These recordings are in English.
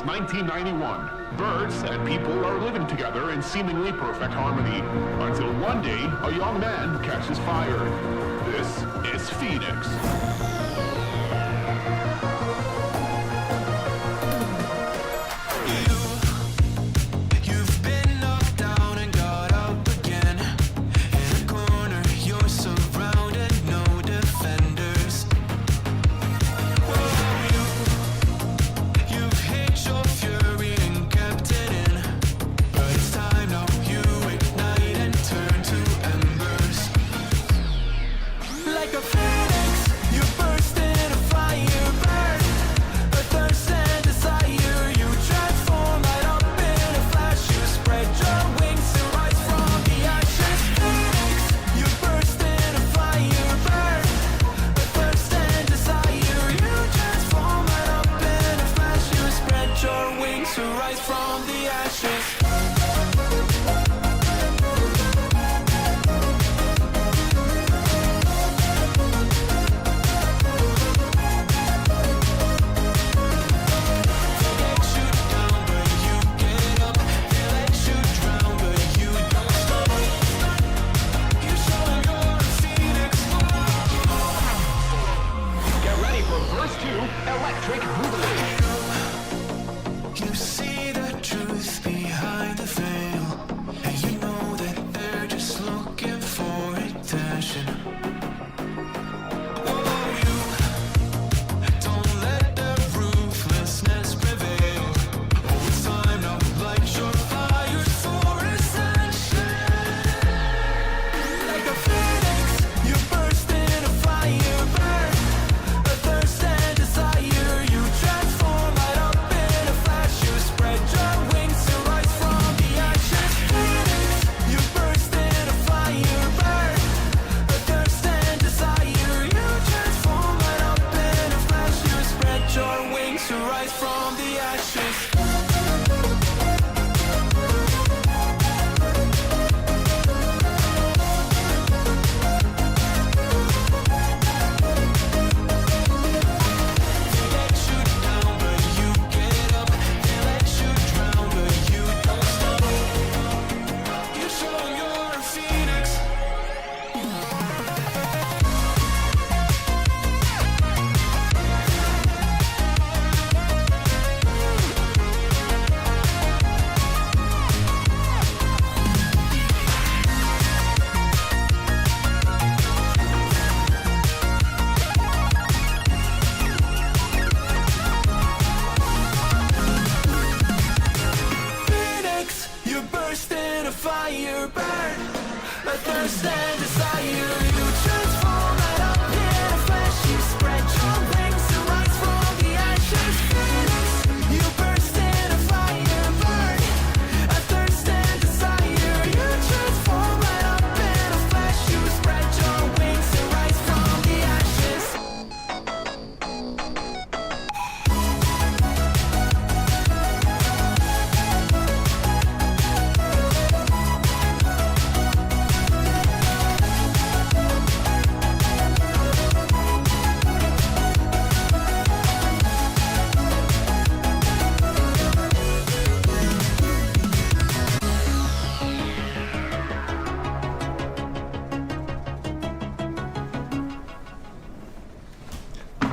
since 1991. Birds and people are living together in seemingly perfect harmony, until one day a young man catches fire. This is Phoenix.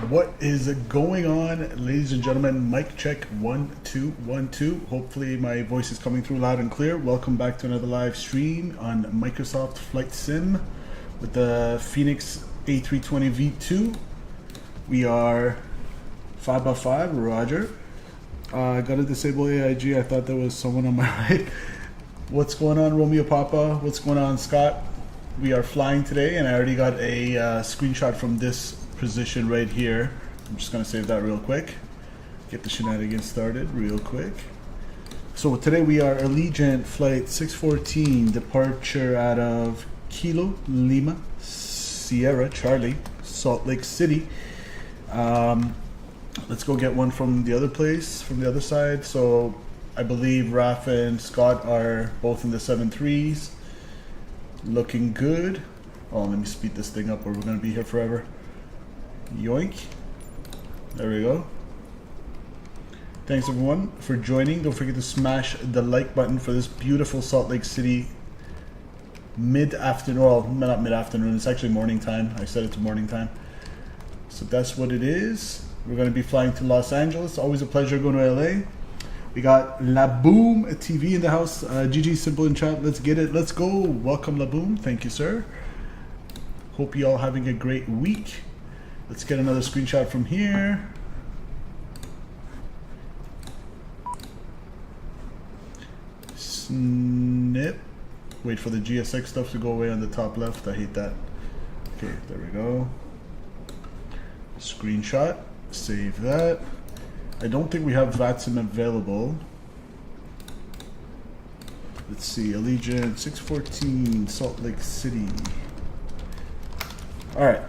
What is going on, ladies and gentlemen? Mic check 1 2 1 2. Hopefully my voice is coming through loud and clear. Welcome back to another live stream on Microsoft Flight Sim with the Fenix A320 V2. We are 5x5, Roger. I got to disable AIG. I thought there was someone on my right. What's going on, Romeo Papa? What's going on, Scott? We are flying today, and I already got a screenshot from this position right here. I'm just gonna save that real quick. Get the shenanigans started real quick. So today we are Allegiant Flight 614, departure out of Kilo Lima Sierra Charlie, Salt Lake City. Let's go get one from the other place, from the other side. So I believe Raf and Scott are both in the 7.3s. Looking good. Oh, let me speed this thing up or we're gonna be here forever. Yoink. There we go. Thanks everyone for joining. Don't forget to smash the like button for this beautiful Salt Lake City mid-afternoon. Well, not mid-afternoon, it's actually morning time. I set it to morning time. So that's what it is. We're going to be flying to Los Angeles. Always a pleasure going to LA. We got La Boom TV in the house. GG Simple in chat. Let's get it. Let's go. Welcome La Boom. Thank you, sir. Hope you all having a great week. Let's get another screenshot from here. Snip. Wait for the GSX stuff to go away on the top left. I hate that. Okay, there we go. Screenshot. Save that. I don't think we have VATSIM available. Let's see. Allegiant 614 Salt Lake City. Alright.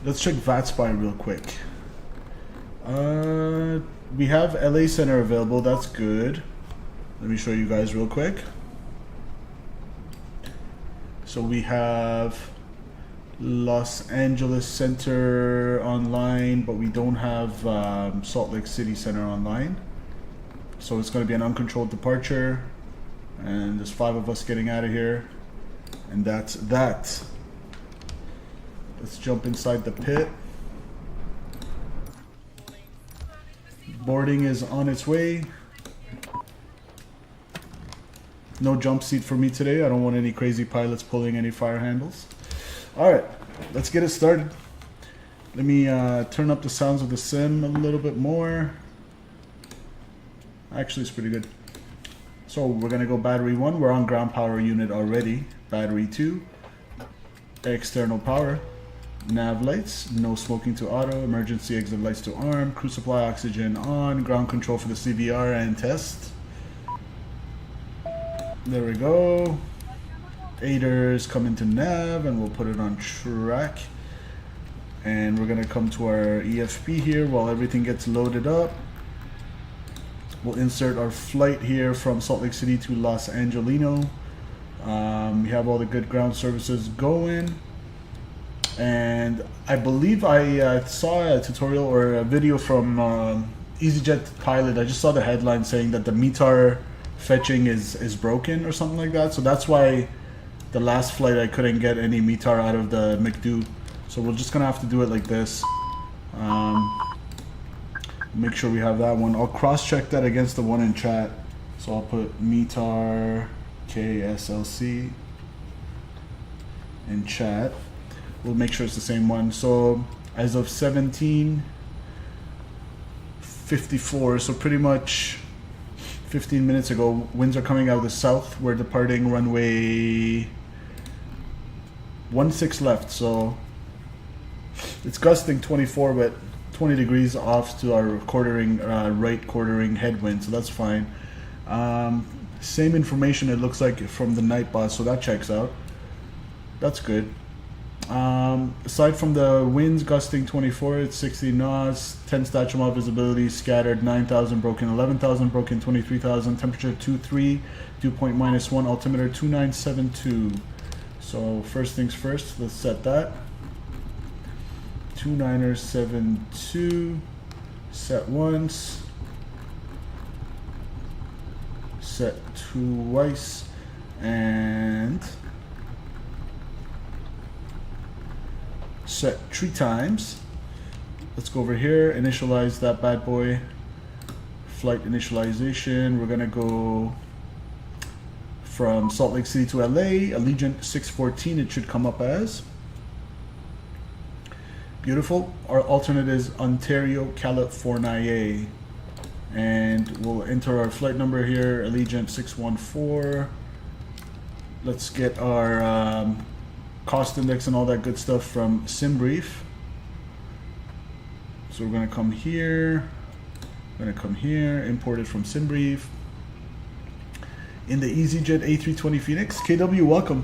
Let's check VATSpy real quick. We have LA Center available. That's good. Let me show you guys real quick. So we have Los Angeles Center online, but we don't have Salt Lake City Center online. So it's going to be an uncontrolled departure. And there's 5 of us getting out of here. And that's that. Let's jump inside the pit. Boarding is on its way. No jump seat for me today. I don't want any crazy pilots pulling any fire handles. Alright, let's get it started. Let me turn up the sounds of the sim a little bit more. Actually, it's pretty good. So we're going to go battery 1. We're on ground power unit already. Battery 2. External power. Nav lights. No smoking to auto. Emergency exit lights to arm. Crew supply oxygen on. Ground control for the CVR and test. There we go. Aiders come into nav and we'll put it on track. And we're going to come to our EFP here while everything gets loaded up. We'll insert our flight here from Salt Lake City to Los Angelino. We have all the good ground services going. And I believe I saw a tutorial or a video from EasyJet Pilot. I just saw the headline saying that the METAR fetching is broken or something like that. So that's why the last flight I couldn't get any METAR out of the McDo. So we're just going to have to do it like this. Make sure we have that one. I'll cross-check that against the one in chat. So I'll put METAR KSLC in chat. We'll make sure it's the same one. So as of 17:54, so pretty much 15 minutes ago, winds are coming out of the south. We're departing runway 16 left. So it's gusting 24, but 20 degrees off to our quartering, right quartering headwind. So that's fine. Same information it looks like from the night bus, so that checks out. That's good. Aside from the winds gusting 24, it's 60 knots, 10 statute mile visibility, scattered 9,000 broken, 11,000 broken, 23,000, temperature 23, dew point -1, altimeter 2972. So first things first, let's set that. 2972, set once, set twice, and set 3 times. Let's go over here, initialize that bad boy. Flight initialization. We're gonna go from Salt Lake City to LA, Allegiant 614 it should come up as. Beautiful. Our alternate is Ontario, California. And we'll enter our flight number here, Allegiant 614. Let's get our cost index and all that good stuff from SimBrief. So we're gonna come here, import it from SimBrief. In the EasyJet A320 Fenix, KW, welcome.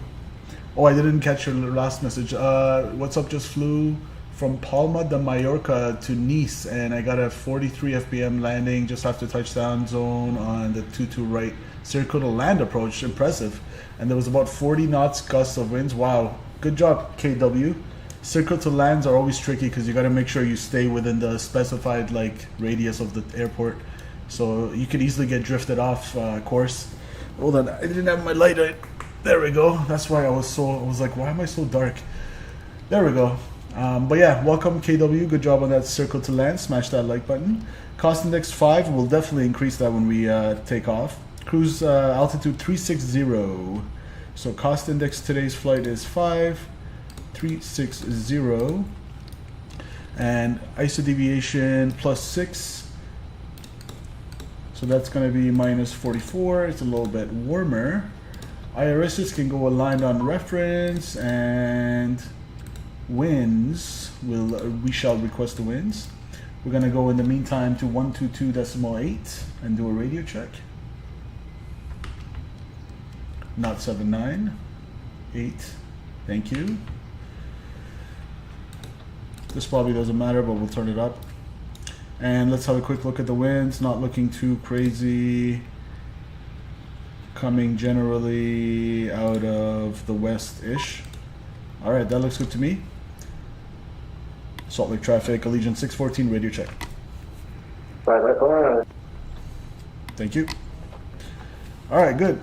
Oh, I didn't catch your last message. What's up? Just flew from Palma de Mallorca to Nice, and I got a 43 FPM landing just after touchdown zone on the 22 right circular land approach. Impressive. And there was about 40 knots gusts of winds. Wow, good job, KW. Circle to lands are always tricky because you got to make sure you stay within the specified like radius of the airport. So you could easily get drifted off course. Hold on, I didn't have my light on. There we go. That's why I was like, why am I so dark? There we go. But yeah, welcome KW. Good job on that circle to land. Smash that like button. Cost index 5. We'll definitely increase that when we take off. Cruise altitude 360. So cost index today's flight is 5360. And ISO deviation +6. So that's going to be -44. It's a little bit warmer. IRSs can go aligned on reference, and winds we shall request the winds. We're going to go in the meantime to 122.8 and do a radio check. Not 79. 8. Thank you. This probably doesn't matter, but we'll turn it up. And let's have a quick look at the winds. Not looking too crazy. Coming generally out of the west-ish. All right, that looks good to me. Salt Lake traffic, Allegiant 614, radio check. Thank you. All right, good.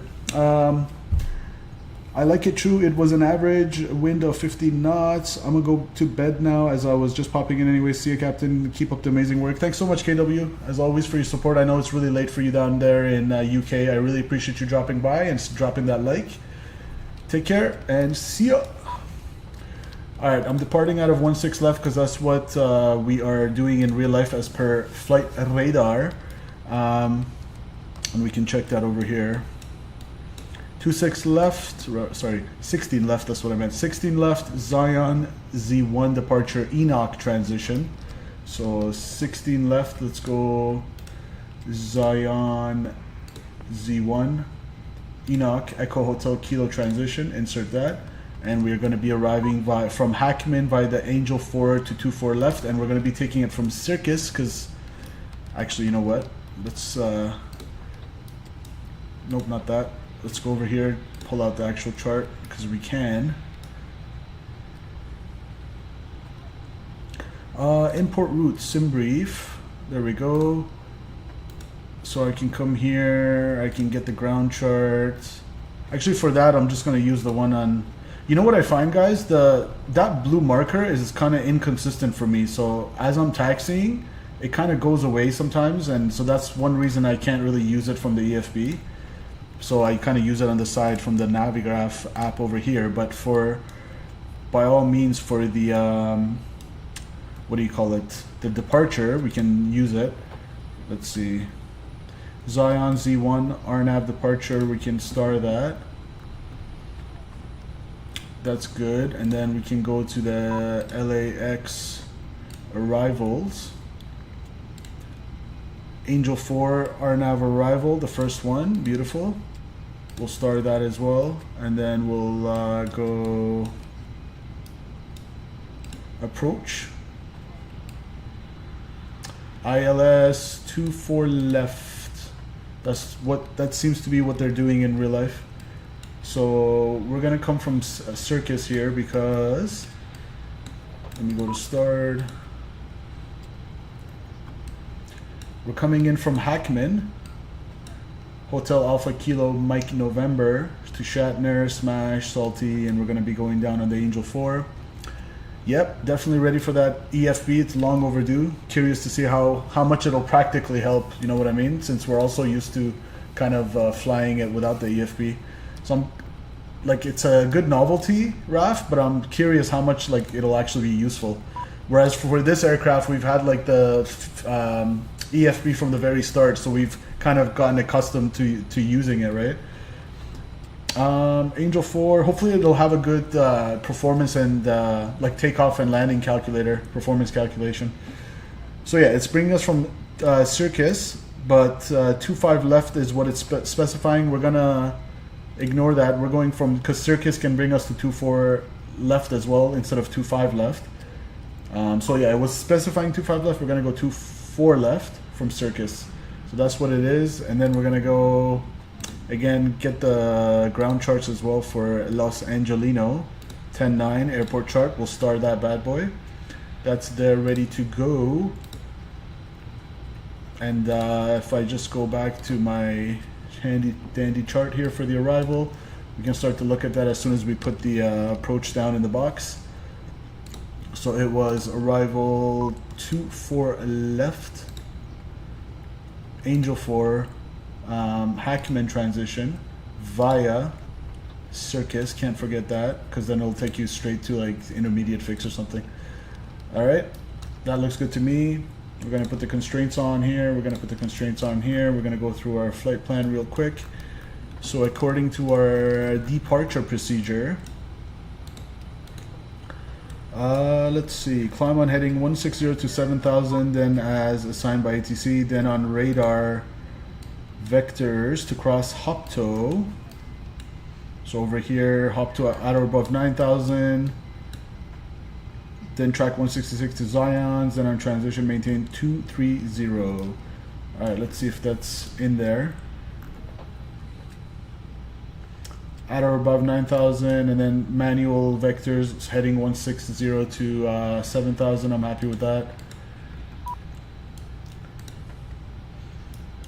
I like it true. It was an average wind of 15 knots. I'm gonna go to bed now as I was just popping in anyway. See you, Captain. Keep up the amazing work. Thanks so much, KW, as always, for your support. I know it's really late for you down there in UK. I really appreciate you dropping by and dropping that like. Take care and see ya. All right, I'm departing out of 16 left because that's what we are doing in real life as per flight radar. And we can check that over here. 26 left, sorry, 16 left, that's what I meant. 16 left, Zion Z1 departure, Enoch transition. So 16 left, let's go Zion Z1, Enoch, Echo Hotel Kilo transition, insert that. And we're going to be arriving from Hackman by the Angel 4 to 24 left, and we're going to be taking it from Circus, because, actually, you know what, let's, nope, not that. Let's go over here, pull out the actual chart, because we can. Import route, sim brief. There we go. So I can come here, I can get the ground chart. Actually, for that, I'm just going to use the one on... You know what I find, guys? That blue marker is kind of inconsistent for me. So as I'm taxiing, it kind of goes away sometimes. And so that's one reason I can't really use it from the EFB. So I kind of use it on the side from the Navigraph app over here. But by all means, for the, what do you call it? The departure, we can use it. Let's see. Zion Z1, RNAV departure, we can star that. That's good. And then we can go to the LAX arrivals. Angel 4 RNAV arrival, the first one, beautiful. We'll start that as well, and then we'll go approach. ILS 24 left. That seems to be what they're doing in real life. So we're gonna come from Circus here because, let me go to start. We're coming in from Hackman, Hotel Alpha Kilo Mike November to Shatner, Smash, Salty, and we're going to be going down on the Angel 4. Yep, definitely ready for that EFB. It's long overdue. Curious to see how much it'll practically help, you know what I mean? Since we're also used to kind of flying it without the EFB. So I'm, like, it's a good novelty, RAF, but I'm curious how much like it'll actually be useful. Whereas for this aircraft, we've had like the EFB from the very start, so we've kind of gotten accustomed to using it, right? Angel 4, hopefully it'll have a good performance and like takeoff and landing calculator, performance calculation. So yeah, it's bringing us from Circus, but 25 left is what it's specifying. We're gonna ignore that. We're going from, because Circus can bring us to 24 left as well instead of 25 left. So yeah, it was specifying 25 left. We're gonna go 24 left from Circus. So that's what it is. And then we're gonna go, again, get the ground charts as well for Los Angelino. 10-9 airport chart. We'll star that bad boy. That's there ready to go. And if I just go back to my handy dandy chart here for the arrival, we can start to look at that as soon as we put the approach down in the box. So it was arrival 24 left, Angel 4, Hackman transition via Circus, can't forget that, because then it'll take you straight to like intermediate fix or something. All right, that looks good to me. We're gonna put the constraints on here. We're gonna put the constraints on here. We're gonna go through our flight plan real quick. So according to our departure procedure, let's see, climb on heading 160 to 7,000, then as assigned by ATC, then on radar vectors to cross Hopto. So over here, Hopto at or above 9,000. Then track 166 to Zions, then on transition maintain 230. All right, let's see if that's in there. At or above 9,000, and then manual vectors heading 160 to 7,000. I'm happy with that.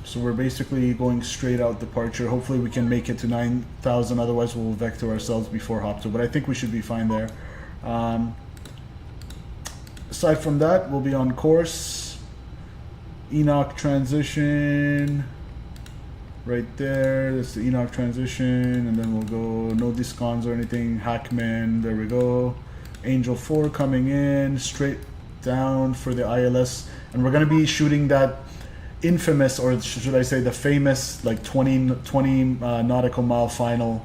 So we're basically going straight out departure. Hopefully we can make it to 9,000, otherwise we'll vector ourselves before Hopto, but I think we should be fine there. Aside from that, we'll be on course. Enoch transition, right there. That's the Enoch transition, and then we'll go no discons or anything. Hackman, there we go. Angel 4 coming in, straight down for the ILS, and we're gonna be shooting that infamous, or should I say the famous, like 20 nautical mile final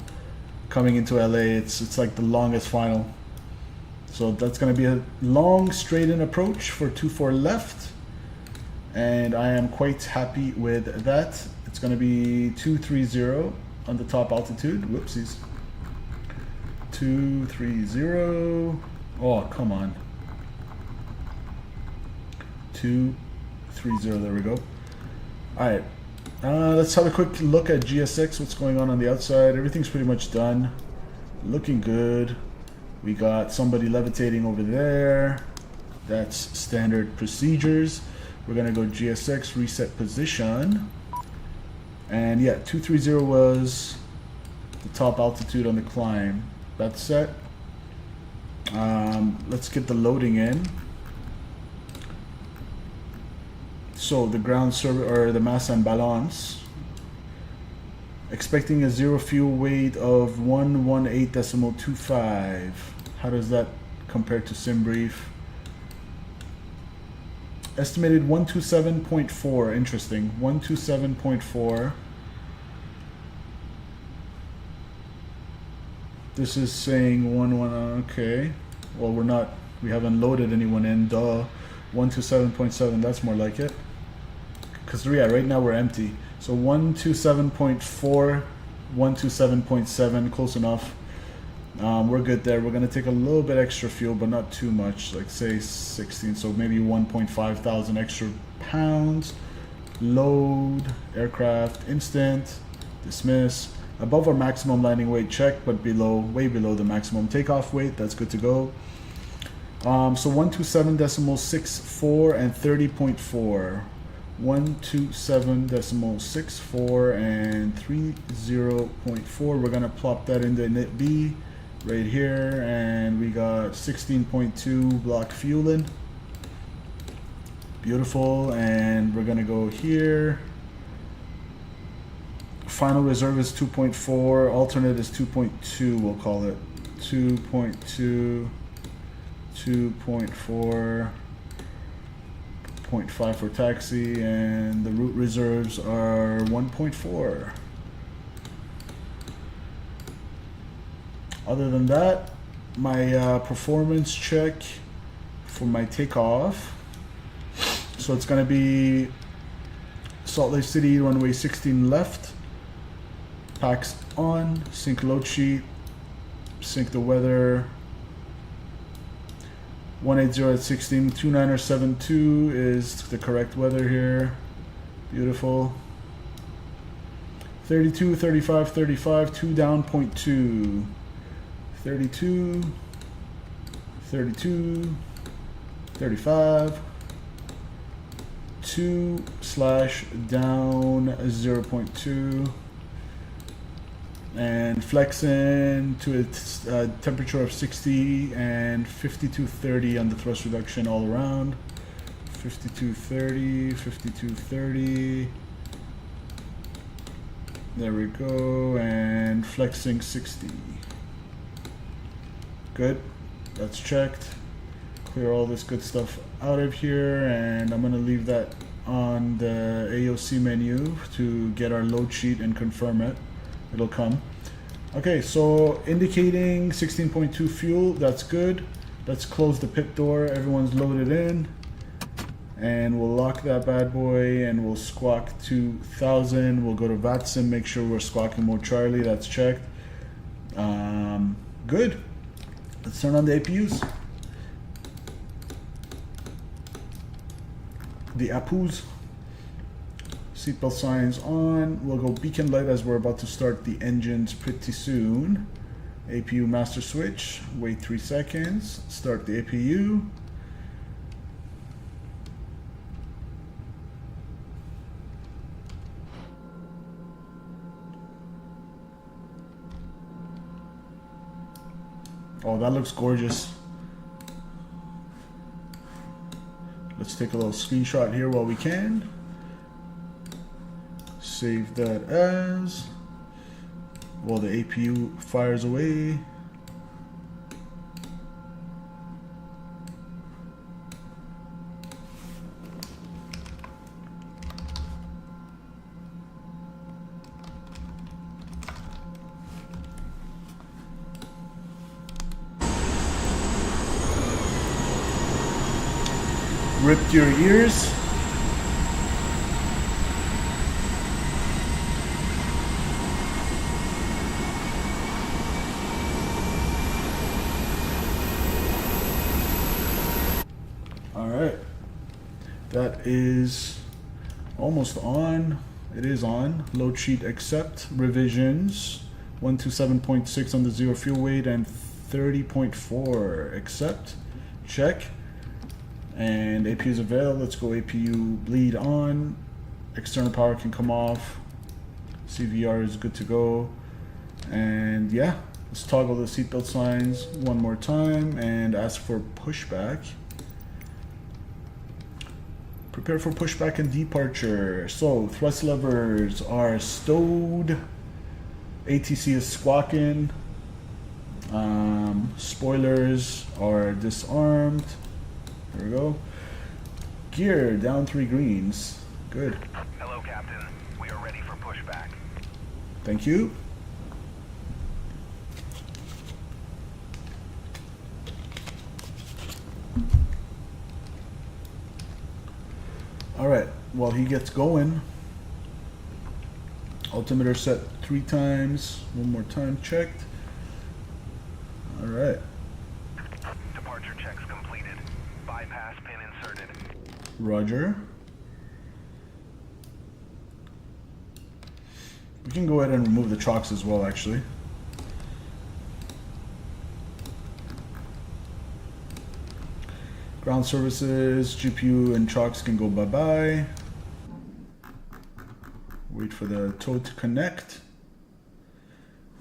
coming into LA. It's like the longest final. So that's going to be a long straight-in approach for 24 left, and I am quite happy with that. It's going to be 230 on the top altitude. Whoopsies. 230. Oh, come on. 230. There we go. All right. Let's have a quick look at GSX. What's going on the outside? Everything's pretty much done. Looking good. We got somebody levitating over there. That's standard procedures. We're gonna go GSX, reset position. And yeah, 230 was the top altitude on the climb. That's set. Let's get the loading in. So the ground service, or the mass and balance. Expecting a zero fuel weight of 118.25. How does that compare to SimBrief? Estimated 127.4. Interesting. 127.4. This is saying 11. Okay. Well, we haven't loaded anyone in. Duh. 127.7. That's more like it. Because yeah, right now we're empty. So 127.4, 127.7, close enough. We're good there. We're gonna take a little bit extra fuel, but not too much, like say 16, so maybe 1.5 thousand extra pounds. Load, aircraft, instant, dismiss. Above our maximum landing weight, check, but way below the maximum takeoff weight. That's good to go. So 127.64 and 30.4. 127.64 and 30.4. We're gonna plop that into init B right here, and we got 16.2 block fueling. Beautiful. And we're gonna go here. Final reserve is 2.4, alternate is 2.2, we'll call it 2.2, 2.4, 0.5 for taxi, and the route reserves are 1.4. Other than that, my performance check for my takeoff. So it's going to be Salt Lake City, runway 16 left, PAX on, sync load sheet, sync the weather. 180 at 16, 2972 is the correct weather here. Beautiful. 32, 35, 35, 2 down, 0.2. 32, 32, 35, 2 slash down 0.2, and flexing to its temperature of 60 and 5230 on the thrust reduction all around. 5230, 5230. There we go, and flexing 60. Good, that's checked. Clear all this good stuff out of here, and I'm gonna leave that on the AOC menu to get our load sheet and confirm it. It'll come. Okay, so indicating 16.2 fuel, that's good. Let's close the pit door, everyone's loaded in. And we'll lock that bad boy and we'll squawk 2000. We'll go to VATSIM, make sure we're squawking mode Charlie, that's checked. Good. Let's turn on the APUs. The APUs. Seatbelt signs on. We'll go beacon light as we're about to start the engines pretty soon. APU master switch. Wait 3 seconds. Start the APU. Oh, that looks gorgeous. Let's take a little screenshot here while we can. Save that as, while the APU fires away. Ripped your ears. All right, that is almost on. It is on. Load sheet accept. Revisions 127.6 on the zero fuel weight and 30.4 accept. Check. And APU is available. Let's go APU bleed on. External power can come off. CVR is good to go. And yeah, let's toggle the seatbelt signs one more time and ask for pushback. Prepare for pushback and departure. So thrust levers are stowed. ATC is squawking. Spoilers are disarmed. There we go. Gear down 3 greens. Good. Hello, Captain. We are ready for pushback. Thank you. All right. While he gets going, altimeter set 3 times. One more time checked. All right. Departure checks completed. Bypass pin inserted. Roger. We can go ahead and remove the chocks as well, actually. Ground services, GPU and chocks can go bye-bye. Wait for the tow to connect.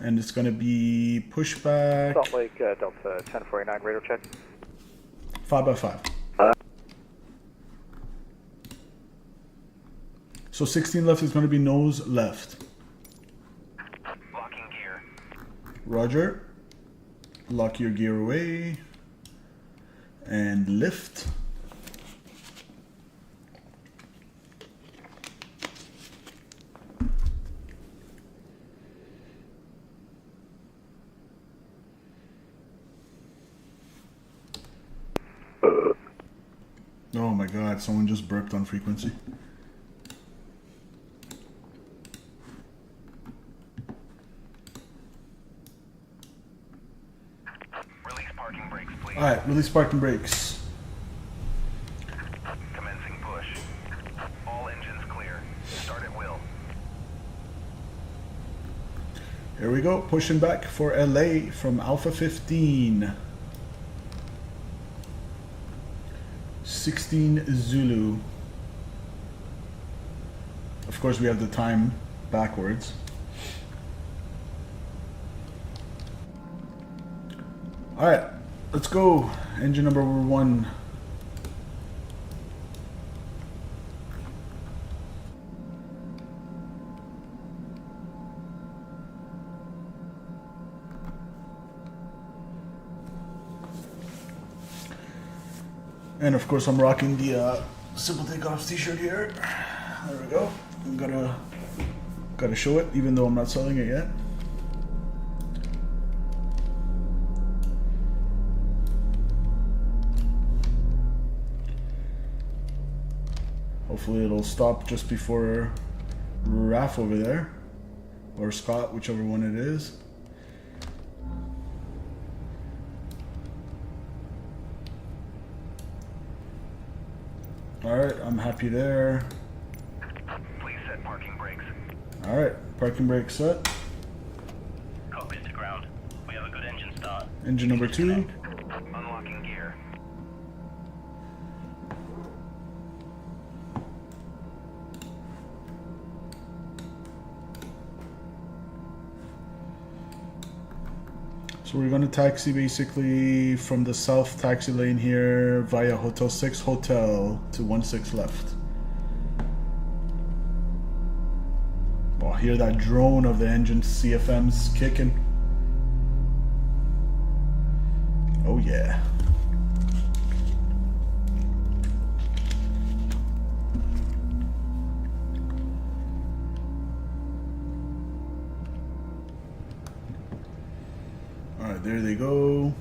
And it's going to be pushback. Salt Lake Delta 1049 radar check. 5x5. So 16 left is going to be nose left. Locking gear. Roger. Lock your gear away. And lift. Oh my god, someone just burped on frequency. Release parking brakes, please. Alright, release parking brakes. Commencing push. All engines clear. Start at will. Here we go, pushing back for LA from Alpha 15. 16 Zulu. Of course, we have the time backwards. All right, let's go. Engine number 1. And of course, I'm rocking the Simple Takeoffs t-shirt here. There we go. I'm gotta show it, even though I'm not selling it yet. Hopefully it'll stop just before Raph over there, or Scott, whichever one it is. Alright, I'm happy there. Please set parking brakes. Alright, parking brake set. Cockpit to ground. We have a good engine start. Engine number 2. Unlocking gear. So we're going to taxi basically from the south taxi lane here via Hotel 6 Hotel to 16 left. Oh, hear that drone of the engine CFMs kicking. Oh yeah. Alright, there they go.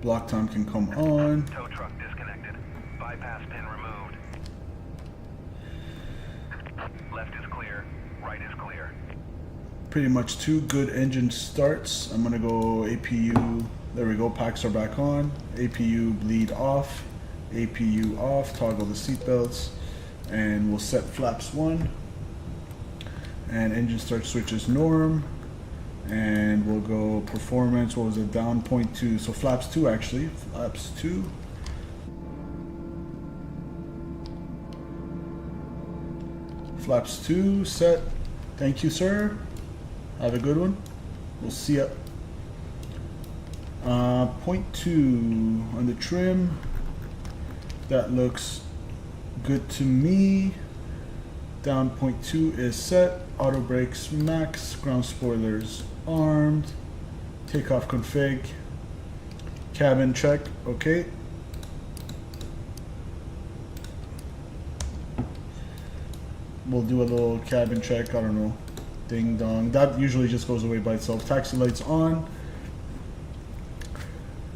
Block time can come on. Tow truck disconnected. Bypass pin removed. Left is clear. Right is clear. Pretty much 2 good engine starts. I'm gonna go APU. There we go, packs are back on. APU bleed off. APU off, toggle the seatbelts. And we'll set flaps 1. And engine start switches norm. And we'll go performance, what was it, down 0.2, so flaps 2 actually, flaps 2. Flaps 2 set. Thank you, sir. Have a good one. We'll see ya. 0.2 on the trim. That looks good to me. Down 0.2 is set. Auto brakes max. Ground spoilers armed. Takeoff config. Cabin check. Okay. We'll do a little cabin check. I don't know. Ding dong. That usually just goes away by itself. Taxi lights on.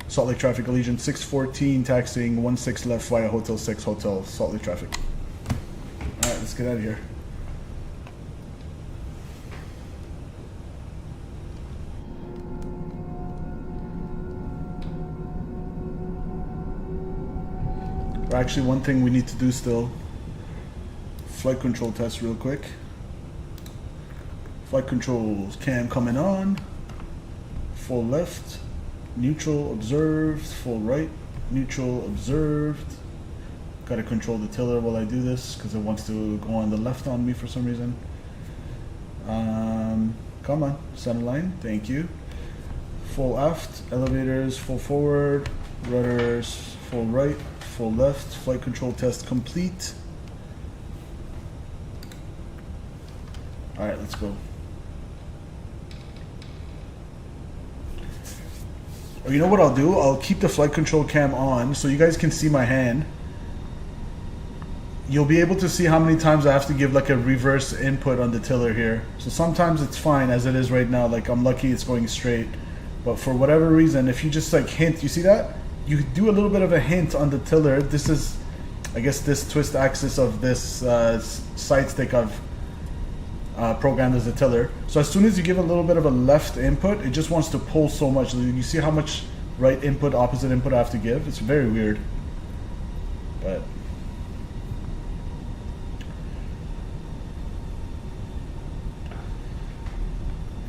Salt Lake traffic, Allegiant 614, taxiing 16 left via Hotel 6 Hotel, Salt Lake traffic. Alright, let's get out of here. Actually, one thing we need to do still. Flight control test real quick. Flight controls, cam coming on. Full left. Neutral observed. Full right. Neutral observed. Gotta control the tiller while I do this because it wants to go on the left on me for some reason. Come on, center line, thank you. Full aft, elevators, full forward, rudders, full right, full left, flight control test complete. Alright, let's go. Or you know what I'll do? I'll keep the flight control cam on so you guys can see my hand. You'll be able to see how many times I have to give like a reverse input on the tiller here. So sometimes it's fine as it is right now. Like I'm lucky it's going straight. But for whatever reason, if you just like hint, you see that? You do a little bit of a hint on the tiller. This is, I guess, this twist axis of this side stick I've programmed as a tiller. So as soon as you give a little bit of a left input, it just wants to pull so much. You see how much right input, opposite input I have to give? It's very weird. But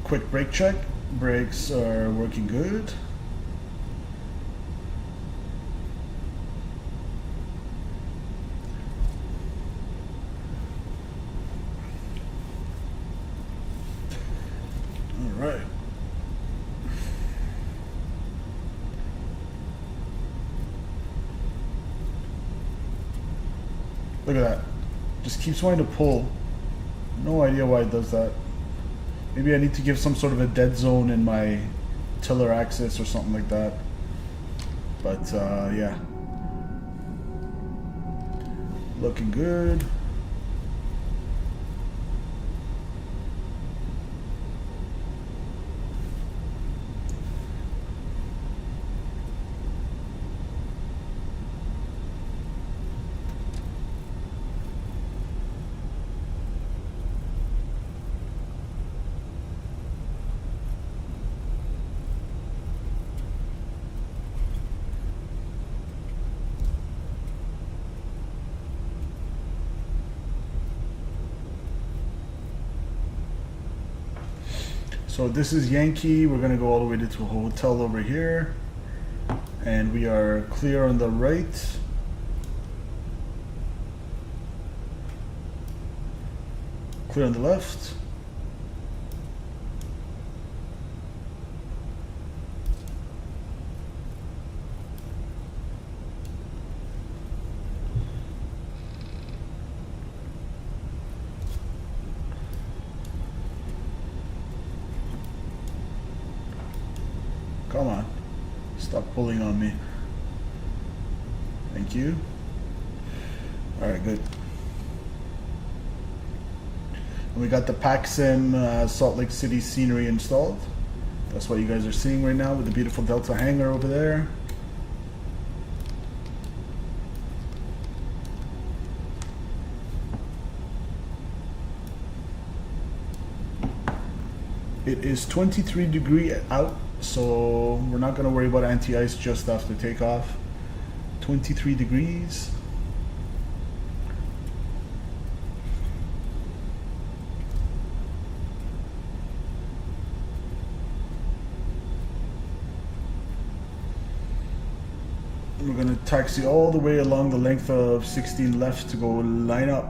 quick brake check. Brakes are working good. Look at that. Just keeps wanting to pull. No idea why it does that. Maybe I need to give some sort of a dead zone in my tiller axis or something like that. But yeah. Looking good. So this is Yankee. We're gonna go all the way to a hotel over here, and we are clear on the right. Clear on the left. Come on. Stop pulling on me. Thank you. Alright, good. And we got the PacSim Salt Lake City scenery installed. That's what you guys are seeing right now with the beautiful Delta hangar over there. It is 23 degrees out, so we're not going to worry about anti-ice just after takeoff. 23 degrees. We're going to taxi all the way along the length of 16 left to go line up.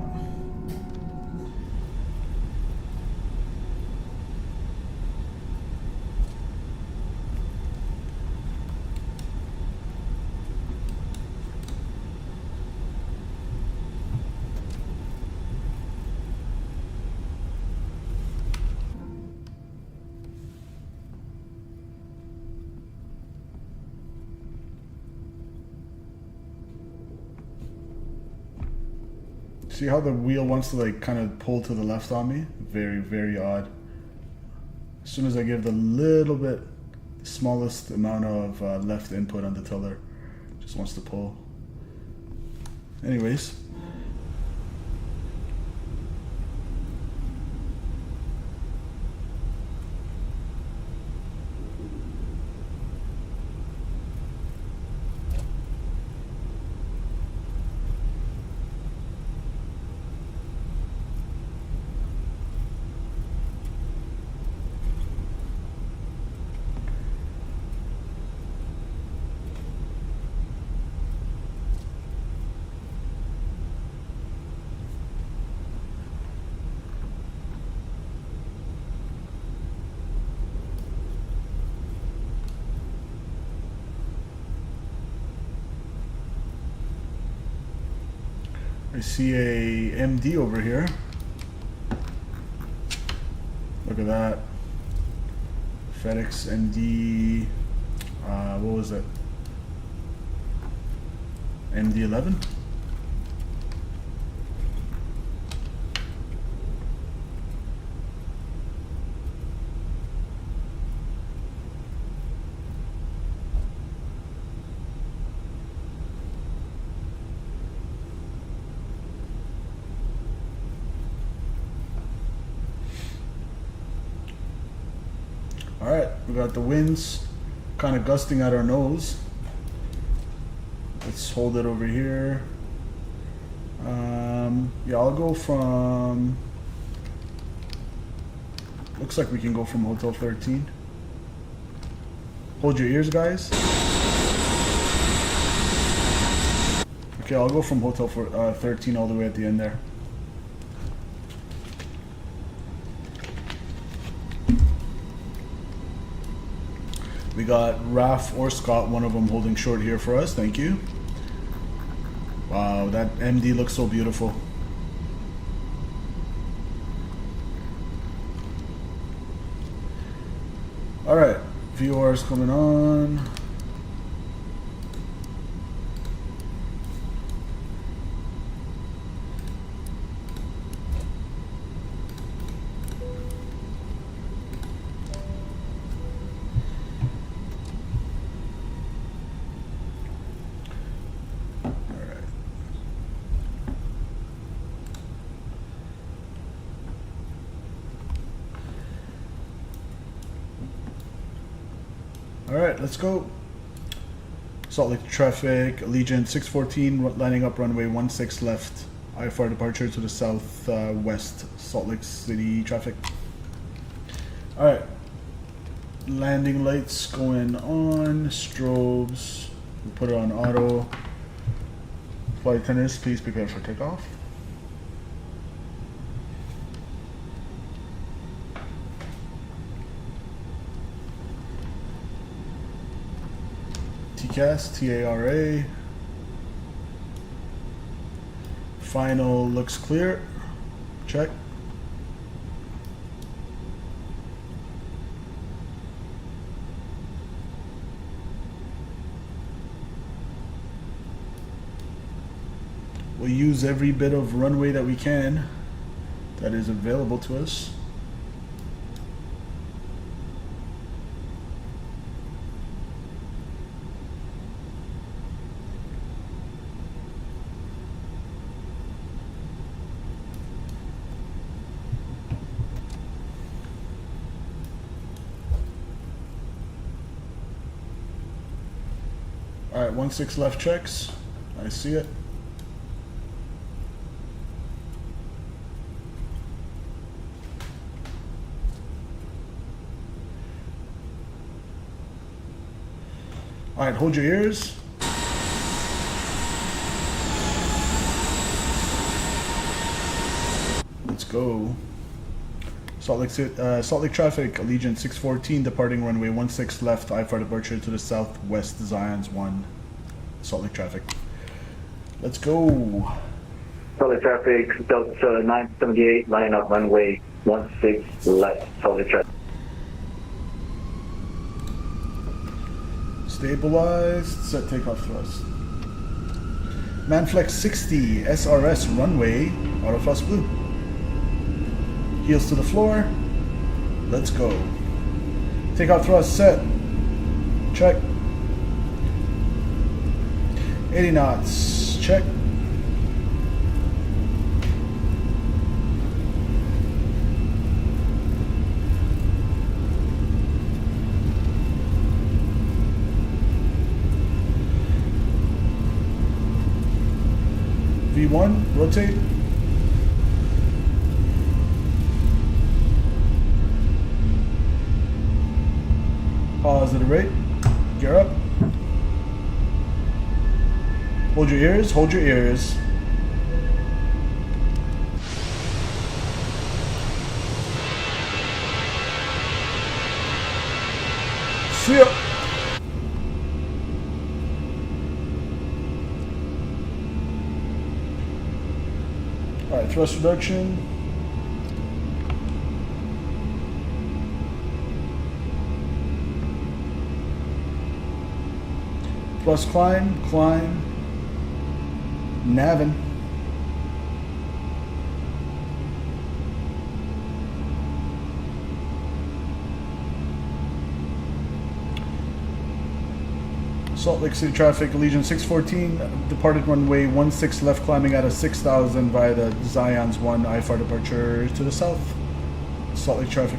See how the wheel wants to like kind of pull to the left on me? Very, very odd. As soon as I give the little bit, smallest amount of left input on the tiller, just wants to pull. Anyways. I see a MD over here. Look at that. FedEx MD, what was it? MD-11? Alright, we got the winds kind of gusting at our nose. Let's hold it over here. Yeah, I'll go from... Looks like we can go from Hotel 13. Hold your ears, guys. Okay, I'll go from Hotel 13 all the way at the end there. We got Raf or Scott, one of them holding short here for us. Thank you. Wow, that MD looks so beautiful. Alright, VOR's coming on. Alright, let's go. Salt Lake traffic, Allegiant 614 lining up runway 16 left. IFR departure to the southwest. Salt Lake City traffic. Alright. Landing lights going on. Strobes. We'll put it on auto. Flight attendants, please prepare for takeoff. TCAS, TARA. Final looks clear. Check. We'll use every bit of runway that we can that is available to us. Alright, 16 left checks. I see it. Alright, hold your ears. Let's go. Salt Lake traffic, Allegiant 614 departing runway 16 left, IFR departure to the southwest, Zions 1. Salt Lake traffic. Let's go. Salt Lake traffic, Delta 978 lining up runway 16 left, Salt Lake traffic. Stabilized, set takeoff thrust. Manflex 60, SRS runway, autothrust blue. Heels to the floor. Let's go. Takeoff thrust set. Check. 80 knots. Check. V1, rotate. Pause at a rate. Gear up. Hold your ears, hold your ears. See ya. Alright, thrust reduction. Thrust climb, climb. Navin. Salt Lake City traffic, Allegiant 614, departed runway 16 left, climbing out of 6,000 via the Zions 1 IFR departure to the south. Salt Lake traffic.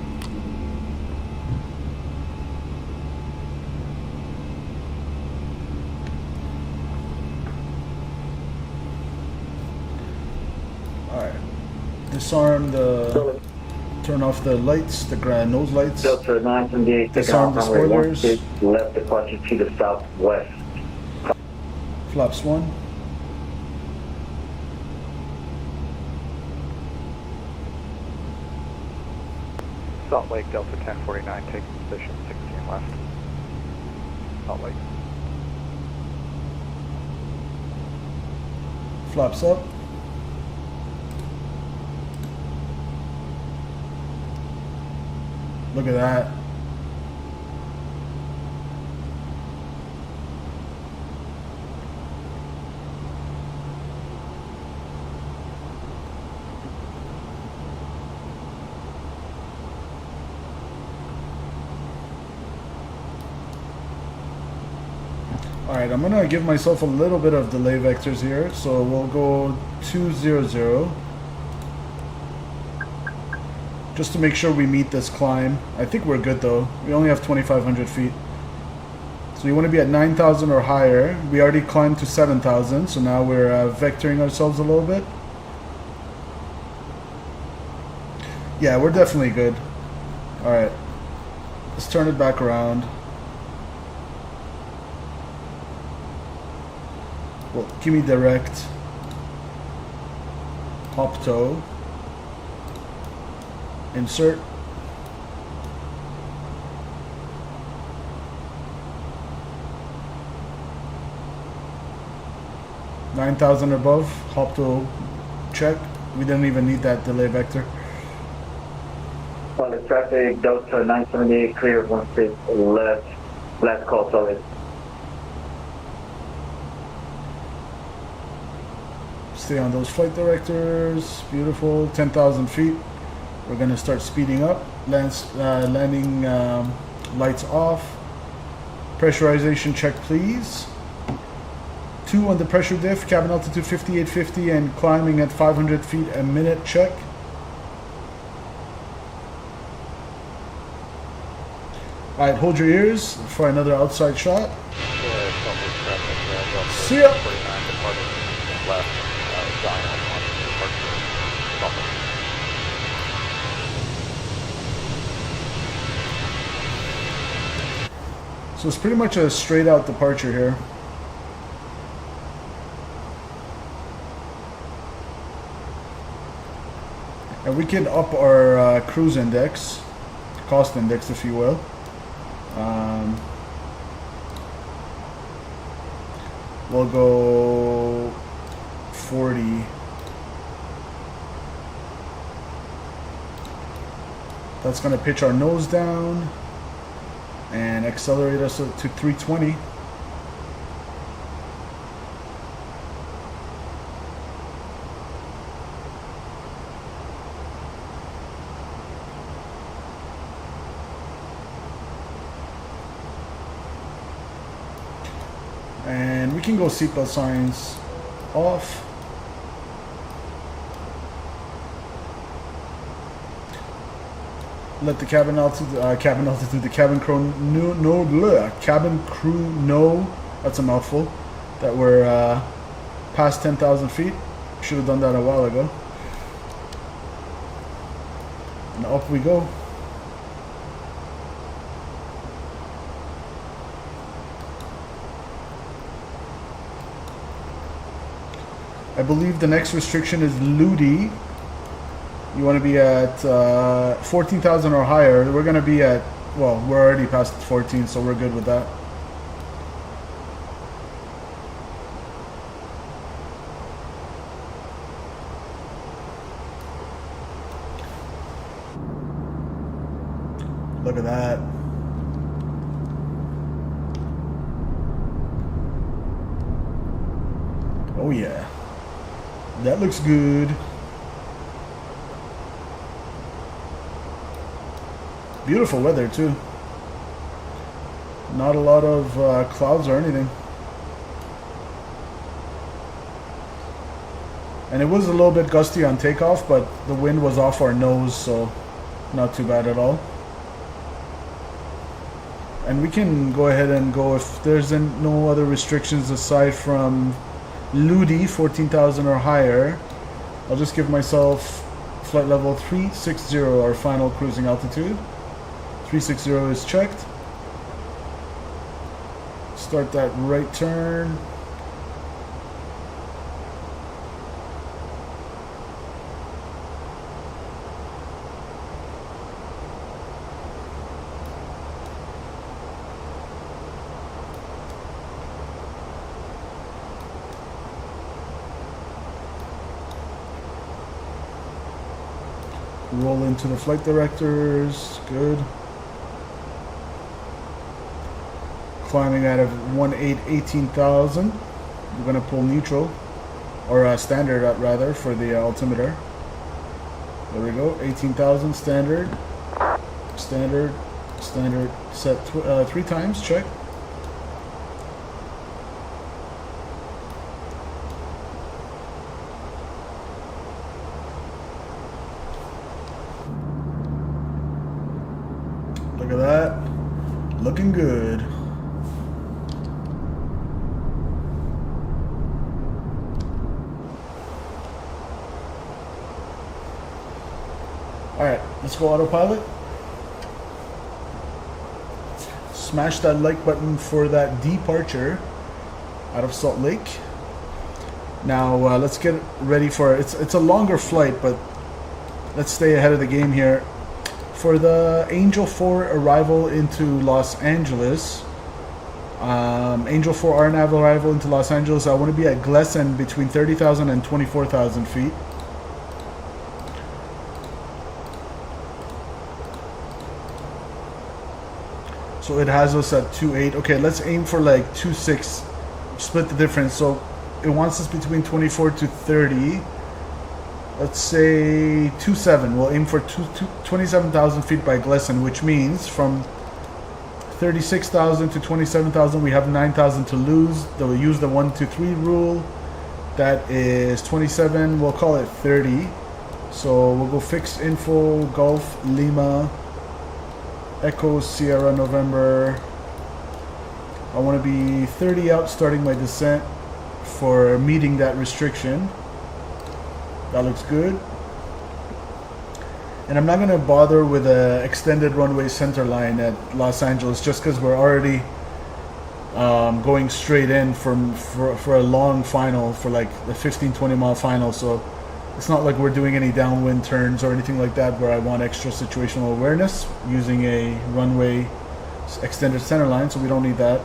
Alright. Disarm the... Turn off the lights, the nose lights. Delta 978, Disarm the spoilers. Left departure to the southwest. Flaps 1. Salt Lake, Delta 1049, taking position 16 left. Salt Lake. Flaps up. Look at that. Alright, I'm gonna give myself a little bit of delay vectors here, so we'll go 200 just to make sure we meet this climb. I think we're good though. We only have 2,500 feet. So you want to be at 9,000 or higher. We already climbed to 7,000, so now we're vectoring ourselves a little bit. Yeah, we're definitely good. Alright, let's turn it back around. Well, give me direct. Hop toe. Insert. $9,000 above. Hop toe. Check. We didn't even need that delay vector. On the traffic, Delta 978 clear, 16 left. Last call solid. Stay on those flight directors. Beautiful. 10,000 feet. We're going to start speeding up. Landing lights off. Pressurization check, please. 2 on the pressure diff. Cabin altitude 5850 and climbing at 500 feet a minute check. Alright, hold your ears for another outside shot. See ya! So it's pretty much a straight out departure here. And we can up our cruise index, cost index if you will. We'll go 40. That's going to pitch our nose down and accelerate us to 320. And we can go seatbelt signs off. Let the cabin crew know, that's a mouthful, that we're past 10,000 feet. Should have done that a while ago. And up we go. I believe the next restriction is Ludi. You want to be at 14,000 or higher. We're going to be at, well, we're already past 14, so we're good with that. Look at that. Oh yeah. That looks good. Beautiful weather too. Not a lot of clouds or anything. And it was a little bit gusty on takeoff, but the wind was off our nose, so not too bad at all. And we can go ahead and go if there's no other restrictions aside from Ludi, 14,000 or higher. I'll just give myself flight level 360, our final cruising altitude. 360 is checked. Start that right turn. Roll into the flight directors. Good. Climbing out of 18,000. We're going to pull neutral. Or standard rather for the altimeter. There we go. 18,000 standard. Standard. Standard. Set 3 times. Check. Look at that. Looking good. Alright, let's go autopilot. Smash that like button for that departure out of Salt Lake. Now let's get ready for it. It's a longer flight, but let's stay ahead of the game here. For the Angel 4 arrival into Los Angeles, Angel 4 RNAV arrival into Los Angeles, I want to be at Glesson between 30,000 and 24,000 feet. So it has us at 2.8. Okay, let's aim for like 2.6. Split the difference. So it wants us between 24 to 30. Let's say 2.7. We'll aim for 27,000 feet by Glesson, which means from 36,000 to 27,000, we have 9,000 to lose. They'll use the 1, 2, 3 rule. That is 27. We'll call it 30. So we'll go fix info, Golf, Lima, Echo, Sierra, November. I want to be 30 out starting my descent for meeting that restriction. That looks good. And I'm not going to bother with an extended runway center line at Los Angeles just because we're already going straight in for a long final, for like the 15-20 mile final. So it's not like we're doing any downwind turns or anything like that where I want extra situational awareness using a runway extended center line, so we don't need that.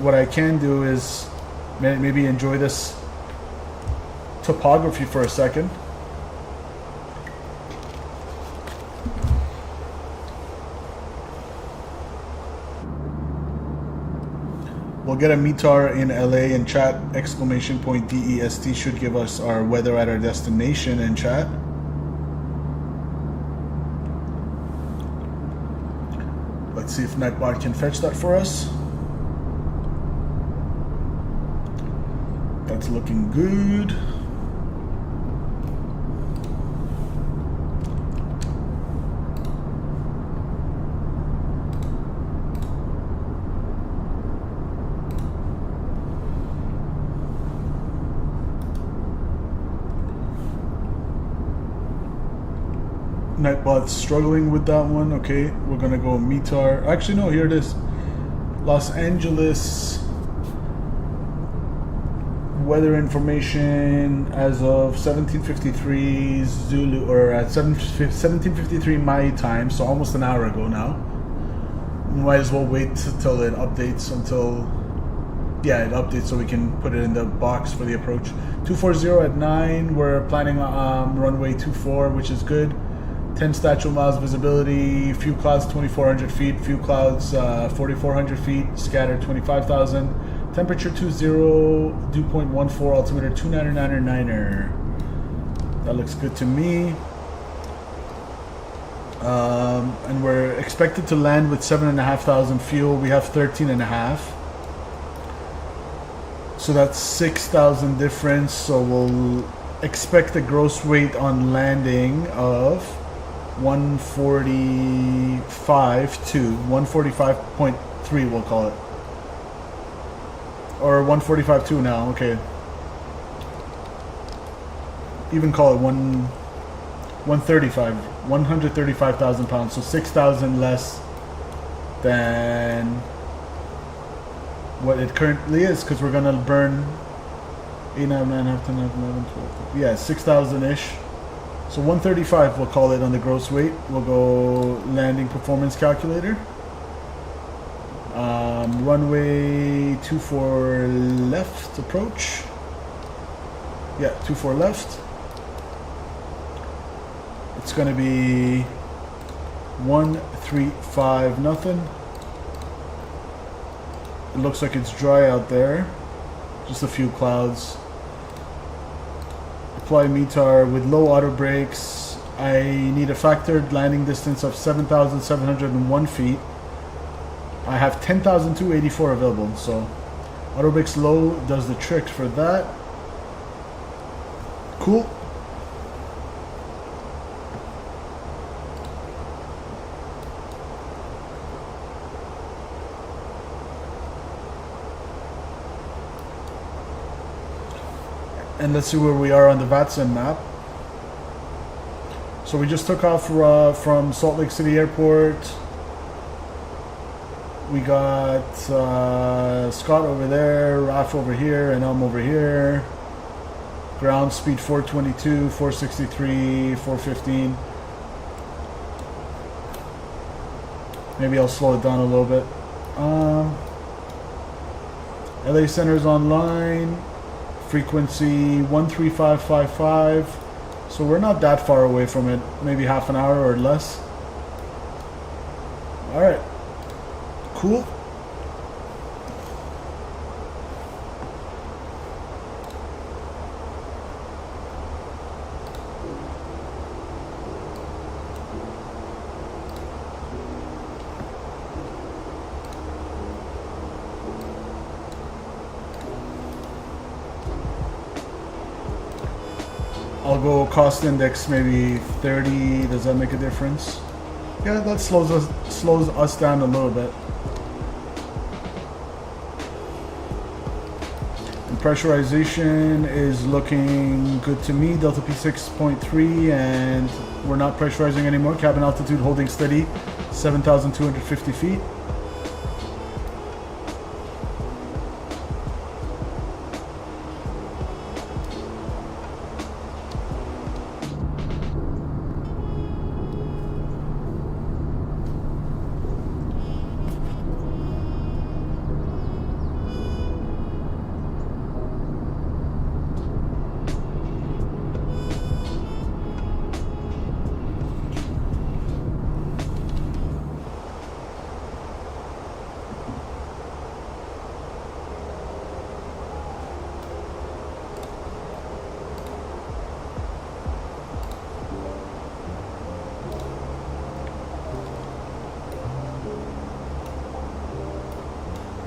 What I can do is maybe enjoy this topography for a second. We'll get a METAR in LA in chat. Exclamation point DEST should give us our weather at our destination in chat. Let's see if Nightbot can fetch that for us. That's looking good. Nightbot's struggling with that one. Okay, we're gonna go METAR. Actually, no, here it is. Los Angeles weather information as of 17:53 Zulu, or at 17:53 my time, so almost an hour ago now. Might as well wait till it updates it updates so we can put it in the box for the approach. 240 at 9. We're planning runway 24, which is good. 10 statute miles visibility, few clouds 2,400 feet, few clouds 4,400 feet, scattered 25,000. Temperature 20, dew point 14, altimeter 299er. That looks good to me. And we're expected to land with 7,500 fuel. We have 13.5. So that's 6,000 difference. So we'll expect a gross weight on landing of 145.3, we'll call it, or 145.2 now. Okay, even call it 135,000 pounds, so 6,000 less than what it currently is, because we're gonna burn 8, 9, 9, 10, 11, 12, yeah, 6,000 ish. So 135, we'll call it on the gross weight. We'll go landing performance calculator. Runway 24 left approach. Yeah, 24 left. It's going to be 135 nothing. It looks like it's dry out there. Just a few clouds. Apply METAR with low auto brakes. I need a factored landing distance of 7,701 feet. I have 10,284 available, so auto brakes low does the trick for that. Cool. And let's see where we are on the VATSIM map. So we just took off from Salt Lake City Airport. We got Scott over there, Raf over here, and I'm over here. Ground speed 422, 463, 415. Maybe I'll slow it down a little bit. LA Center's online. Frequency 13555. So we're not that far away from it. Maybe half an hour or less. Alright. Cool. I'll go cost index maybe 30. Does that make a difference? Yeah, that slows us down a little bit. And pressurization is looking good to me. Delta P 6.3, and we're not pressurizing anymore. Cabin altitude holding steady, 7,250 feet.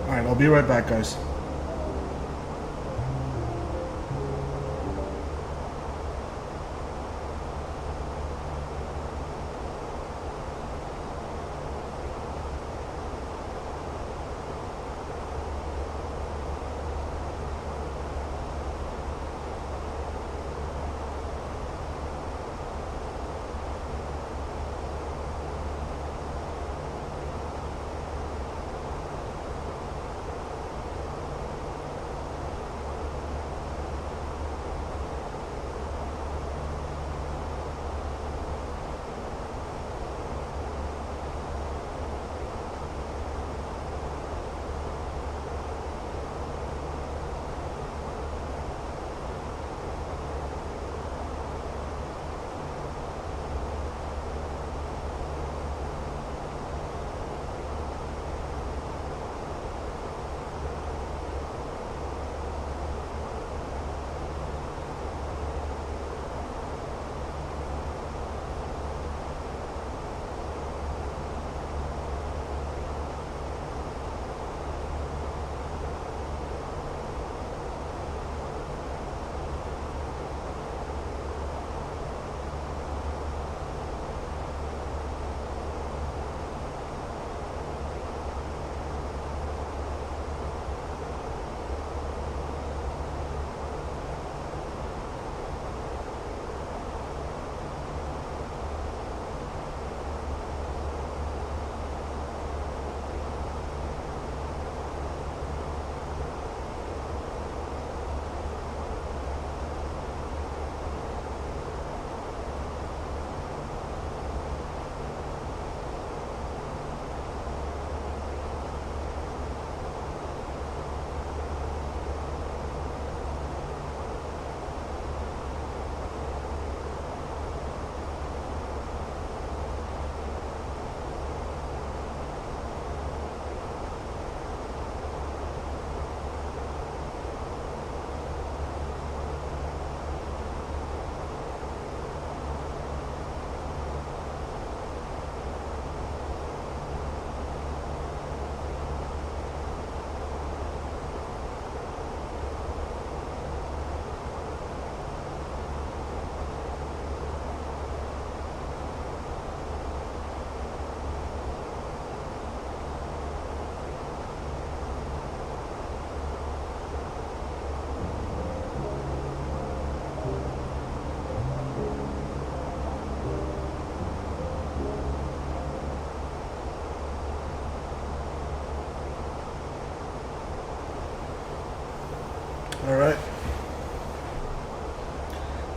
Alright, I'll be right back, guys.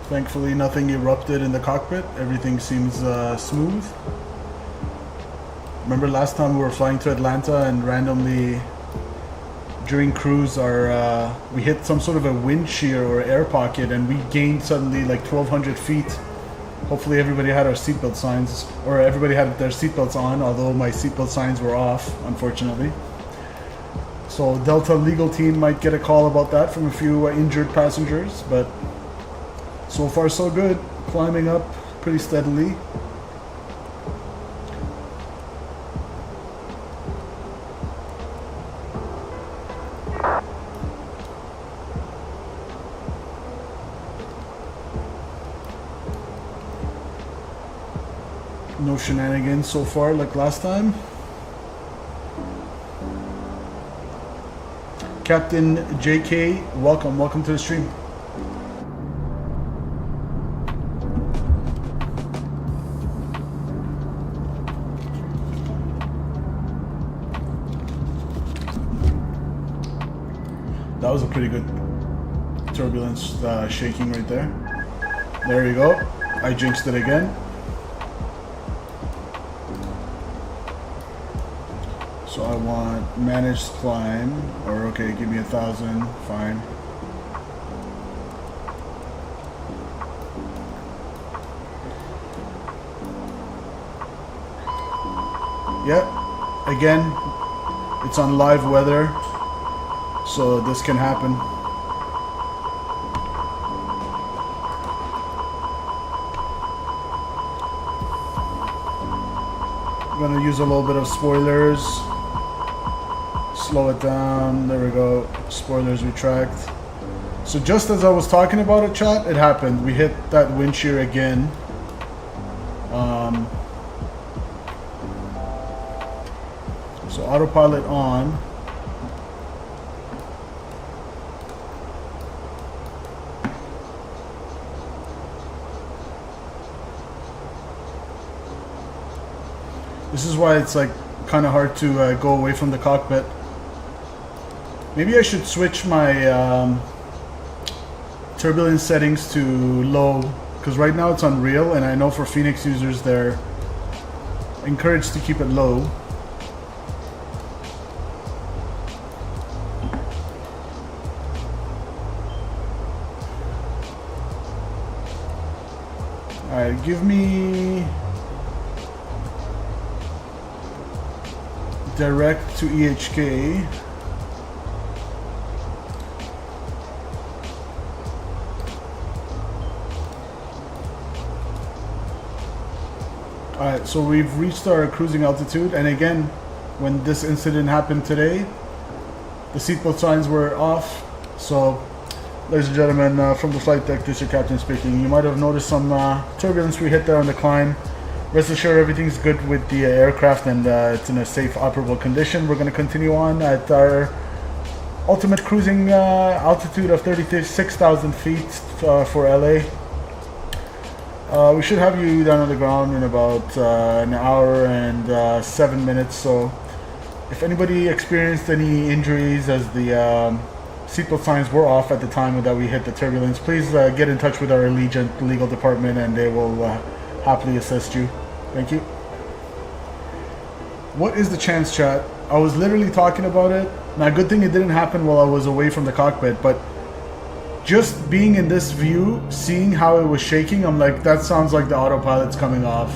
Thankfully, nothing erupted in the cockpit. Everything seems smooth. Remember last time we were flying to Atlanta and randomly during cruise we hit some sort of a wind shear or air pocket and we gained suddenly like 1,200 feet. Hopefully everybody had our seatbelt signs, or everybody had their seatbelts on, although my seatbelt signs were off, unfortunately. So Delta legal team might get a call about that from a few injured passengers, but so far so good. Climbing up pretty steadily. No shenanigans so far like last time. Captain JK, welcome to the stream. That was a pretty good turbulence shaking right there. There you go. I jinxed it again. So I want managed climb, or okay, give me 1,000, fine. Yep, again, it's on live weather, so this can happen. I'm gonna use a little bit of spoilers. Slow it down, there we go, spoilers retract. So just as I was talking about it, chat, it happened. We hit that wind shear again. So autopilot on. This is why it's like kind of hard to go away from the cockpit. Maybe I should switch my turbulence settings to low, because right now it's on real, and I know for Fenix users they're encouraged to keep it low. Alright, give me direct to EHK. Alright, so we've reached our cruising altitude, and again, when this incident happened today, the seatbelt signs were off. So, ladies and gentlemen, from the flight deck, this is your captain speaking. You might have noticed some turbulence we hit there on the climb. Rest assured, everything's good with the aircraft, and it's in a safe, operable condition. We're going to continue on at our ultimate cruising altitude of 36,000 feet for LA. We should have you down on the ground in about an hour and 7 minutes. So if anybody experienced any injuries as the seatbelt signs were off at the time that we hit the turbulence, please get in touch with our Allegiant legal department and they will happily assist you. Thank you. What is the chance, chat? I was literally talking about it. Now, good thing it didn't happen while I was away from the cockpit, but just being in this view, seeing how it was shaking, I'm like, that sounds like the autopilot's coming off.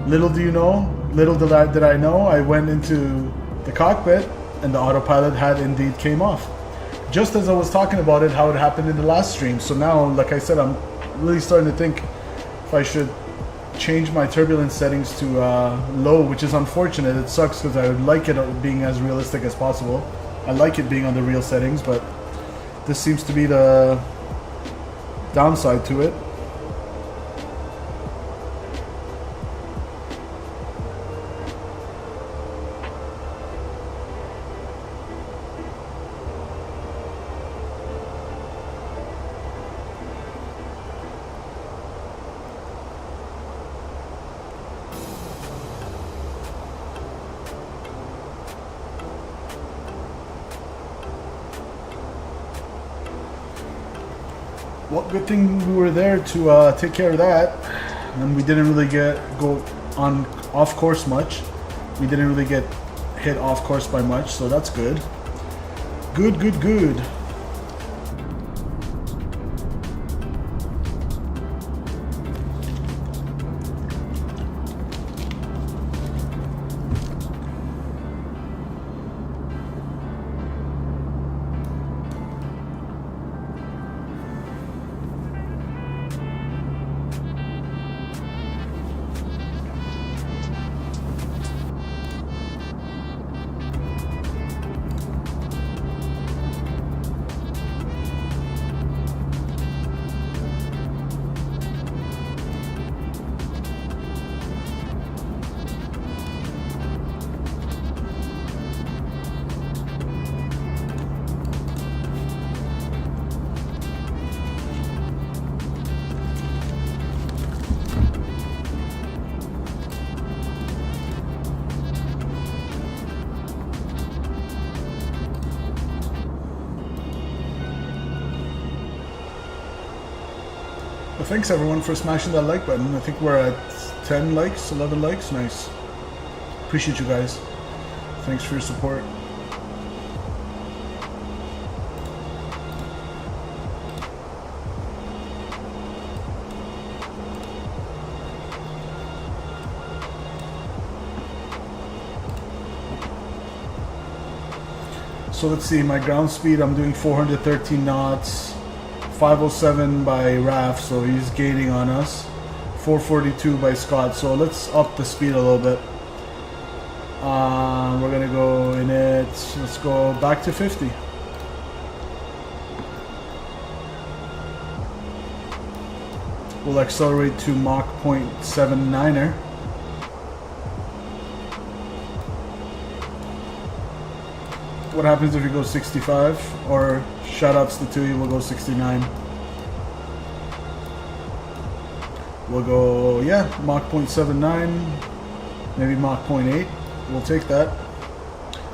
Little do you know, little did I know, I went into the cockpit and the autopilot had indeed came off. Just as I was talking about it, how it happened in the last stream. So now, like I said, I'm really starting to think if I should change my turbulence settings to low, which is unfortunate. It sucks because I would like it being as realistic as possible. I like it being on the real settings, but this seems to be the downside to it. Well, good thing we were there to take care of that, and we didn't really go on off course much. We didn't really get hit off course by much, so that's good. Good. Well, thanks everyone for smashing that like button. I think we're at 10 likes, 11 likes. Nice. Appreciate you guys. Thanks for your support. So let's see, my ground speed, I'm doing 413 knots. 507 by Raf, so he's gaining on us. 442 by Scott, so let's up the speed a little bit. We're gonna go in it, let's go back to 50. We'll accelerate to Mach 0.79er. What happens if you go 65? Or shoutouts to Tui, we'll go 69. We'll go, yeah, Mach 0.79, maybe Mach 0.8. We'll take that.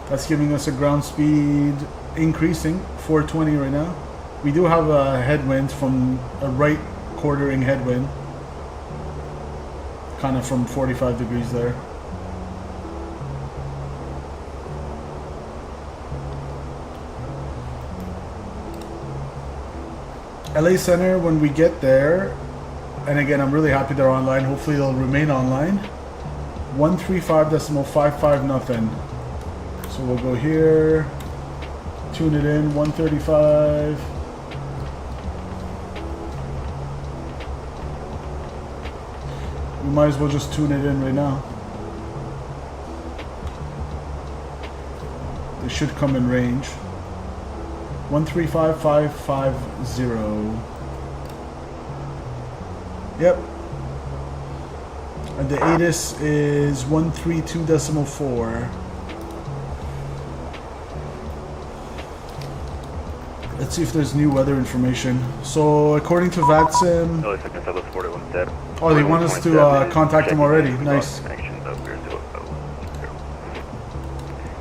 That's giving us a ground speed increasing, 420 right now. We do have a headwind from a right quartering headwind, kind of from 45 degrees there. LA Center, when we get there, and again, I'm really happy they're online. Hopefully they'll remain online. 135.55 nothing. So we'll go here, tune it in, 135. We might as well just tune it in right now. It should come in range. 135.550. Yep. And the ATIS is 132.4. Let's see if there's new weather information. So according to VATSIM, oh, they want us to contact them already. Nice.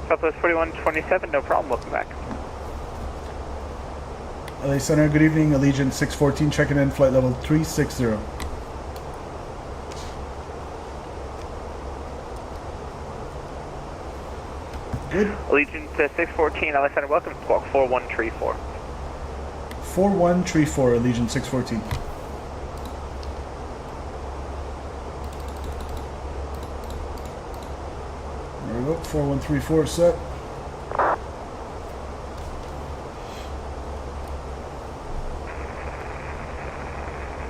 Southwest 4127, no problem. Welcome back. LA Center, good evening. Allegiant 614 checking in, flight level 360. Good. Allegiant 614, LA Center, welcome to squawk 4134. 4134, Allegiant 614. There we go, 4134 set.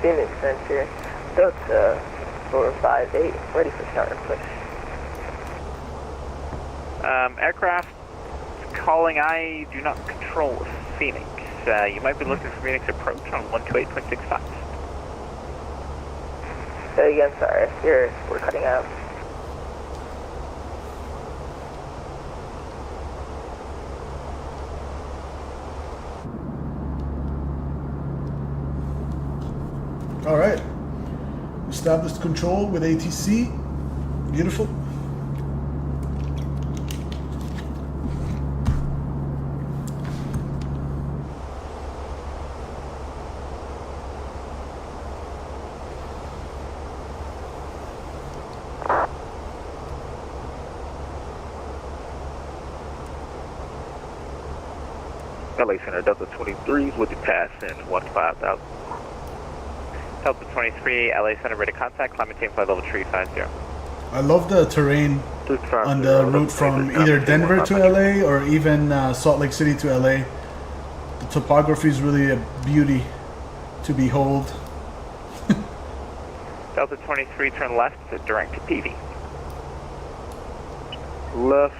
Phoenix Center, Delta 458, ready for start and push. Aircraft calling, I do not control Phoenix. You might be looking for Phoenix approach on 128.65. Say again, sorry, we're cutting out. All right. Established control with ATC. Beautiful. LA Center, Delta 23s with the pass in 15,000. Delta 23, LA Center, ready to contact, climb maintain flight level 350. I love the terrain on the route from either Denver to LA or even Salt Lake City to LA. The topography is really a beauty to behold. Delta 23, turn left to direct to PV. Left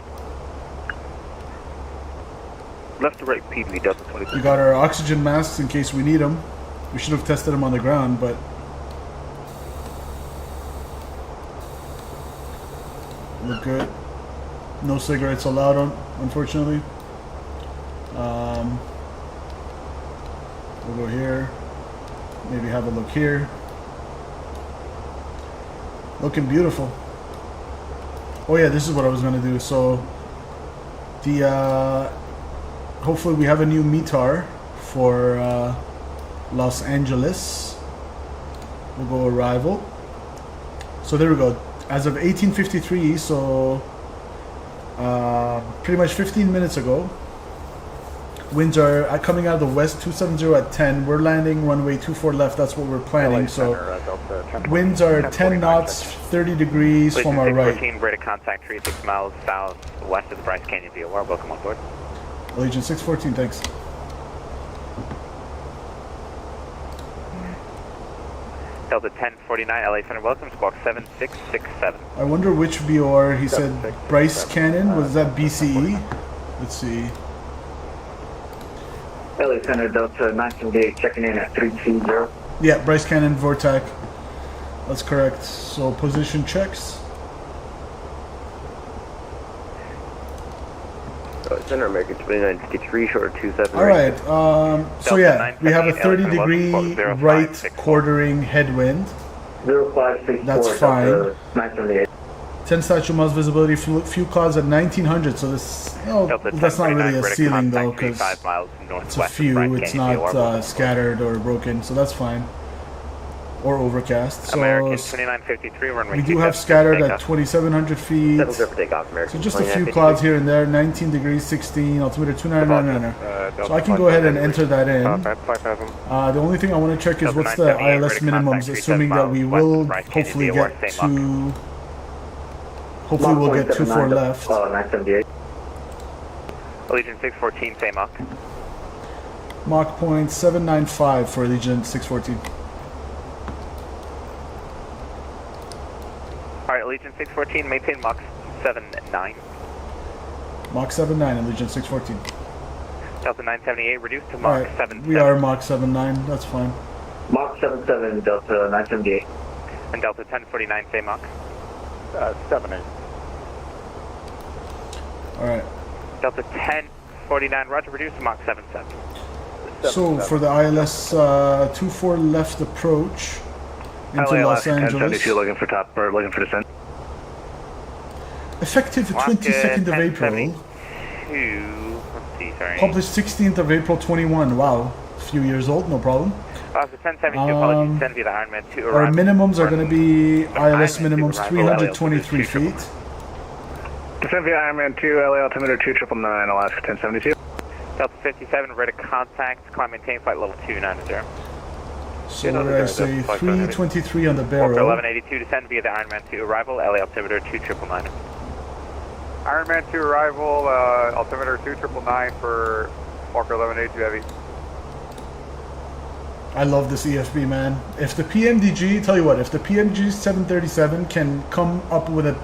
to right PV, Delta 23. We got our oxygen masks in case we need them. We should have tested them on the ground, but look good. No cigarettes allowed, unfortunately. We'll go here. Maybe have a look here. Looking beautiful. Oh yeah, this is what I was gonna do. So the hopefully we have a new METAR for Los Angeles. We'll go arrival. So there we go. As of 1853, so pretty much 15 minutes ago. Winds are coming out of the west, 270 at 10. We're landing runway 24 left. That's what we're planning. So winds are 10 knots, 30 degrees from our right. 14, ready to contact 36 miles southwest of the Bryce Canyon VOR. Welcome on board. Allegiant 614, thanks. Delta 1049, LA Center, welcome, squawk 7667. I wonder which VOR he said. Bryce Canyon, was that BCE? Let's see. LA Center, Delta 978, checking in at 320. Yeah, Bryce Canyon Vortac. That's correct. So position checks. Center American 2953, short of 27. Alright, so yeah, we have a 30 degree right quartering headwind. 0564, That's fine. Delta 978. 10 statute miles visibility, few clouds at 1900, so this, that's not really a ceiling though, because it's a few, it's not scattered or broken, so that's fine. Or overcast. So we do have scattered at 2,700 feet. So just a few clouds here and there. 19 degrees, 16, altimeter 2999. So I can go ahead and enter that in. The only thing I want to check is what's the ILS minimums, assuming that we will hopefully get to. Hopefully we'll get 24 left. 978. Allegiant 614, say Mach. Mach point 795 for Allegiant 614. Alright, Allegiant 614, maintain Mach 79. Mach 79, Allegiant 614. Delta 978, reduced to Mach 77. We are Mach 79, that's fine. Mach 77, Delta 978. And Delta 1049, say Mach. 78. Alright. Delta 1049, roger, reduced to Mach 77. So for the ILS 24 left approach into Los Angeles. Looking for top or looking for descent. Effective 22nd of April. Let's see, sorry. Published 16th of April 21. Wow, a few years old, no problem. So 1072, apologies, 10 via the Ironman 2 Our minimums are going to be ILS minimums 323 feet. Descent via Ironman 2, LA altimeter 2999, Alaska 1072. Delta 57, ready to contact, climb maintain flight level 290. So what did I say? 323 on the barrel. 1182, descend via the Ironman 2 arrival, LA altimeter 2999. Ironman 2 arrival, altimeter 2999 for Walker 1182 Heavy. I love this EFB, man. If the PMDG, tell you what, if the PMG 737 can come out with a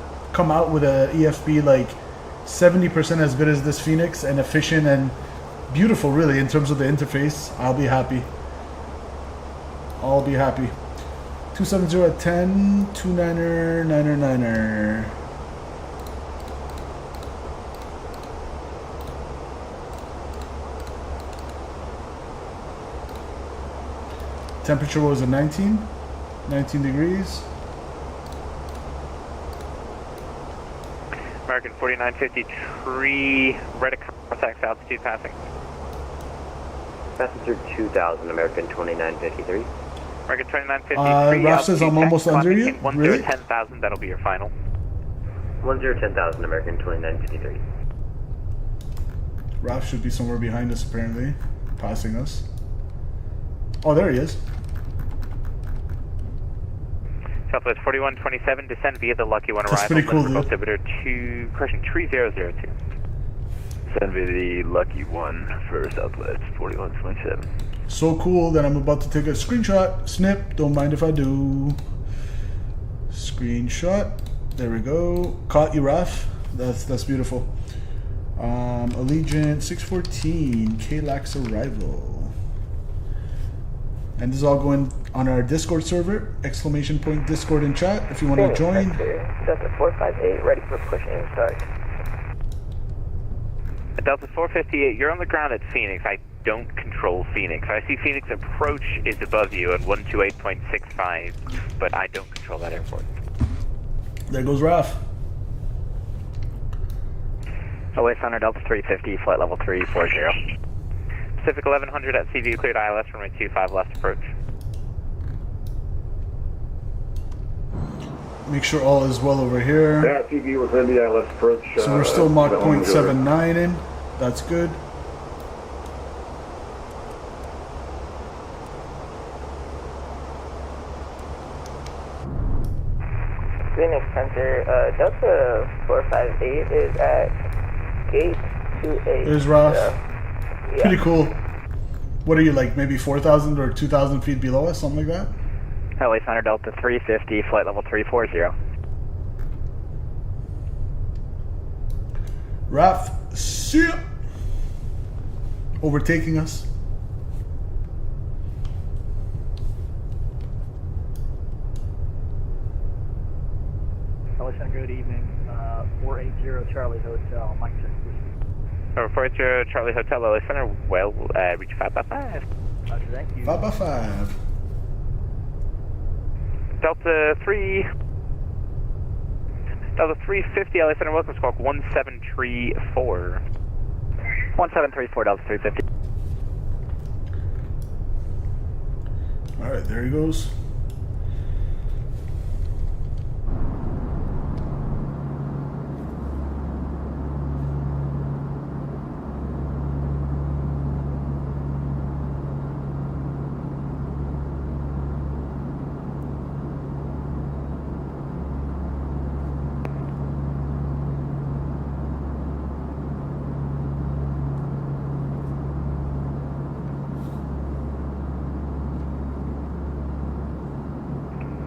EFB like 70% as good as this Fenix and efficient and beautiful, really, in terms of the interface, I'll be happy. I'll be happy. 270 at 10, 29er, 9er, 9er. Temperature was at 19 degrees. American 4953, ready to contact altitude passing. Passenger 2000, American 2953. American 2953. Raf says I'm almost under you. Really? 10,000, that'll be your final. 10,000, American 2953. Raf should be somewhere behind us apparently, passing us. Oh, there he is. Southwest 4127, descend via the Lucky One That's arrival. pretty cool, dude. Altimeter 2, correction, 3002. Send me the Lucky One for Southwest 4127. So cool that I'm about to take a screenshot. Snip, don't mind if I do. Screenshot. There we go. Caught you, Raf. That's beautiful. Allegiant 614 KLAX arrival. And this is all going on our Discord server. Exclamation point Discord in chat if you want to join. Delta 458, ready for push and start. Delta 458, you're on the ground at Phoenix. I don't control Phoenix. I see Phoenix approach is above you at 128.65, but I don't control that airport. There goes Raf. LA Center Delta 350, flight level 340. Pacific 1100 at CV, cleared ILS, runway 25 left approach. Make sure all is well over here. Yeah, TV was in the ILS approach. So we're still Mach 0.79 in. That's good. Phoenix Center, Delta 458 is at gate 28. There's Raf. Yeah. Pretty cool. What are you, like maybe 4,000 or 2,000 feet below us, something like that? LA Center Delta 350, flight level 340. Raf, see ya. Overtaking us. LA Center, good evening. 480 Charlie Hotel, Mike check. Over 480 Charlie Hotel, LA Center, well, reach 5 by 5. Thank you. 5 by 5. Delta 350, LA Center, welcome, squawk 1734. 1734 Delta 350. Alright, there he goes.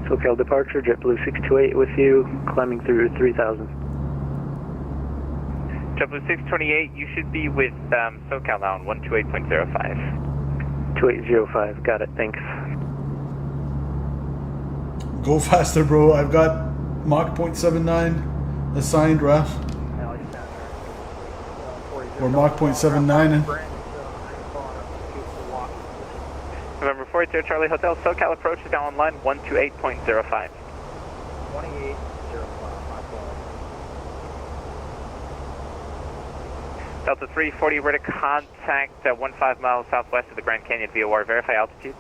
SoCal departure, JetBlue 628 with you, climbing through 3000. JetBlue 628, you should be with SoCal now on 128.05. 2805, got it, thanks. Go faster, bro. I've got Mach 0.79 assigned, Raf. Or Mach 0.79 in. November 40 Charlie Hotel, SoCal approach is now on line 128.05. 2805, Delta 340, we're to contact 15 miles southwest of the Grand Canyon VOR. Verify altitude.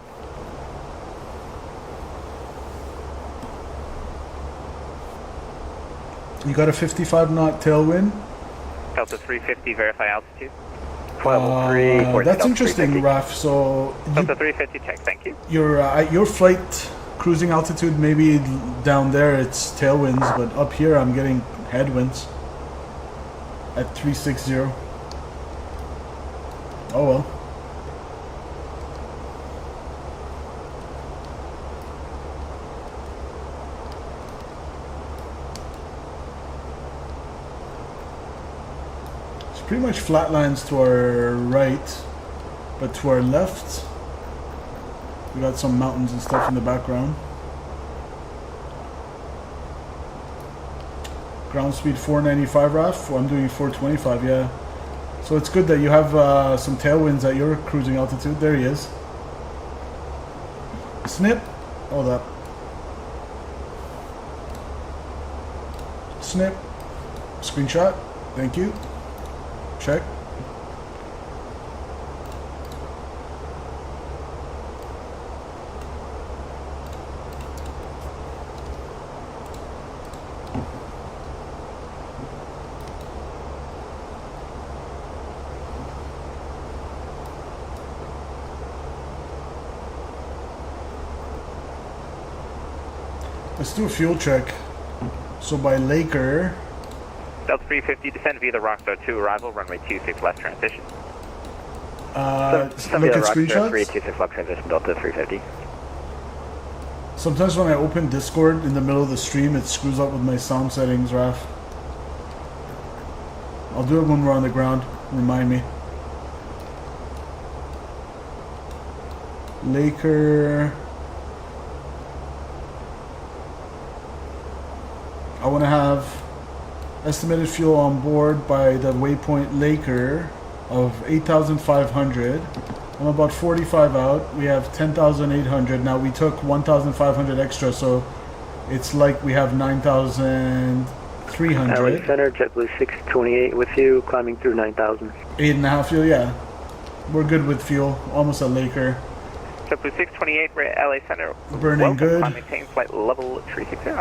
You got a 55 knot tailwind. Delta 350, verify altitude. That's interesting, Raf. So Delta 350, check, thank you. your flight cruising altitude, maybe down there it's tailwinds, but up here I'm getting headwinds at 360. Oh well. Pretty much flat lines to our right, but to our left we got some mountains and stuff in the background. Ground speed 495, Raf. I'm doing 425, yeah. So it's good that you have some tailwinds at your cruising altitude. There he is. Snip. Hold up. Snip. Screenshot. Thank you. Check. Let's do a fuel check. So by Laker, Delta 350, descend via the Rockstar 2 arrival, runway 26 left transition. look at screenshots. 326 left transition, Delta 350. Sometimes when I open Discord in the middle of the stream, it screws up with my sound settings, Raf. I'll do it when we're on the ground. Remind me. Laker. I want to have estimated fuel on board by the waypoint Laker of 8,500. I'm about 45 out. We have 10,800. Now we took 1,500 extra, so it's like we have 9,300. LA Center, JetBlue 628 with you, climbing through 9,000. 8.5 fuel, yeah. We're good with fuel. Almost a Laker. JetBlue 628, LA Center. Burning Welcome, good. climb, maintain flight level 360.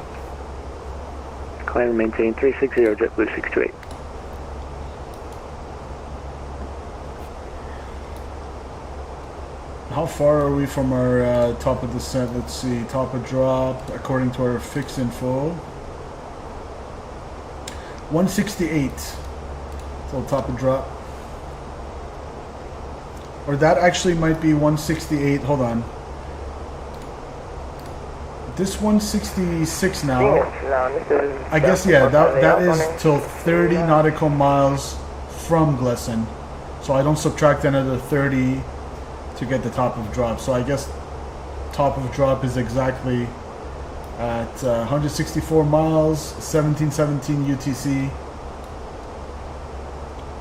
Climb and maintain 360, JetBlue 628. How far are we from our top of descent? Let's see. Top of drop, according to our fixed info. 168. So top of drop. Or that actually might be 168. Hold on. This 166 now. I guess, yeah, that is till 30 nautical miles from Gleason. So I don't subtract another 30 to get the top of drop. So I guess top of drop is exactly at 164 miles, 1717 UTC.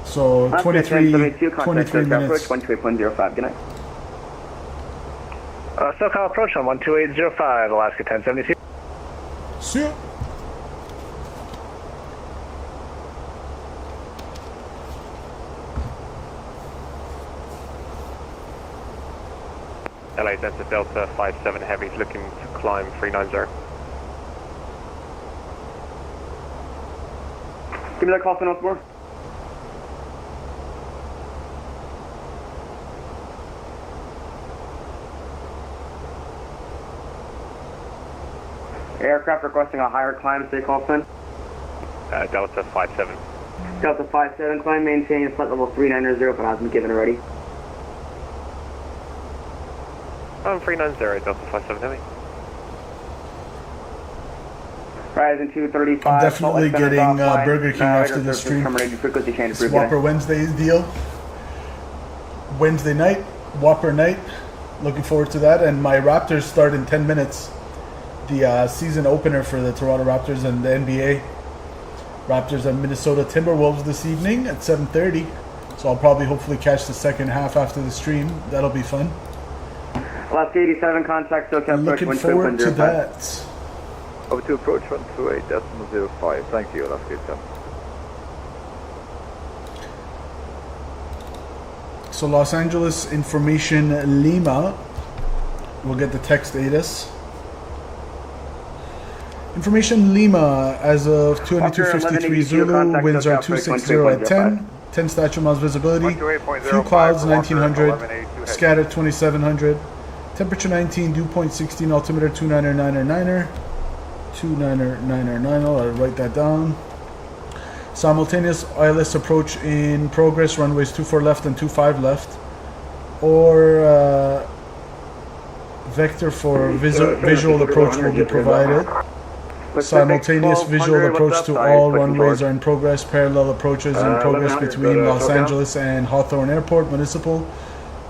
So 23 minutes. 128.05, good night. SoCal approach on 128.05, Alaska 1072. See ya. LA Delta Delta 57 Heavy's looking to climb 390. Give me that call, Fenix A320. Aircraft requesting a higher climb, stay call, Finn. Delta 57. Delta 57, climb, maintain flight level 390, but hasn't been given already. 390, Delta 57 Heavy. Rising 235. I'm definitely getting Burger King after the stream. It's Whopper Wednesday's deal. Wednesday night, Whopper night. Looking forward to that. And my Raptors start in 10 minutes. The season opener for the Toronto Raptors and the NBA. Raptors and Minnesota Timberwolves this evening at 7:30. So I'll probably hopefully catch the second half after the stream. That'll be fun. Alaska 87, contact SoCal. Looking forward to that. Over to approach 128.05. Thank you, Alaska 87. So Los Angeles Information Lima. We'll get the text ATIS. Information Lima, as of 22:53 Zulu, winds are 260 at 10, 10 statute miles visibility, few clouds 1900, scattered 2700, temperature 19, dew point 16, altimeter 299er, 299er, I'll write that down. Simultaneous ILS approach in progress, runways 24 left and 25 left, or vector for visual approach will be provided. Simultaneous visual approach to all runways are in progress. Parallel approaches in progress between Los Angeles and Hawthorne Airport Municipal.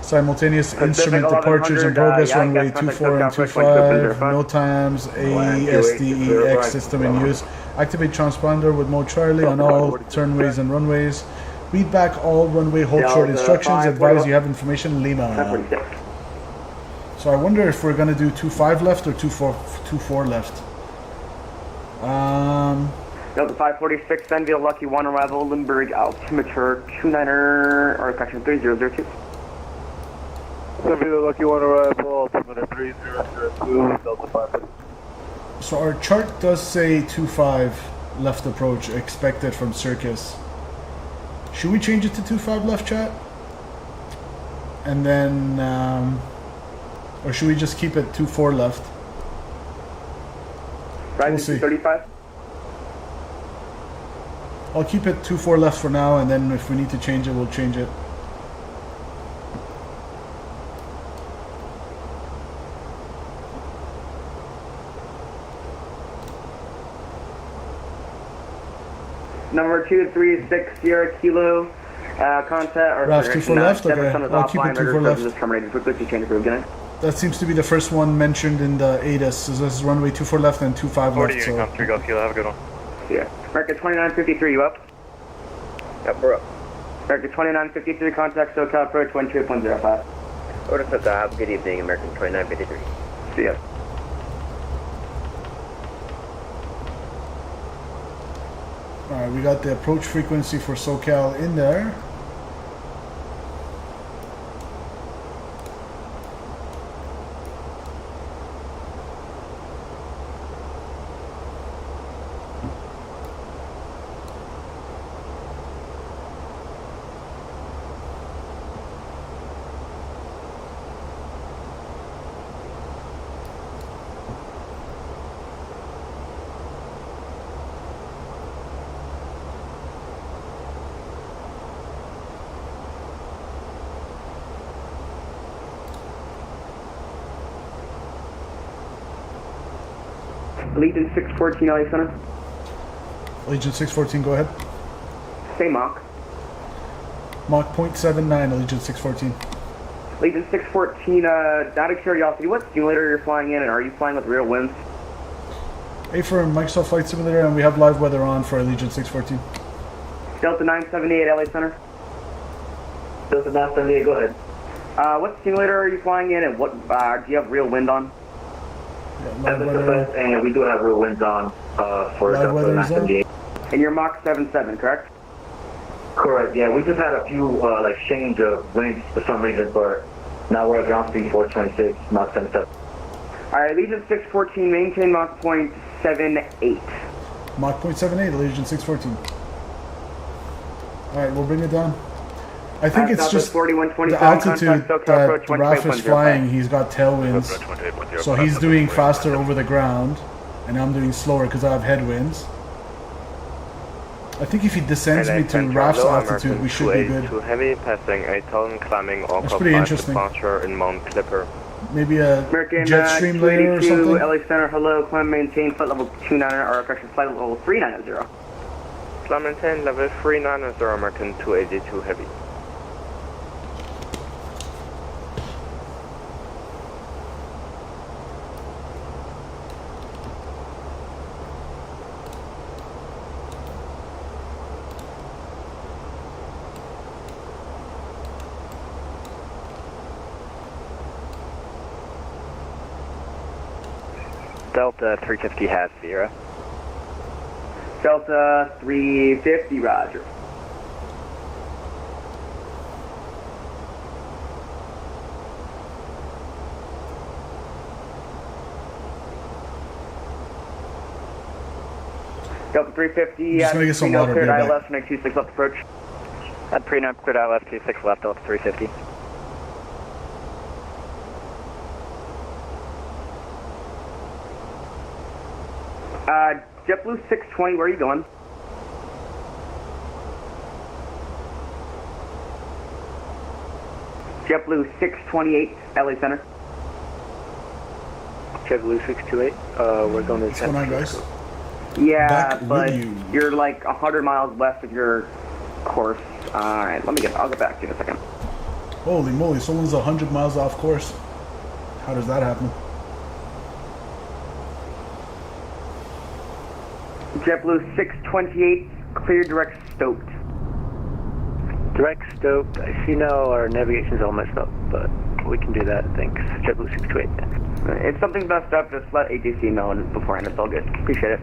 Simultaneous instrument departures in progress. Runway 24 and 25. No times. ASDEX system in use. Activate transponder with mode Charlie on all turnways and runways. Read back all runway hold short instructions. Advise you have information. Lima. So I wonder if we're gonna do 25 left or 24 left. Delta 546, Senville Lucky 1 arrival, Limburg altimeter 29er, or correction 3002. Senville Lucky 1 arrival, altimeter 3002, Delta 546. So our chart does say 25 left approach expected from Circus. Should we change it to 25 left, chat? And then, or should we just keep it 24 left? We'll see. 35. I'll keep it 2-4 left for now, and then if we need to change it, we'll change it. Number 236 Sierra Kilo, contact or Ralph, 2-4 left? Okay, I'll keep it 2-4 left. Terminated. Quickly change for again. That seems to be the first one mentioned in the ATIS. So this is runway 24 left and 25 left. So. Come 3 Golf Kilo, have a good one. Yeah. America 2953, you up? Yep, we're up. America 2953, contact SoCal approach 12.05. Order SoCal, have a good evening, American 2953. See ya. Alright, we got the approach frequency for SoCal in there. Legion 614 LA Center. Legion 614, go ahead. Same Mach. Mach 0.79, Legion 614. Legion 614, out of curiosity, what simulator you're flying in, and are you flying with real winds? A for Microsoft Flight Simulator, and we have live weather on for Legion 614. Delta 978 LA Center. Delta 978, go ahead. What simulator are you flying in, and what do you have real wind on? Yeah, live weather. And we do have real winds on for Live Delta weather is on? 978. And you're Mach 77, correct? Correct, yeah. We just had a few like change of winds for some reason, but now we're at ground speed 426, Mach 77. Alright, Legion 614, maintain Mach 0.78. Mach 0.78, Legion 614. Alright, we'll bring it down. I think it's just the altitude that Raf is flying. He's got tailwinds, so he's doing faster over the ground, and I'm doing slower because I have headwinds. I think if he descends me to Raf's altitude, we should be good. Too heavy, passing 8,000, climbing all That's pretty interesting. departure in Mount Clipper. Maybe a American, jet stream later or 282, something? LA Center, hello, climb maintain flight level 29, or correction, flight level 390. Climb maintain level 390, American 282 heavy. Delta 350 has Sierra. Delta 350, roger. Delta 350, Just gonna get some water, cleared be right ILS, back. 926 left approach. At pre-numb cleared ILS 26 left, Delta 350. JetBlue 620, where are you going? JetBlue 628, LA Center. JetBlue 628, we're going to What's going on, guys? Yeah, Back with but you. you're like 100 miles west of your course. Alright, I'll get back to you in a second. Holy moly, someone's 100 miles off course. How does that happen? JetBlue 628, clear direct stoked. Direct stoked. I see now our navigation's all messed up, but we can do that, thanks. JetBlue 628. If something's messed up, just let ATC know beforehand. It's all good. Appreciate it.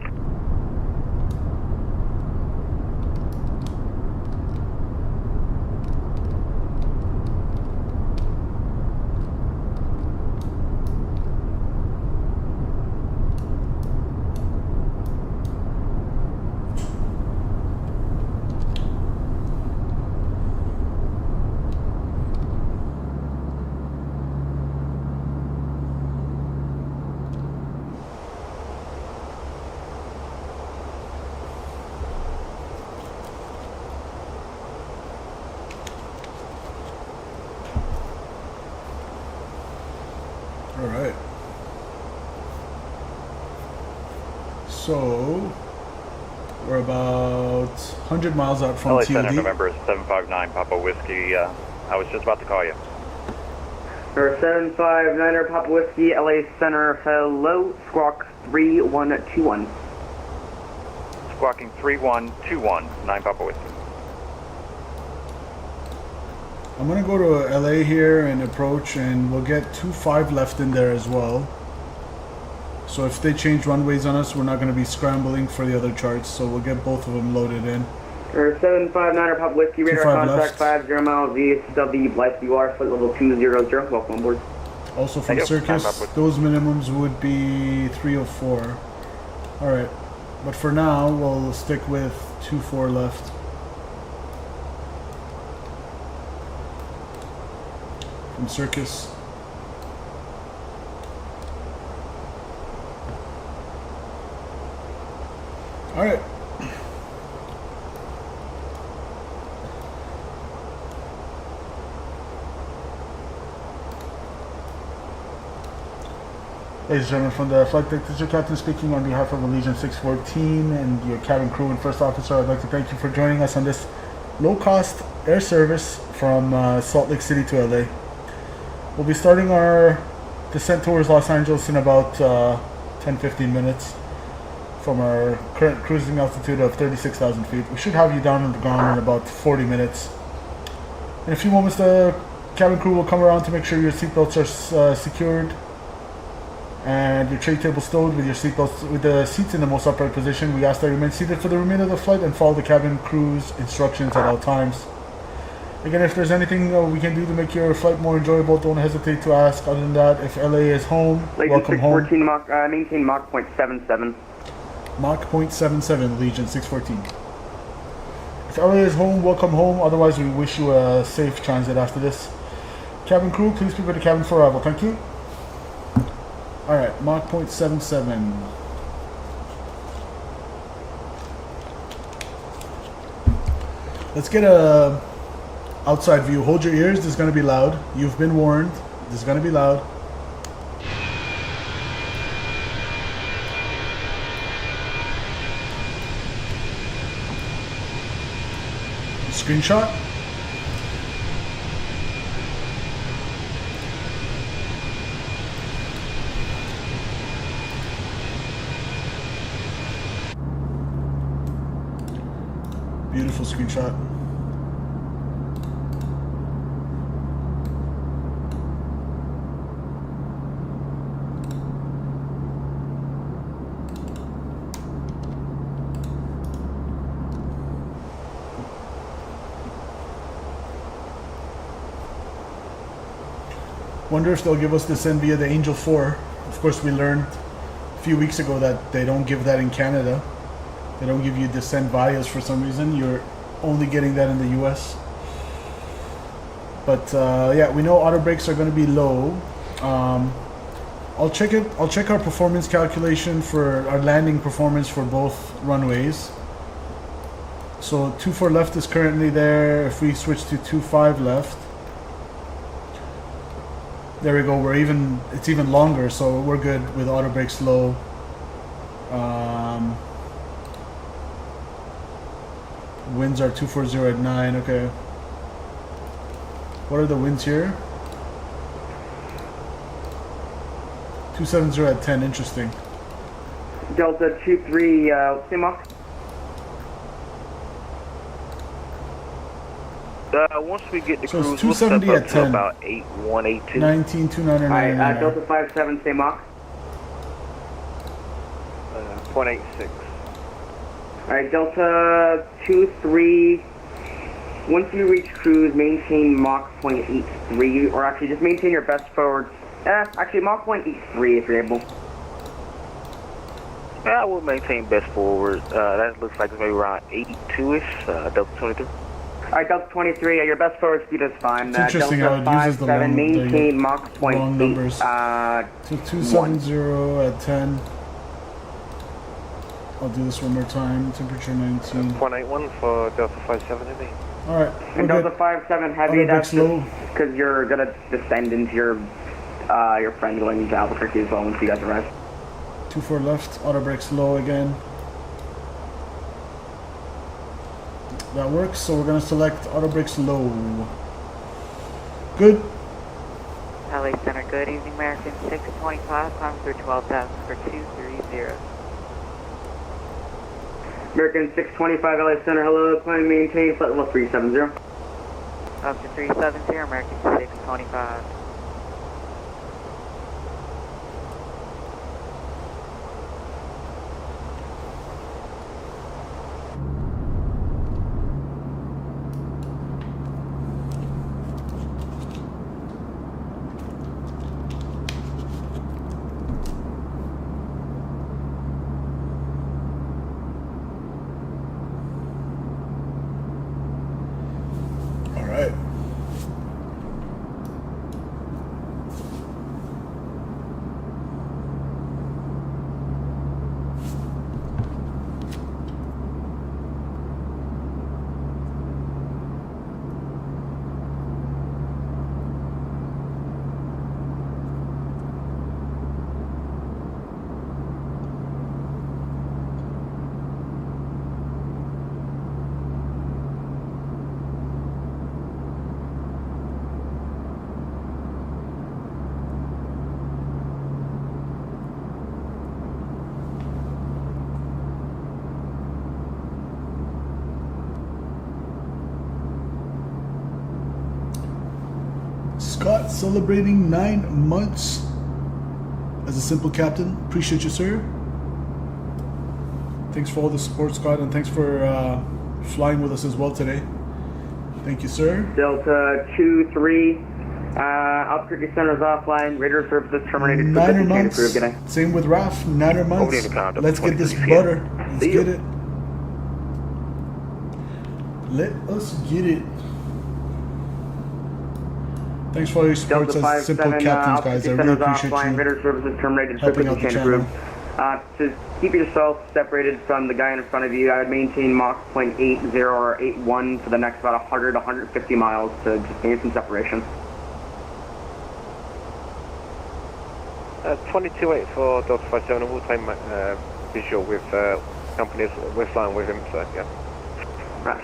So we're about 100 miles out from LA TLD. Center, November 759, Papa Whiskey. I was just about to call you. Number 759er Papa Whiskey, LA Center, hello, squawk 3121. Squawking 3121, 9 Papa Whiskey. I'm gonna go to LA here and approach, and we'll get 25 left in there as well. So if they change runways on us, we're not gonna be scrambling for the other charts, so we'll get both of them loaded in. Number 759er Papa Whiskey, radar 25 contact left. 50 miles east of the Blythe BUR, flight level 200, welcome on board. Also from Thank you. Circus, those minimums would be 304. Alright, but for now, we'll stick with 24 left. From Circus. Alright. Ladies and gentlemen, from the flight deck, this is your captain speaking on behalf of Allegiant 614 and your cabin crew and first officer. I'd like to thank you for joining us on this low-cost air service from Salt Lake City to LA. We'll be starting our descent towards Los Angeles in about 10-15 minutes from our current cruising altitude of 36,000 feet. We should have you down on the ground in about 40 minutes. In a few moments, the cabin crew will come around to make sure your seatbelts are secured and your tray table stowed with your seatbelts, with the seats in the most upright position. We ask that you remain seated for the remainder of the flight and follow the cabin crew's instructions at all times. Again, if there's anything we can do to make your flight more enjoyable, don't hesitate to ask. Other than that, if LA is home, welcome home. 614, maintain Mach 0.77. Mach 0.77, Legion 614. If LA is home, welcome home. Otherwise, we wish you a safe transit after this. Cabin crew, please prepare the cabin for arrival. Thank you. Alright, Mach 0.77. Let's get a outside view. Hold your ears, this is going to be loud. You've been warned. This is going to be loud. Screenshot. Beautiful screenshot. Wonder if they'll give us this in via the Angel 4. Of course, we learned a few weeks ago that they don't give that in Canada. They don't give you descent vias for some reason. You're only getting that in the US. But yeah, we know auto brakes are going to be low. I'll check it. I'll check our performance calculation for our landing performance for both runways. So 24 left is currently there. If we switch to 25 left, there we go. We're even. It's even longer, so we're good with auto brakes low. Winds are 240 at 9. Okay. What are the winds here? 270 at 10. Interesting. Delta 23, what's the Mach? Once we get the So it's cruise, we'll step 270 up at to 10. about 8182. 19,299. Alright, Delta 57, same Mach. 0.86. Alright, Delta 23, once you reach cruise, maintain Mach 0.83, or actually just maintain your best forward. Actually Mach 0.83 if you're able. Yeah, we'll maintain best forward. That looks like it's maybe around 82-ish, Delta 23. Alright, Delta 23, your best forward speed is fine. It's interesting Delta how it uses the 57, long, maintain Mach long numbers. 0.8. So 270 at 10. I'll do this one more time. Temperature 19. 0.81 for Delta 57 and 8. Alright. And Delta 57 heavy, Auto brakes that's low. because you're gonna descend into your friend going to Albuquerque as well once you guys arrive. 24 left, auto brakes low again. That works, so we're gonna select auto brakes low. Good. LA Center, good evening, American 625, climb through 12,000 for 230. American 625 LA Center, hello, climb maintain, flight level 370. Up to 370, American 625. All right. Scott celebrating 9 months as a simple captain. Appreciate you, sir. Thanks for all the support, Scott, and thanks for flying with us as well today. Thank you, sir. Delta 2-3, Albuquerque Center is offline, radar services terminated. 9 months. Same with Raf, 9 months. Let's get this butter. Let's get it. Let us get it. Thanks for all your support as simple captains, guys. I really appreciate you radar services terminated. helping out the channel. To keep yourself separated from the guy in front of you, I would maintain Mach 0.80 or 81 for the next about 100 150 miles to just gain some separation. 2284 Delta 57, and we'll take visual with companies we're flying with him, so yeah. Right.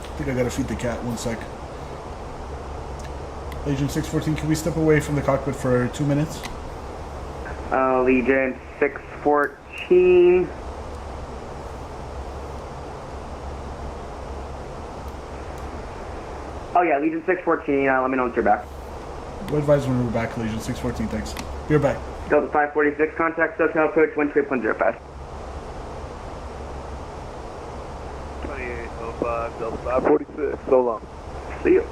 I think I gotta feed the cat. 1 sec. Legion 614, can we step away from the cockpit for 2 minutes? Legion 614. Oh yeah, Legion 614, let me know once you're back. We'll advise when we're back, Legion 614, thanks. You're back. Delta 546, contact SoCal approach 13.05. 2805, Delta 546, so long. See you.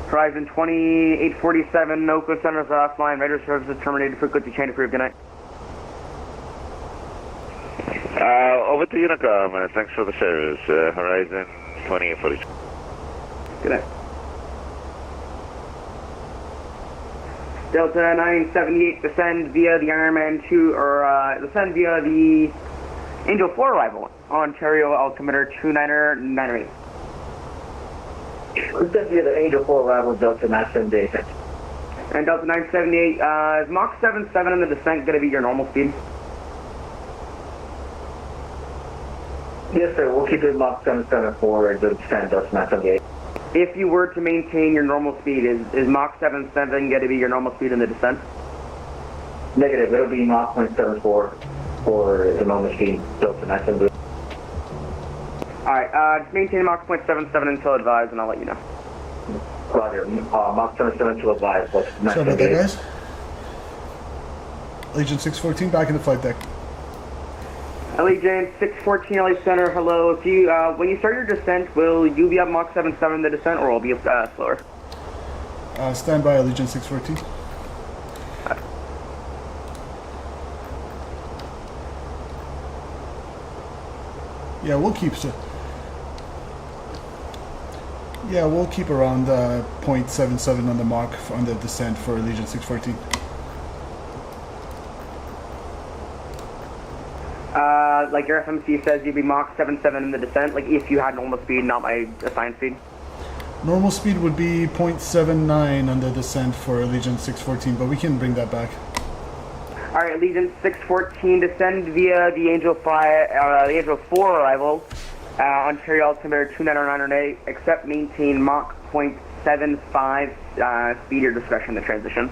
Horizon 2847, Oakland Center is offline, radar services terminated, frequency change approved, good night. Over to Unicom, thanks for the service. Horizon 2846. Good night. Delta 978, descend via the Ironman 2, or descend via the Angel 4 arrival, Ontario altimeter 2998. Descend via the Angel 4 arrival, Delta 978. And Delta 978, is Mach 77 in the descent going to be your normal speed? Yes, sir. We'll keep it Mach 77 for the descent, Delta 978. If you were to maintain your normal speed, is Mach 77 going to be your normal speed in the descent? Negative. It'll be Mach 0.74 for the normal speed, Delta 978. Alright, just maintain Mach 0.77 until advised, and I'll let you know. Roger. Mach 77 to advise. Sorry about that, guys. Legion 614, back in the flight deck. Allegiant 614 LA Center, hello. If you, when you start your descent, will you be up Mach 77 in the descent, or will it be slower? Stand by, Legion 614. Yeah, we'll keep around 0.77 on the Mach on the descent for Legion 614. like your FMC says you'd be Mach 77 in the descent, like if you had normal speed, not my assigned speed. Normal speed would be 0.79 on the descent for Allegiant 614, but we can bring that back. Alright, Allegiant 614, descend via the Angel 4 arrival, Ontario altimeter 29908, except maintain Mach 0.75, speed or discretion in the transition.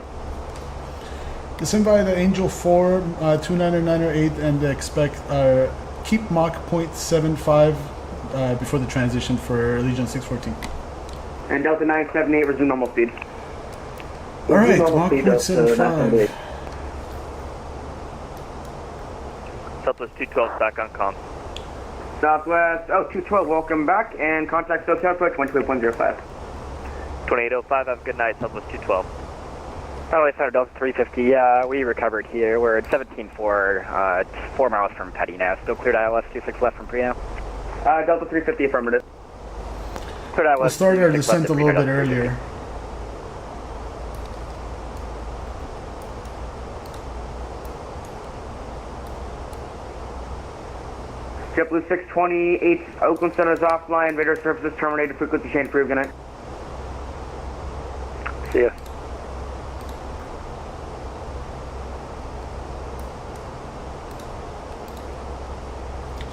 Descend via the Angel 4, 29908, and expect, keep Mach 0.75 before the transition for Allegiant 614. And Delta 978, resume normal speed. Alright, Mach 0.75. Southwest 212 back on comm. Southwest, 212, welcome back, and contact Southwest 28.05. 2805, have a good night, Southwest 212. LA Center Delta 350, we recovered here. We're at 17-4, 4 miles from Petty now. Still cleared ILS 26 left from Preno. Delta 350, affirmative. Cleared ILS. We'll start our descent a little bit earlier. JetBlue 628, Oakland Center is offline, radar services terminated, frequency change approved, good night. See ya.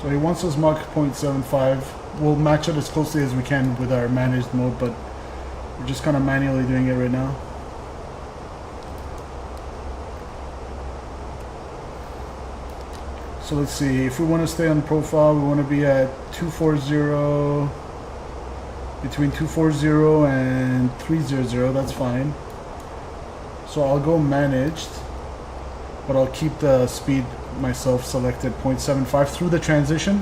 So he wants us Mach 0.75. We'll match it as closely as we can with our managed mode, but we're just kind of manually doing it right now. So let's see, if we want to stay on profile, we want to be at 240, between 240 and 300, that's fine. So I'll go managed, but I'll keep the speed myself selected 0.75 through the transition.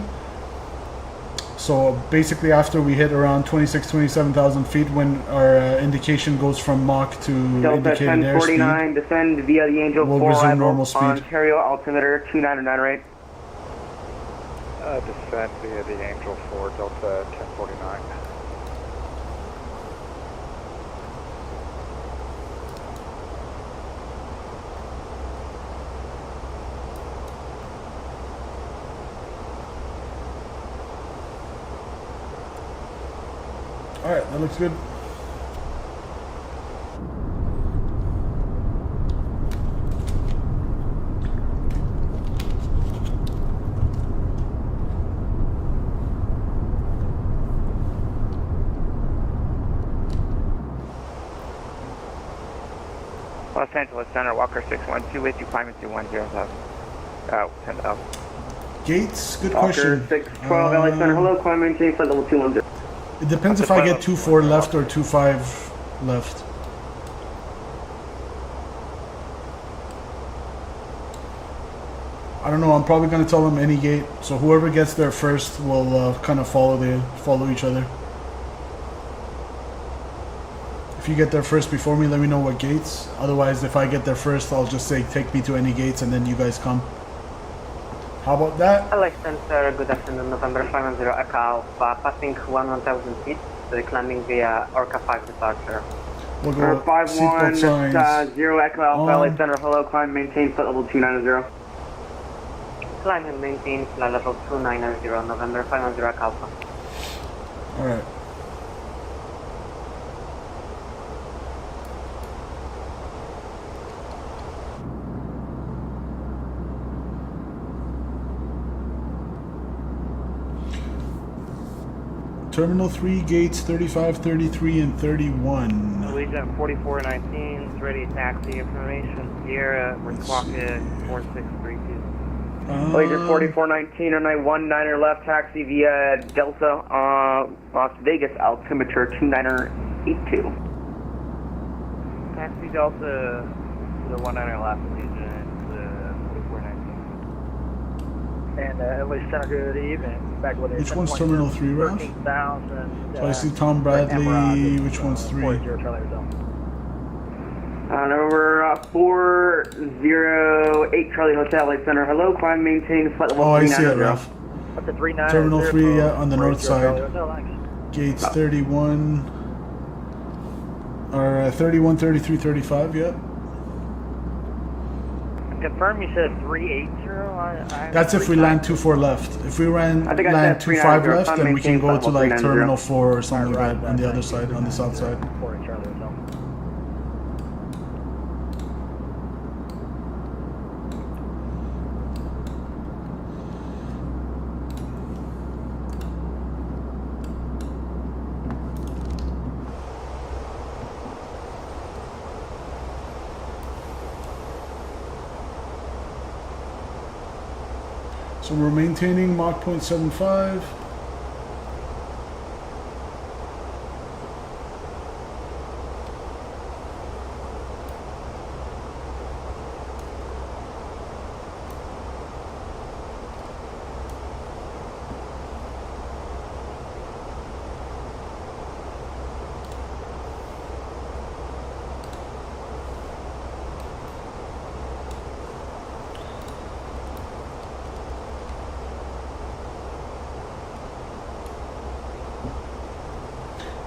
So basically after we hit around 27,000 feet, when our indication goes from Mach to Delta indicated airspeed, 1049, descend via the Angel we'll 4 resume arrival, normal speed. Ontario altimeter 29908. Descent via the Angel 4, Delta 1049. Alright, that looks good. Los Angeles Center, Walker 612 with you, climbing to 10,000. 10,000. Gates, good Walker question. 612, LA Center, hello, climb maintain flight level 210. It depends if I get 2.4 left or 2.5 left. I don't know, I'm probably going to tell them any gate. So whoever gets there first will kind of follow each other. If you get there first before me, let me know what gates. Otherwise, if I get there first, I'll just say take me to any gates and then you guys come. How about that? LA Center, good afternoon, November 50 Echo Alpha, passing 1,000 feet, climbing via Orca 5 departure. We'll go 51, signs. 0 Echo Alpha, LA Center, hello, climb maintain flight level 290. Climb and maintain flight level 290, November 50 Echo Alpha. Alright. Terminal 3, gates 35, 33, and 31. Allegiant 4419 is ready to taxi information. Sierra, we're clocking 4632. Allegiant 4419 or 919er left taxi via Delta, Las Vegas, altimeter 2982. Taxi Delta, the 19er left, Allegiant 4419. And LA Center, good evening. Back with Which one's Terminal 3, Ralph? 13,000. So I see Tom Bradley. Which one's 3? Number 408 Charlie Hotel, LA Center. Hello, climb, maintain flight level 390. Oh, I see it, Ralph. Up to 39. Terminal 3 on the north side. Thanks. Gates 31. Or 31, 33, 35, yep. confirm you said 380? That's if we land 24 left. If we land 25 left, then we can go to like Terminal 4 or something like that on the other side, on the south side. So we're maintaining Mach 0.75.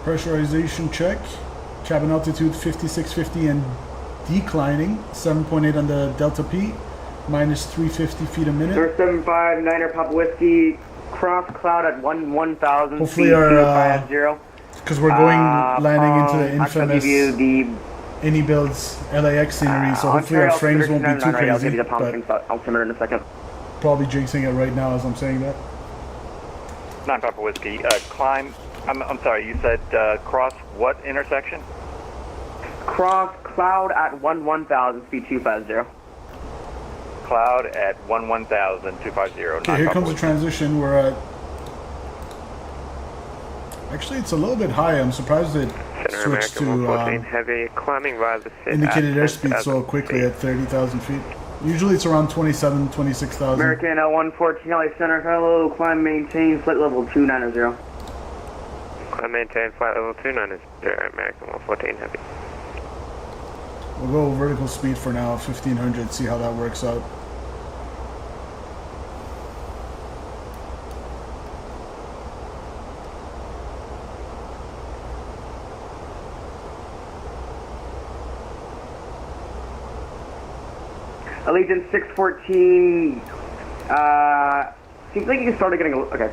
Pressurization check. Cabin altitude 5650 and declining. 7.8 on the Delta P. Minus 350 feet a minute. 759er Papa Whiskey. Cross cloud at 1000. Hopefully our because we're going landing into the infamous IniBuilds KLAX scenery, so hopefully our frames won't be too crazy. But I'll come in a second. Probably jinxing it right now as I'm saying that. 9 Papa Whiskey. Climb. I'm sorry, you said cross what intersection? Cross cloud at 1000, speed 250. Cloud at 1000, 250. Okay, here comes the transition. We're at... Actually, it's a little bit high. I'm surprised it switched to heavy, climbing via the indicated airspeed so quickly at 30,000 feet. Usually it's around 27, 26,000. American L114, LA Center, hello, climb, maintain, flight level 290. Climb, maintain, flight level 290, American 114 heavy. We'll go vertical speed for now, 1500, see how that works out. Allegiant 614, seems like you started getting a, okay,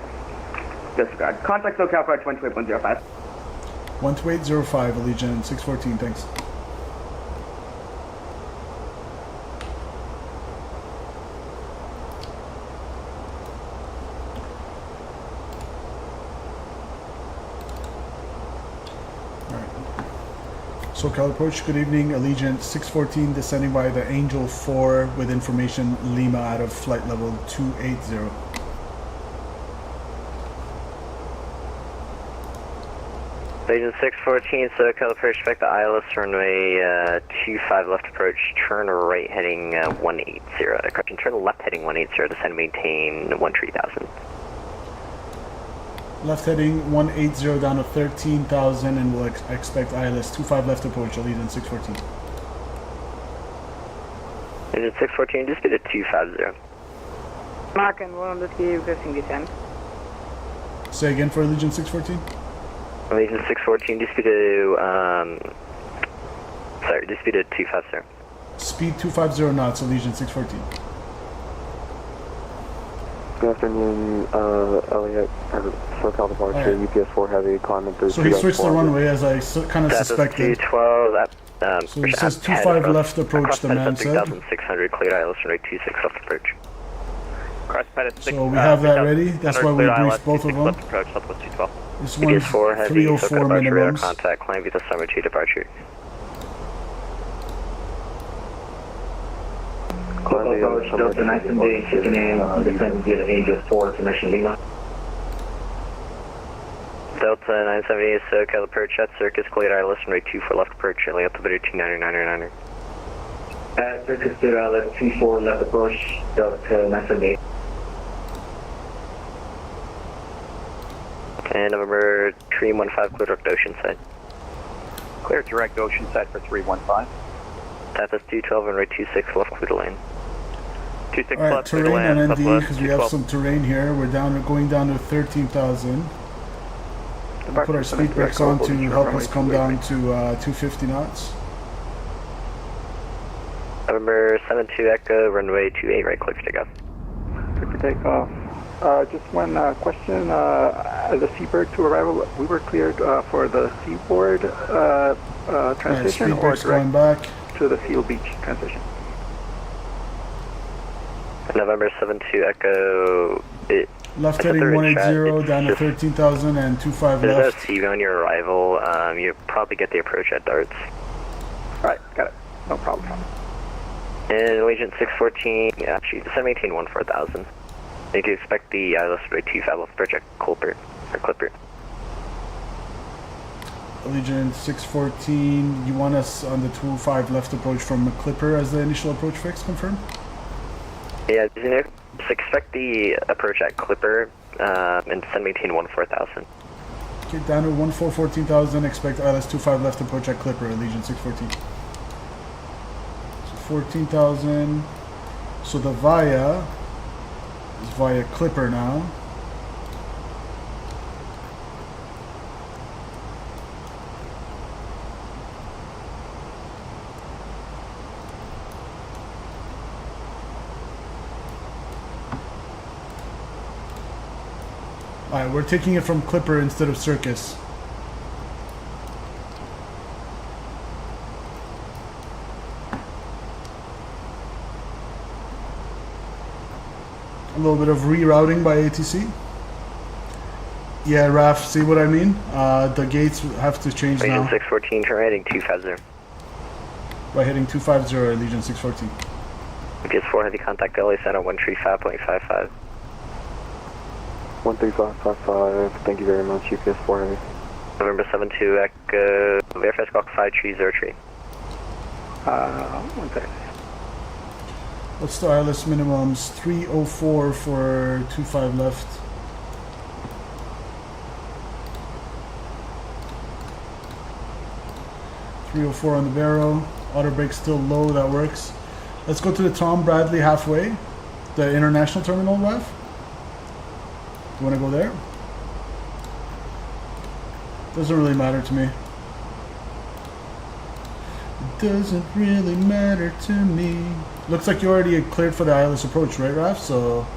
disregard. Contact SoCal for 128.05. 128.05, Allegiant 614, thanks. SoCal approach, good evening, Allegiant 614 descending by the Angel 4 with information Lima out of flight level 280. Allegiant 614, SoCal approach, expect the ILS runway 25 left approach, turn right heading 180, correction, turn left heading 180, descend maintain 13,000. Left heading 180 down to 13,000 and we'll expect ILS 25 left approach, Allegiant 614. Allegiant 614, just be the 250. Mark and 100 requesting descent. Say again for Allegiant 614? Allegiant 614, just be to, sorry, just be to 250. Speed 250 knots, Allegiant 614. Good afternoon, Elliot, SoCal departure, UPS 4 heavy, climbing through. So he switched the runway as I kind of suspected. 212, so it says 25 left approach, the man said. 3,600, cleared ILS runway 26 left approach. So we have that ready, that's why we briefed both of them. This one's 304 minimums. Contact, climb via summer 2 departure. Approach, Delta 978, checking in, descending via the Angel 4, information Lima. Delta 978, SoCal approach at Circus, cleared ILS runway 24 left approach, LA altimeter 299er. At Circus, cleared ILS 24 left approach, Delta 978. And November 315, clear direct ocean side. Clear direct ocean side for 315. Tapas 212 and right 26 left, clear to land. 26 Alright, left, terrain on ND, because we have some terrain here. We're going down to 13,000. We'll put our speed brakes on to help us come down to 250 knots. November 72 Echo, runway 28 right, clear for takeoff. Clear for takeoff. Just one question. The seabird to arrival, we were cleared for the seaboard transition or Speedbird's going back. to the Seal Beach transition? November 72 Echo. Left heading 180 down to 13,000 and 25 There's left. no CV on your arrival. You probably get the approach at darts. Alright, got it. No problem. And Allegiant 614, actually, descend maintain 14,000. You can expect the ILS runway 25 left approach at Clipper. Allegiant 614, you want us on the 205 left approach from Clipper as the initial approach fix, confirmed? Yeah, just expect the approach at Clipper and descend maintain 14,000. Okay, down to 14,000, expect ILS 25 left approach at Clipper, Allegiant 614. So 14,000, so the VIA is via Clipper now. Alright, we're taking it from Clipper instead of Circus. A little bit of rerouting by ATC. Yeah, Raf, see what I mean? The gates have to change now. Allegiant 614, turn heading 250. By heading 250, Allegiant 614. PS4 heavy contact LA Center 135.55. 13555, thank you very much, UPS 4 heavy. November 72 Echo, verify squawk 530. 1 second. What's the ILS minimums? 304 for 25 left. .304 on the barrel. Auto brake still low, that works. Let's go to the Tom Bradley halfway. The international terminal, Raf. Do you want to go there? Doesn't really matter to me. It doesn't really matter to me. Looks like you already cleared for the ILS approach, right, Raf? So.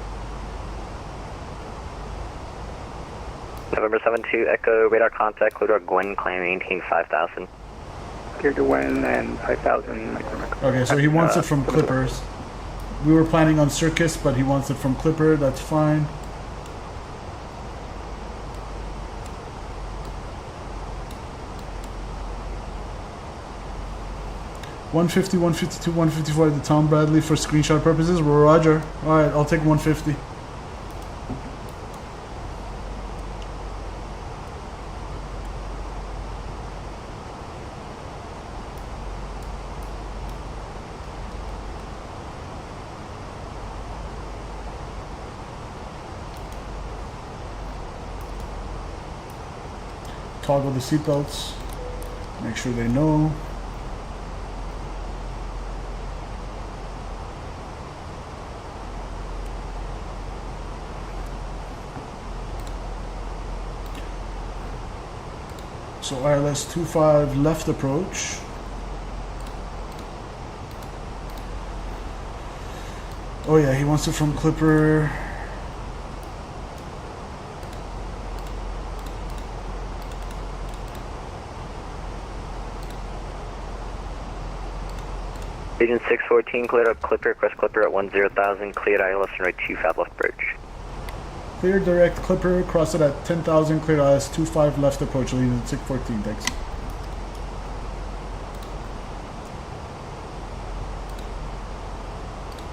November 72 Echo, radar contact, clear to Gwen, climb maintain 5,000. Clear to Gwen and 5,000. Okay, so he wants it from Clippers. We were planning on Circus, but he wants it from Clipper. That's fine. .150, 152, 154 at the Tom Bradley for screenshot purposes. Well, Roger. Alright, I'll take 150. Toggle the seatbelts. Make sure they know. So ILS 25 left approach. Oh yeah, he wants it from Clipper. Agent 614, cleared up Clipper, request Clipper at 10,000, cleared ILS runway 25 left approach. Clear direct Clipper, cross it at 10,000, clear ILS 25 left approach, leading 614, thanks.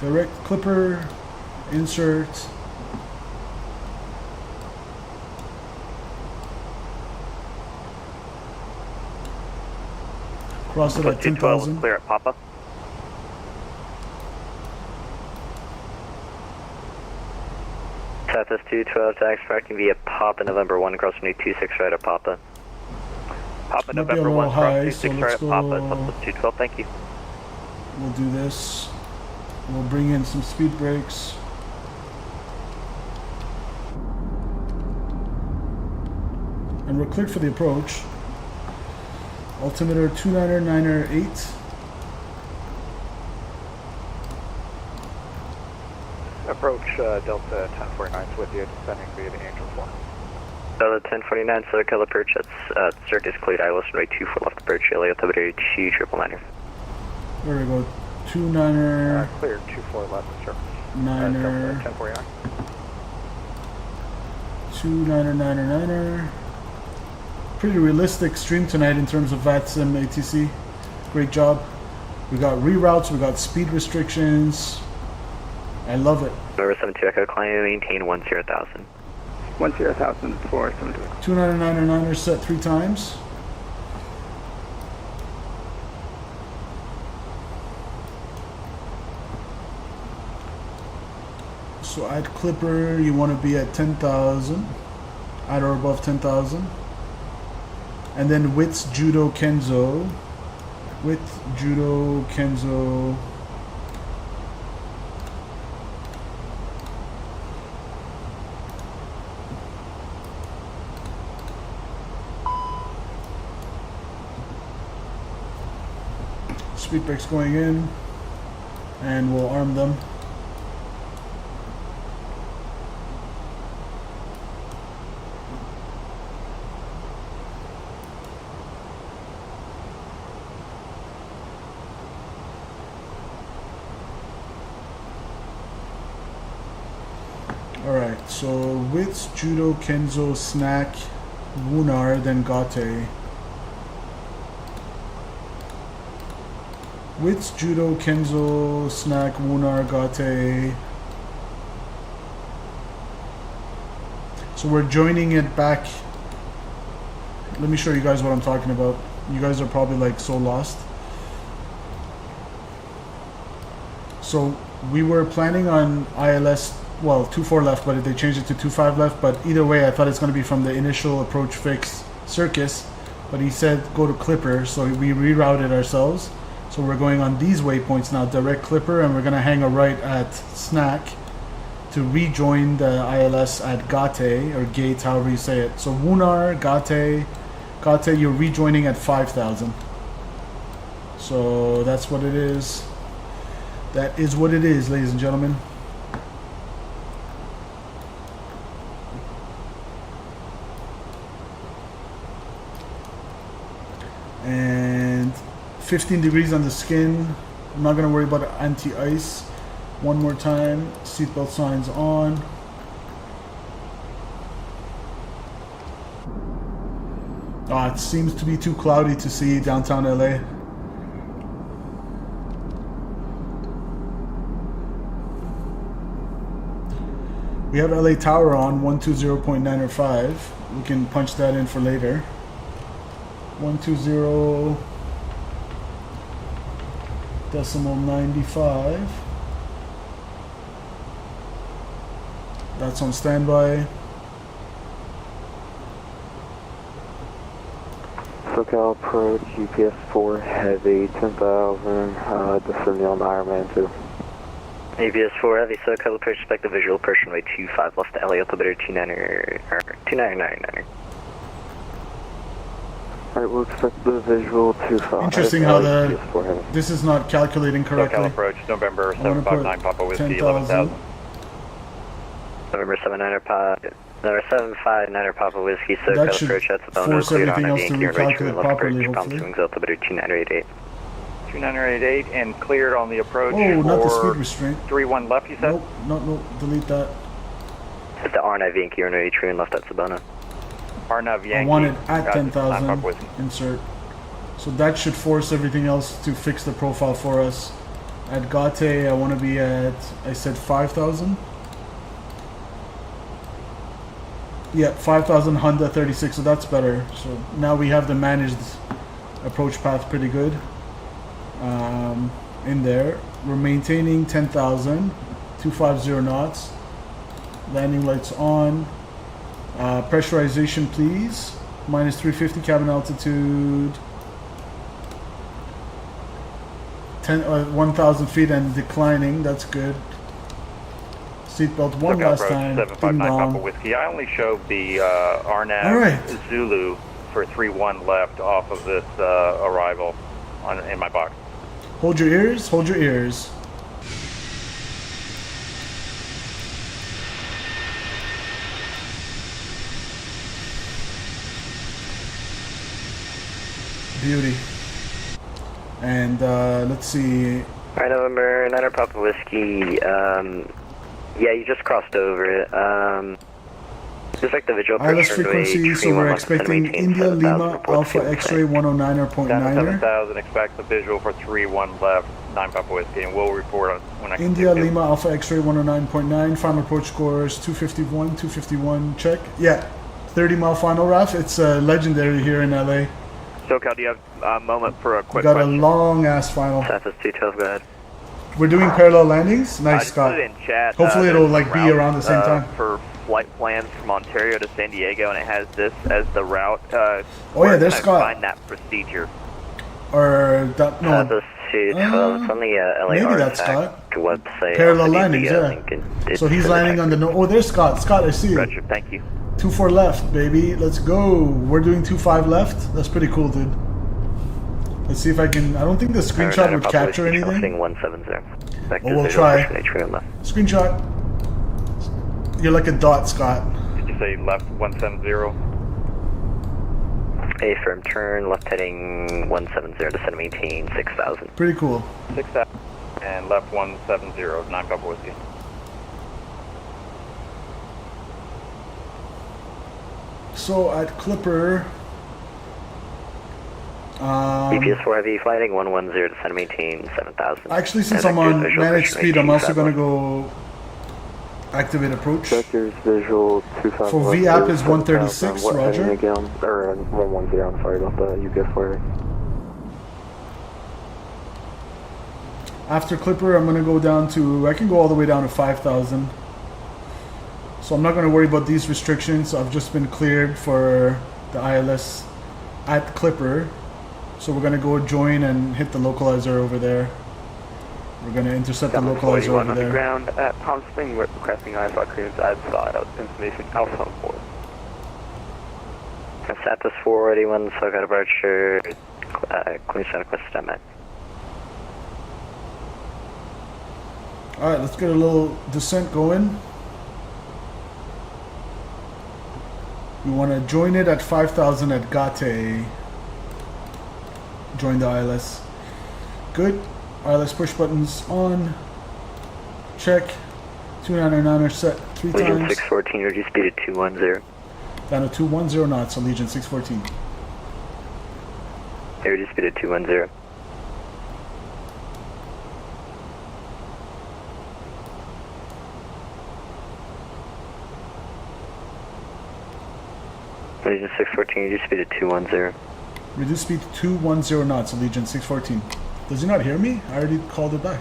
Direct Clipper, insert. Cross it at 10,000. Clear at Papa. Southwest 212 tax tracking via Papa November 1 cross runway 26 right at Papa. Papa Might be a November little 1 cross high, 26 so right let's at go. Papa, Southwest 212, thank you. We'll do this. We'll bring in some speed brakes. And we're cleared for the approach. Altimeter 299er 8. approach Delta 1049 is with you, descending via the Angel 4. Delta 1049, SoCal approach, that's circus cleared, ILS runway 24 left approach, LA altimeter 29er. There we go. 29er. Cleared 24 left surface. 9er. 1049. 29er. Pretty realistic stream tonight in terms of VATSIM ATC. Great job. We got reroutes, we got speed restrictions. I love it. November 72 Echo, climb maintain 10,000. 10,000 for 72. 29er set 3 times. So at Clipper, you want to be at 10,000, at or above 10,000. And then width Judo Kenzo. Width Judo Kenzo. Speed brakes going in, and we'll arm them. Alright, so with Judo, Kenzo, Snack, Wunar, then Gate. With Judo, Kenzo, Snack, Wunar, Gate. So we're joining it back. Let me show you guys what I'm talking about. You guys are probably like so lost. So we were planning on ILS, well, 24 left, but they changed it to 25 left. But either way, I thought it's going to be from the initial approach fix Circus, but he said go to Clipper, so we rerouted ourselves. So we're going on these waypoints now, direct Clipper, and we're going to hang a right at Snack to rejoin the ILS at Gate, or Gate, however you say it. So Wunar, Gate, you're rejoining at 5,000. So that's what it is. That is what it is, ladies and gentlemen. And 15 degrees on the skin. I'm not going to worry about anti-ice. One more time. Seatbelt signs on. It seems to be too cloudy to see downtown LA. We have LA Tower on 120.905. We can punch that in for later. 120.95. That's on standby. SoCal approach, UPS 4 heavy, 10,000, descending on Ironman 2. UPS 4 heavy, SoCal approach, expect the visual approach runway 25 left to LA altimeter 29er. Alright, we'll expect the visual 25. Interesting how this is not calculating correctly. SoCal approach, November 759 Papa Whiskey 11,000. November 759 Papa Whiskey, SoCal approach, that's about force everything else to recalculate properly, hopefully. Wings altimeter 2988. 2988 and cleared on the approach. Oh, not the speed restraint. 31 left, you said? Nope, delete that. At the Arnav Yankee runway train left at Sabana. Arnav Yankee. I want it at 10,000. Insert. So that should force everything else to fix the profile for us. At Gate, I want to be at, I said 5,000. Yeah, 5,000 Honda 36, so that's better. So now we have the managed approach path pretty good in there. We're maintaining 10,000, 250 knots. Landing lights on. Pressurization, please. Minus 350 cabin altitude. 1,000 feet and declining. That's good. Seatbelt one last time. 759 Papa Whiskey. I only showed the Arnav Zulu for 31 left off of this arrival in my box. Hold your ears. Hold your ears. Beauty. And let's see. Alright, November 9 Papa Whiskey. Yeah, you just crossed over it. Just like the visual ILS frequency, so we're expecting India Lima Alpha X-ray 109 or 0.9er. 7000, expect the visual for 31 left, 9 Papa Whiskey, and we'll report on when I can India Lima Alpha X-ray 109.9, final approach scores 251, check. Yeah, 30 mile final, Raf. It's legendary here in LA. SoCal, do you have a moment for a quick Got question? a long ass final. Southwest 212, go ahead. We're doing parallel landings. Nice, just Scott. put it in chat. Hopefully it'll there's like be route, around the same time. For flight plans from Ontario to San Diego, and it has this as the route. Oh yeah, there's Scott. Find that procedure. Or that no. Southwest 212, it's on the LA maybe that's Artifact Scott. website. Parallel Also, landings, the, yeah. link So he's landing on the no. Oh, there's Scott. Scott, I see you. Roger, thank you. 24 left, baby. Let's go. We're doing 25 left. That's pretty cool, dude. Let's see if I can. I don't think the screenshot would capture anything. 170. Oh, we'll try. Screenshot. You're like a dot, Scott. Did you say left 170? A firm turn, left heading 170, descend and maintain 6000. Pretty cool. 6000 and left 170, 9 Papa Whiskey. So at Clipper. GPS 4 heavy, flighting 110, descend and maintain 7000. Actually, since I'm on managed speed, I'm also going to go activate approach. Vectors visual 25. For VAP is 136, roger. Again, or 110, I'm sorry about the UPS 4. After Clipper, I'm going to go down to, I can go all the way down to 5,000. So I'm not going to worry about these restrictions. I've just been cleared for the ILS at Clipper. So we're going to go join and hit the localizer over there. We're going to intercept the localizer over there. Ground at Palm Springs, we're requesting IFR clearance as sought out information Alpha 4. Santos 481, so got departure, Queenstown request STEMAC. Alright, let's get a little descent going. We want to join it at 5,000 at Gate. Join the ILS. Good. ILS push buttons on. Check. 299er set 3 Legion times. 614, reduce speed to 210. Down to 210 knots, so Legion 614. Reduce speed to 210. Legion 614, reduce speed to 210. Reduce speed to 210 knots, so Legion 614. Does he not hear me? I already called it back.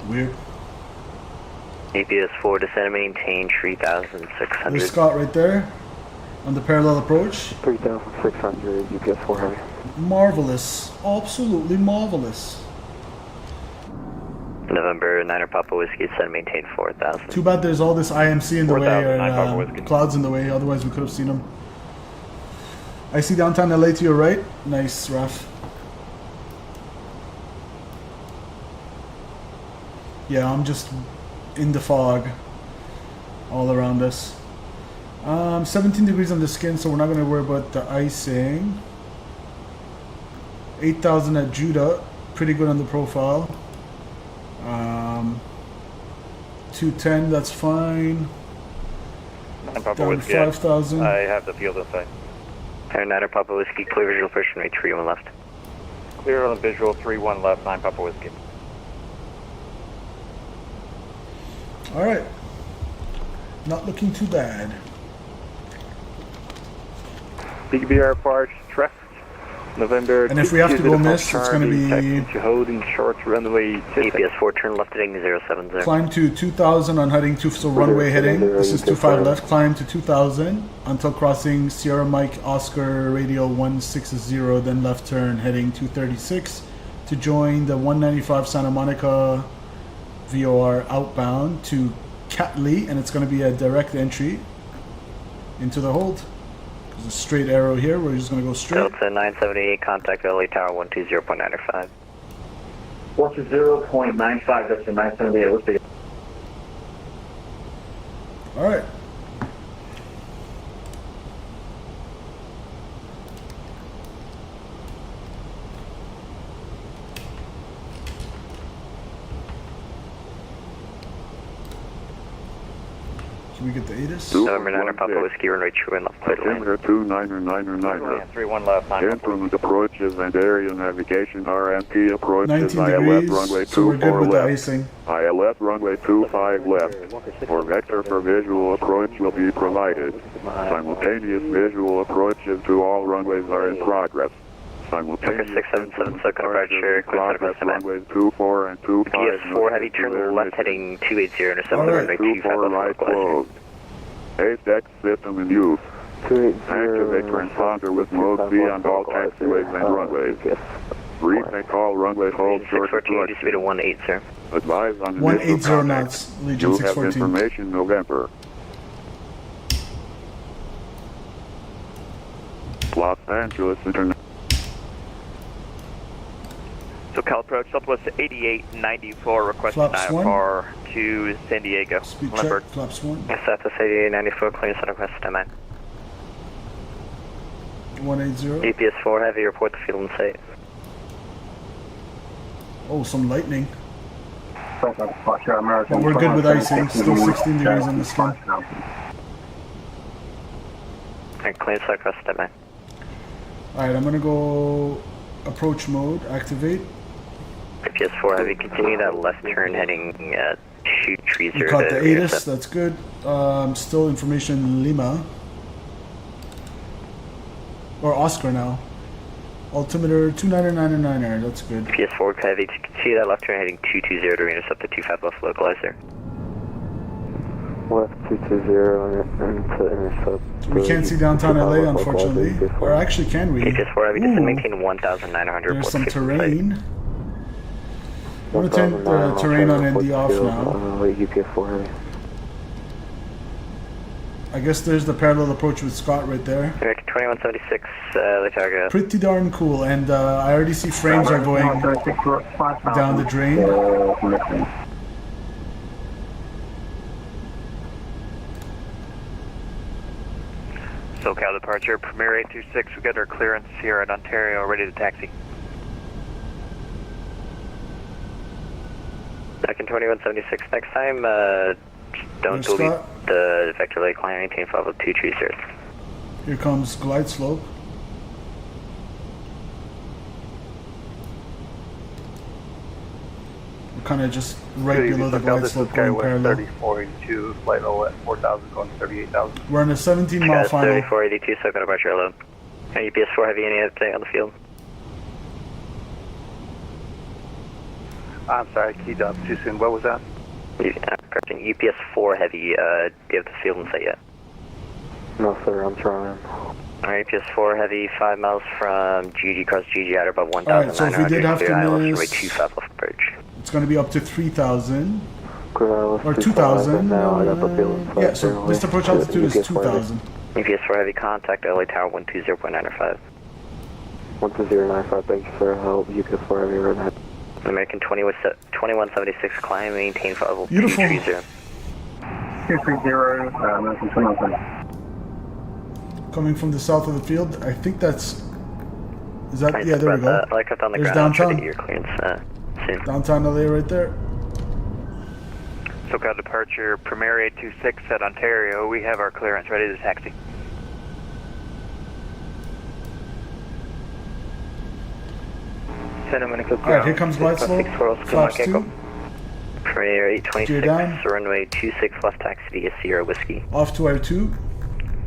Weird. APS 4, descend and maintain 3,600. There's Scott right there on the parallel approach. 3,600, UPS 4 heavy. Marvelous. Absolutely marvelous. November 9 Papa Whiskey, descend and maintain 4,000. Too bad there's all this IMC in the way, 4,009 or clouds in the way, otherwise we could have seen them. I see downtown LA to your right. Nice, Raf. Yeah, I'm just in the fog all around us. 17 degrees on the skin, so we're not going to worry about the icing. 8,000 at Judah, pretty good on the profile. 210, that's fine. Down to 5,000. I have the field inside. Air 9 Papa Whiskey, clear visual first runway 31 left. Clear on the visual 31 left, 9 Papa Whiskey. Alright. Not looking too bad. BBR Park, Trust, November. And if we have to go miss, it's going to be holding short runway. APS 4, turn left heading 070. climb to 2,000 on heading 2, so runway heading. This is 25 left. Climb to 2,000 until crossing Sierra Mike Oscar radial 160, then left turn heading 236 to join the 195 Santa Monica VOR outbound to Catley, and it's going to be a direct entry into the hold. There's a straight arrow here. We're just going to go straight. Delta 978, contact LA Tower 120.95. 120.95, that's the 978. What's the... Alright. Can we get the ATIS? November 9 Papa Whiskey, runway 2 and left, clear to land. 2999. 31 left, 9. Instrument approaches and area navigation RMP approaches 19 ILS degrees, runway so we're 24 good with the left. icing. ILS runway 25 left. For vector for visual approach will be provided. Simultaneous visual approaches to all runways are in progress. Simultaneous 677, so departure, progress runways 24 and 25. PS4 heavy, turn left heading 280, intercept All right. runway 25 24 left, right localizer. closed. ATEX system in use. 280. Activate transponder with mode B on all taxiways and runways. Retake all runway hold short 614, reduce speed to 18, sir. Advise on 180 initial contact. knots, Legion You have 614. information November. Los Angeles International. SoCal approach, Southwest 8894, requesting Flaps 1. IFR to San Diego. Speed Lindbergh. check, flaps 1. Southwest 8894, clearance on request, stand by. 180. EPS4 heavy, report the field in sight. Oh, some lightning. But we're good with icing. Still 16 degrees on the skin. Alright, clearance on request, stand by. Alright, I'm gonna go approach mode, activate. EPS4 heavy, continue that left turn heading 230. We caught the ATIS, that's good. Still information Lima. Or Oscar now. Altimeter 29999, that's good. PS4 heavy, continue that left turn heading 220 to intercept the 25 left localizer. Left 220 and to intercept. We can't see downtown LA, unfortunately. Or actually, can we? EPS4 heavy, just Ooh, maintain 1,900. there's report some the field in sight. terrain. I'm gonna turn the terrain on ND off now. UPS4 heavy. I guess there's the parallel approach with Scott right there. American 2176, the target. Pretty darn cool, and I already see frames are going down the drain. SoCal departure, Premier 826, we got our clearance here at Ontario, ready to taxi. American 2176, next time, don't There's delete Scott. the vector lake line, maintain 502 sir. Here comes glide slope. We're kind of just right below the glide slope going parallel. 3482, flight level at 4,000, going 38,000. We're in a 17 mile That's final. 3482, SoCal departure alone. UPS4 heavy, any update on the field? I'm sorry, keyed up too soon. What was that? Correction, UPS4 heavy, do you have the field in sight yet? No, sir, I'm trying. Alright, UPS4 heavy, 5 miles from GG, cross GG at above Alright, so if we 1,900. did have to runway miss, 25 left approach. it's going to be up to 3,000. Or Or 2,000. Now I got the field in sight. Yeah, so this approach altitude is 2,000. UPS4 heavy, contact LA Tower 120.95. 12095, thank you for your help. UPS4 heavy right now. American 2176, climb, maintain for level Beautiful. 230. 230, American 2170. Coming from the south of the field, I think that's... Is that... Yeah, there we go. Helicopter on the There's ground, try to downtown. get your clearance soon. Downtown LA right there. SoCal departure, Premier 826 at Ontario, we have our clearance ready to taxi. Alright, here comes glide slope. Flaps 2. Premier 826, Gear down. runway 26 left, taxi via Sierra Whiskey. Off to R2.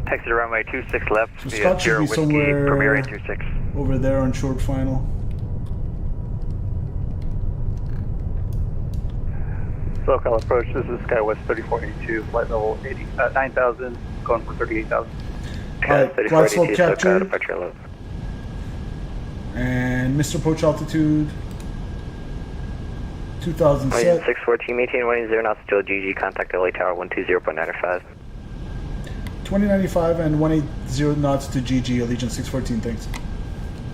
Taxi to runway 26 left, So via Scott should Sierra be Whiskey, somewhere Premier 826. over there on short final. SoCal approach, this is SkyWest 3482, flight level 9,000, going for 38,000. Alright, glide slope 3482, SoCal captured. departure alone. And Mr. Approach altitude 2,000 set. 614, maintain 180 knots, still GG, contact LA Tower 120.95. 2095 and 180 knots to GG, Allegiant 614, thanks.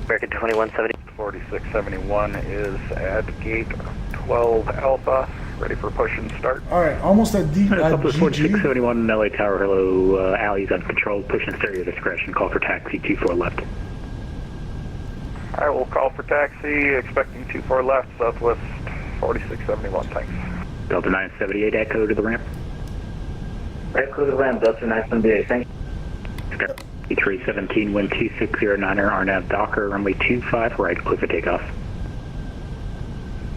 American 2170. 4671 is at gate 12 Alpha, ready for push and start. Alright, almost at GG. 4671 LA Tower, hello, Alley's on control, push and stereo discretion, call for taxi 24 left. I will call for taxi, expecting 24 left, Southwest 4671, thanks. Delta 978 Echo to the ramp. Right, clear the ramp, Delta 978, thank you. 317, wind 2609er, RNAV Docker, runway 25 right, clear for takeoff.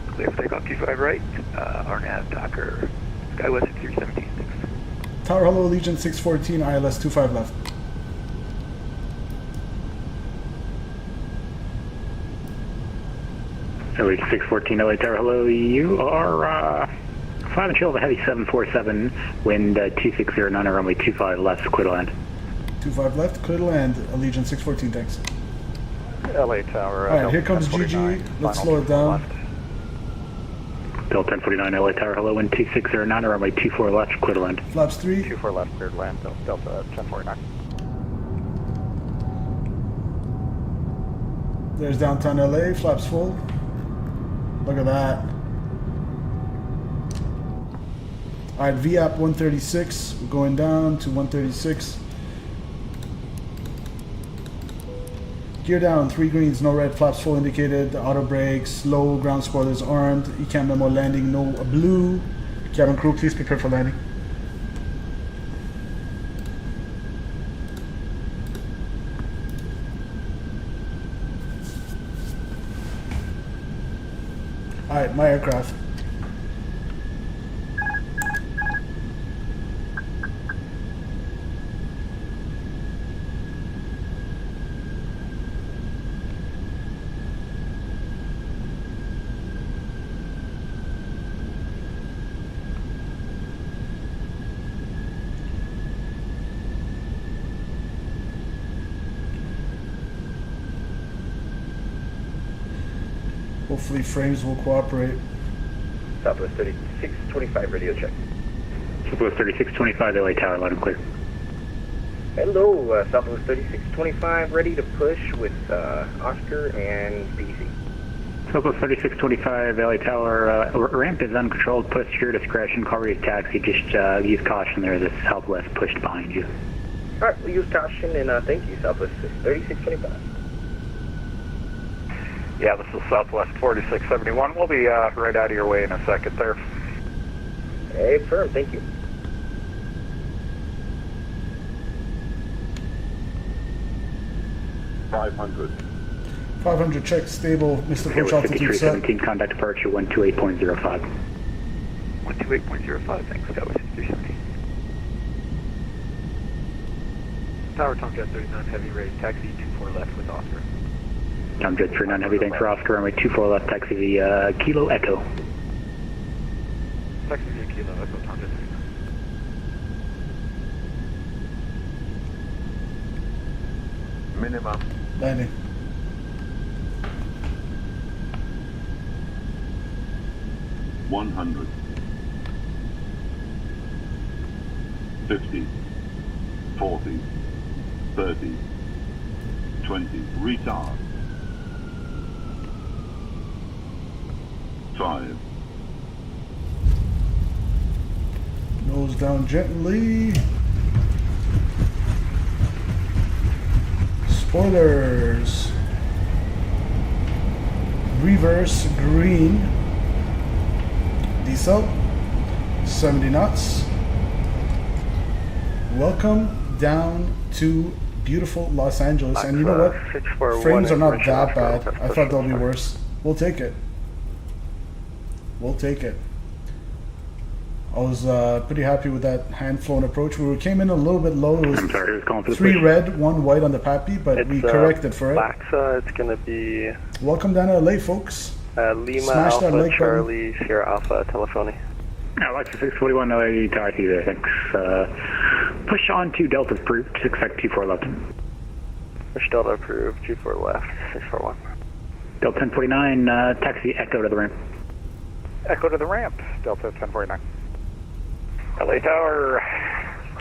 Clear for takeoff 25 right, RNAV Docker, Skywest 317. Tower Hello, Legion 614, ILS 25 left. LH 614, LA Tower Hello, you are 5 and chill of a heavy 747, wind 2609, runway 25 left, clear to land. 25 left, clear to land, Allegiant 614, thanks. LA Tower. Alright, here comes GG. Let's slow it down. Delta 1049, LA Tower, hello, wind 2609, runway 24 left, clear to land. Flaps 3. 24 left, cleared land, Delta 1049. There's downtown LA, flaps full. Look at that. Alright, VAP 136, we're going down to 136. Gear down, 3 greens, no red, flaps full indicated, auto brakes, low, ground spoilers armed, ECAM memo landing, no blue. Cabin crew, please prepare for landing. Alright, my aircraft. Hopefully frames will cooperate. Southwest 3625 radio check. Southwest 3625, LA Tower, loud and clear. Hello, Southwest 3625, ready to push with Oscar and BC. Southwest 3625, LA Tower, ramp is uncontrolled, push to your discretion, call ready taxi, just use caution there, this Southwest pushed behind you. Alright, we'll use caution and thank you, Southwest 3625. Yeah, this is Southwest 4671. We'll be right out of your way in a second there. Hey, firm, thank you. $500 check, stable, Mr. Coach, altitude set. 5317, contact departure 128.05. 128.05, thanks, Skywest 317. Tower Tomcat 39 Heavy, ready taxi 24 left with Oscar. Tomcat 39 Heavy, thanks for Oscar, runway 24 left, taxi via Kilo Echo. Taxi via Kilo Echo, Tomcat 39. Minimum. Landing. $100. 50. 40. 30. 20. Retard. 5. Nose down gently. Spoilers. Reverse green. Diesel. 70 knots. Welcome down to beautiful Los Angeles. And you know what? Frames are not that bad. I thought they'll be worse. We'll take it. We'll take it. I was pretty happy with that hand-flown approach. We came in a little bit low. It was 3 red, 1 white on the PAPI, but we corrected for it. KLAX, it's going to be... Welcome down to LA, folks. Lima Smash that Alpha like Charlie Sierra Alpha Telephony. Alexa 641, LA taxi there, thanks. Push on to Delta approved, expect 24 left. Push Delta approved, 24 left, 641. Delta 1049, taxi Echo to the ramp. Echo to the ramp, Delta 1049. LA Tower,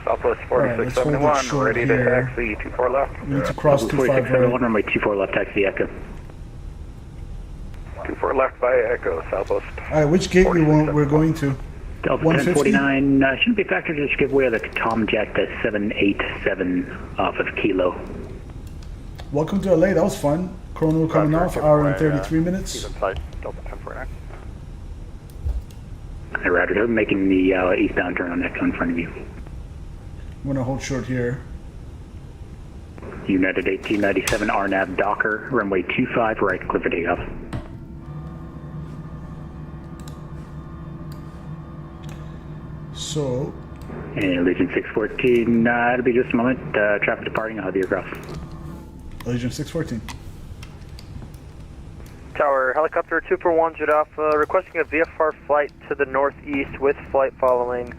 Southwest 4671, ready to taxi 24 left. We need to cross 25 right. Runway 24 left, taxi Echo. 24 left by Echo, Southwest. Alright, which gate we're going to? Delta 1049, shouldn't be factored, just give way to the Tomjet 787 off of Kilo. Welcome to LA, that was fun. Chrono coming off, hour and 33 minutes. Even sight, Delta 1049. Roger, making the eastbound turn on Echo in front of you. I'm gonna hold short here. United 1897 RNAV Docker, runway 25 right, clear for takeoff. So. And Allegiant 614, it'll be just a moment. Traffic departing, I'll have the aircraft. Allegiant 614. Tower, helicopter 241 jet Alpha, requesting a VFR flight to the northeast with flight following.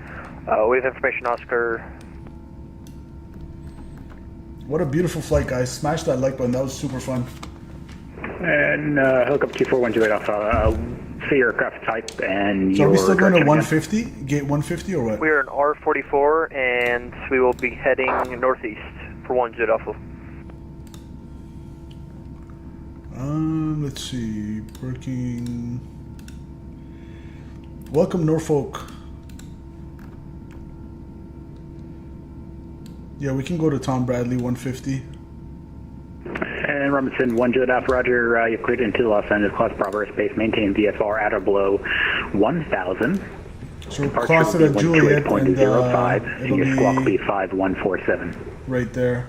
We have information, Oscar. What a beautiful flight, guys. Smash that like button. That was super fun. And helicopter 241 jet Alpha, say your aircraft type and so your... are we still going to 150? Gate 150 or what? We are an R44 and we will be heading northeast for 1 jet Alpha. Let's see. Working. Welcome, Norfolk. Yeah, we can go to Tom Bradley 150. And Robinson 1 jet Alpha, roger. You're cleared into Los Angeles class Bravo airspace. Maintain VFR at or below 1,000. So we'll cross it at Juliet and and your squawk will be 5147. Right there.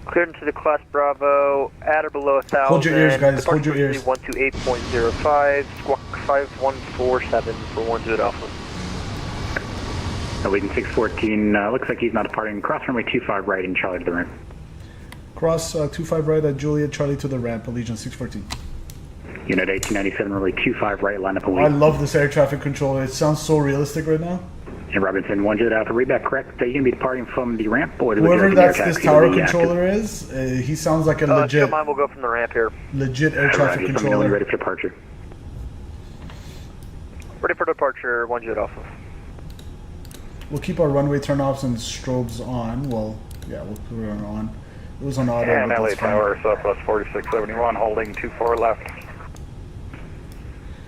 Cleared into the class Bravo at or below 1,000. Hold your ears, guys. Hold your ears. 128.05, squawk 5147 for 1 jet Alpha. Allegiant 614, looks like he's not departing. Cross runway 25 right and Charlie to the ramp. Cross 25 right at Juliet, Charlie to the ramp, Allegiant 614. Unit 1897, runway 25 right, line up and wait. I love this air traffic controller. It sounds so realistic right now. And Robinson 1 jet Alpha, read back correct. You're going to be departing from the ramp? Or whoever this tower controller is, he sounds like a legit... Mine will go from the ramp here. Legit air traffic controller. Ready for departure. Ready for departure, 1 jet Alpha. We'll keep our runway turnoffs and strobes on. Well, yeah, we'll put it on. It was on auto. And LA Tower, Southwest 4671, holding 24 left.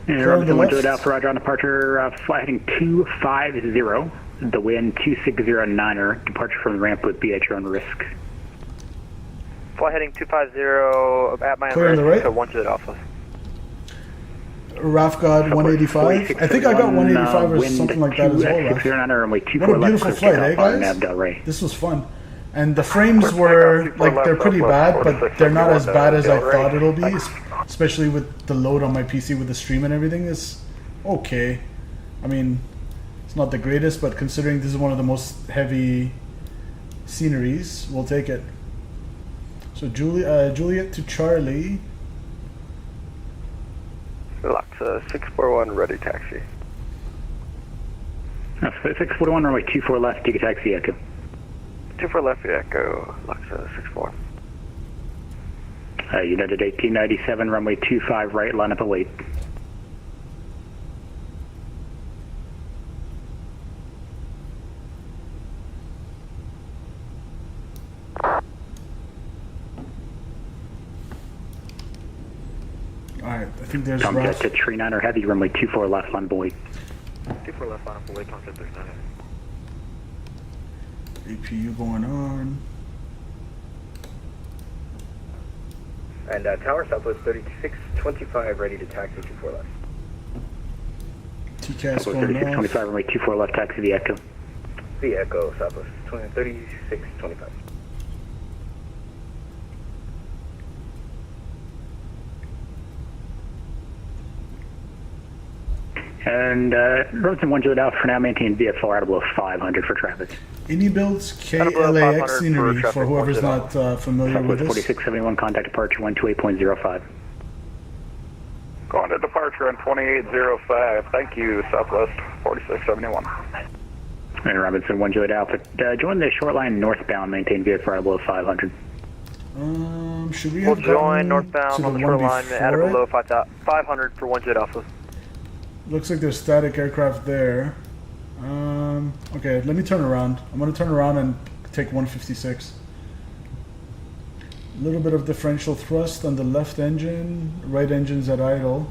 And Robinson 1 jet Alpha, roger on departure, flight heading 250, the wind 2609er, departure from the ramp would be at your own risk. Flight heading 250 at my own risk, to 1 jet Alpha. RAF God 185. I think I got 185 or something like that as well. What a beautiful flight, eh, guys? This was fun. And the frames were, like, they're pretty bad, but they're not as bad as I thought it'll be, especially with the load on my PC with the stream and everything. Is okay. I mean, it's not the greatest, but considering this is one of the most heavy sceneries, we'll take it. So Juliet to Charlie. LAX 641, ready taxi. 641, runway 24 left, take a taxi, Echo. 24 left, Echo, LAX 64. United 1897, runway 25 right, line up and wait. Alright, I think there's Tomcat to 39er heavy, runway 24 left, line up and wait. 24 left, line up and wait, Tomcat 39. APU going on. And Tower Southwest 3625, ready to taxi 24 left. TCAS going 3625, runway 24 left, taxi the Echo. The Echo, Southwest 3625. And Robinson 1 jet Alpha for now, maintain VFR at below 500 for traffic. IniBuilds KLAX scenery for whoever's not familiar with this. 4671, contact departure 128.05. Going to departure on 2805. Thank you, Southwest 4671. And Robinson 1 jet Alpha, join the short line northbound, maintain VFR at below 500. Should we We'll have join northbound on the short line at or below 500 for 1 jet Alpha. Looks like there's static aircraft there. Okay, let me turn around. I'm going to turn around and take 156. A little bit of differential thrust on the left engine. Right engine's at idle.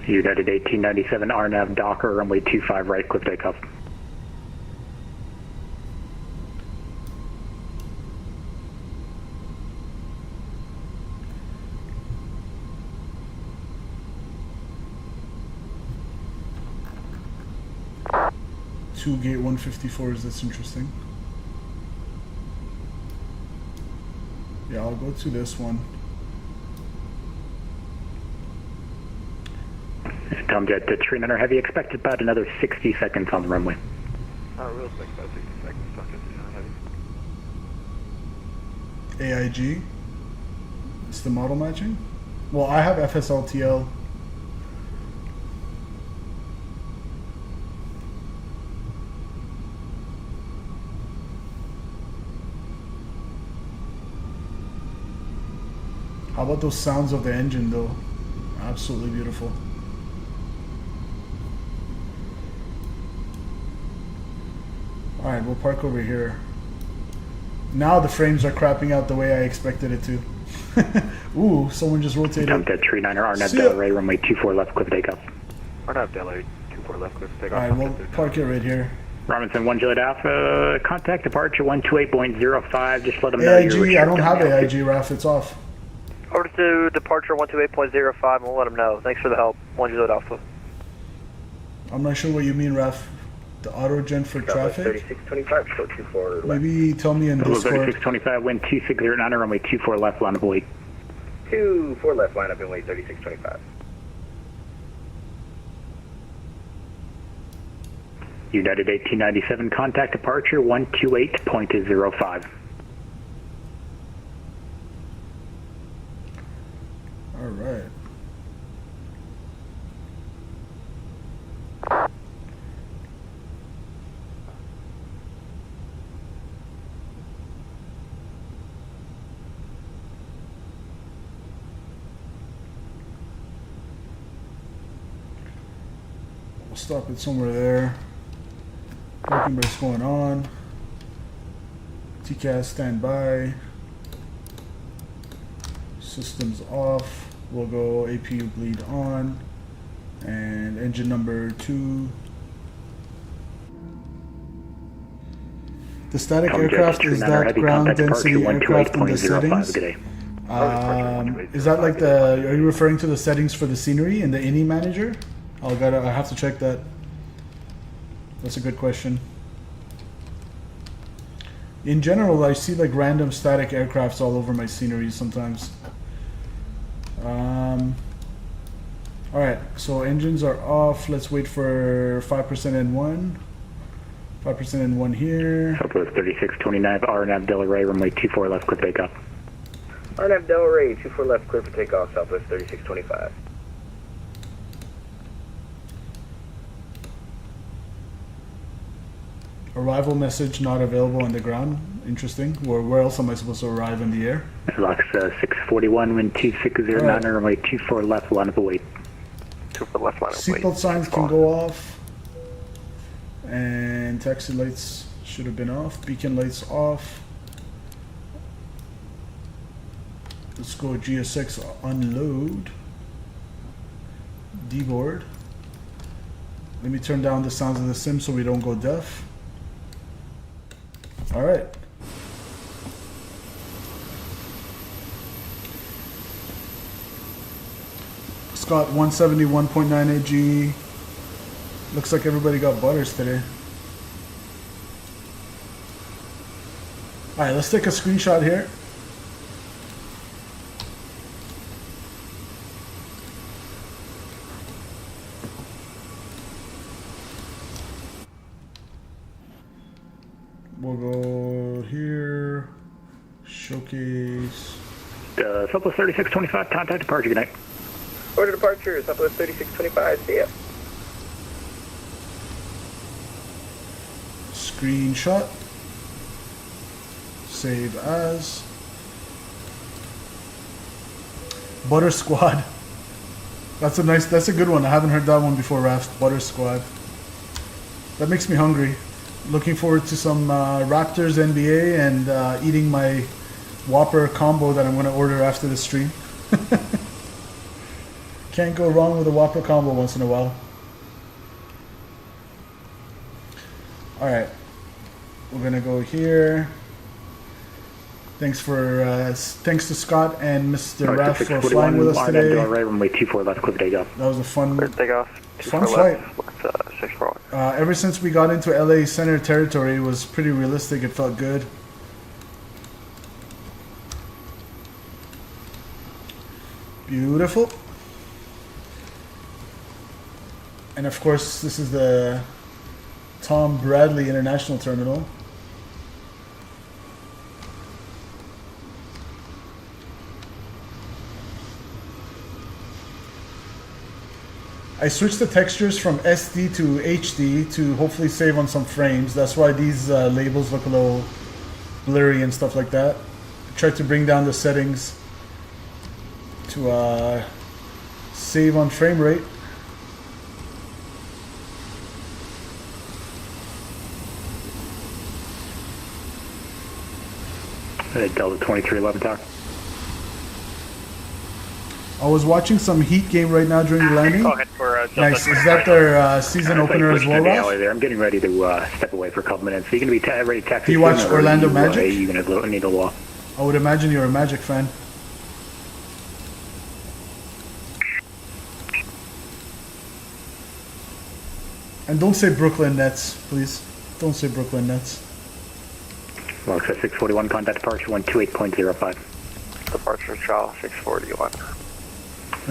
United 1897 RNAV Docker, runway 25 right, cliff takeoff. Two gate 154s, that's interesting. Yeah, I'll go to this one. Tomjet to Tree Runner Heavy, expect about another 60 seconds on the runway. Real quick, about 60 seconds, talk to Tree Runner Heavy. AIG. It's the model matching? Well, I have FSLTL. How about those sounds of the engine though? Absolutely beautiful. Alright, we'll park over here. Now the frames are crapping out the way I expected it to. Ooh, someone just rotated. Dump at 39er, RNAV Delray, runway 24 left, clear for takeoff. RNAV Delray, 24 left, clear for takeoff. Alright, we'll park it right here. Robinson 1 Juliet Alpha, contact departure 128.05, just let them know you're AIG, I don't have AIG, Raf, it's off. Order to departure 128.05, and we'll let them know. Thanks for the help. 1 Juliet Alpha. I'm not sure what you mean, Raf. The auto gen for traffic? 3625, still 24 left. Maybe tell me in Discord. 3625, wind 2609, runway 24 left, line of wait. 24 left, line up and wait, 3625. United 1897, contact departure 128.05. All right. We'll stop it somewhere there. Parking brake's going on. TCAS standby. Systems off. We'll go APU bleed on. And engine number 2. The static aircraft, is that ground density aircraft in the settings? Is that like are you referring to the settings for the scenery in the INI manager? I have to check that. That's a good question. In general, I see like random static aircrafts all over my scenery sometimes. Alright, so engines are off. Let's wait for 5% N1. 5% N1 here. Southwest 3629, RNAV Delray, runway 24 left, clear for takeoff. RNAV Delray, 24 left, clear for takeoff, Southwest 3625. Arrival message not available on the ground. Interesting. Where else am I supposed to arrive in the air? LOX 641, wind 2609, right. Runway 24 left, line of wait. 24 left, line of wait. Seatbelt signs can go off. And taxi lights should have been off. Beacon lights off. Let's go GSX unload. D-board. Let me turn down the sounds of the sim so we don't go deaf. All right. Scott 171.9 AG. Looks like everybody got butters today. All right, let's take a screenshot here. We'll go here, showcase. Southwest 3625, contact departure, good night. Order departure, Southwest 3625, see ya. Screenshot. Save as. Butter Squad. That's a good one. I haven't heard that one before, Raft. Butter Squad. That makes me hungry. Looking forward to some Raptors NBA and eating my Whopper combo that I'm going to order after the stream. Can't go wrong with a Whopper combo once in a while. Alright. We're going to go here. Thanks to Scott and Mr. Raff for flying with us today. Runway 24 left, clear for takeoff. That was a fun Clear takeoff. flight. 641. Ever since we got into LA Center territory, it was pretty realistic. It felt good. Beautiful. And of course, this is the Tom Bradley International Terminal. I switched the textures from SD to HD to hopefully save on some frames. That's why these labels look a little blurry and stuff like that. I tried to bring down the settings to save on frame rate. Delta 2311 talk. I was watching some Heat game right now during the landing. Go ahead for Nice. Is that their season opener as well, Ralph? There. I'm getting ready to step away for a couple minutes. So you're going to be ready to taxi. Do you watch Orlando Magic? You're going to need a wall. I would imagine you're a Magic fan. And don't say Brooklyn Nets, please. Don't say Brooklyn Nets. Well, access 641, contact departure 128.05. Departure Charles 641.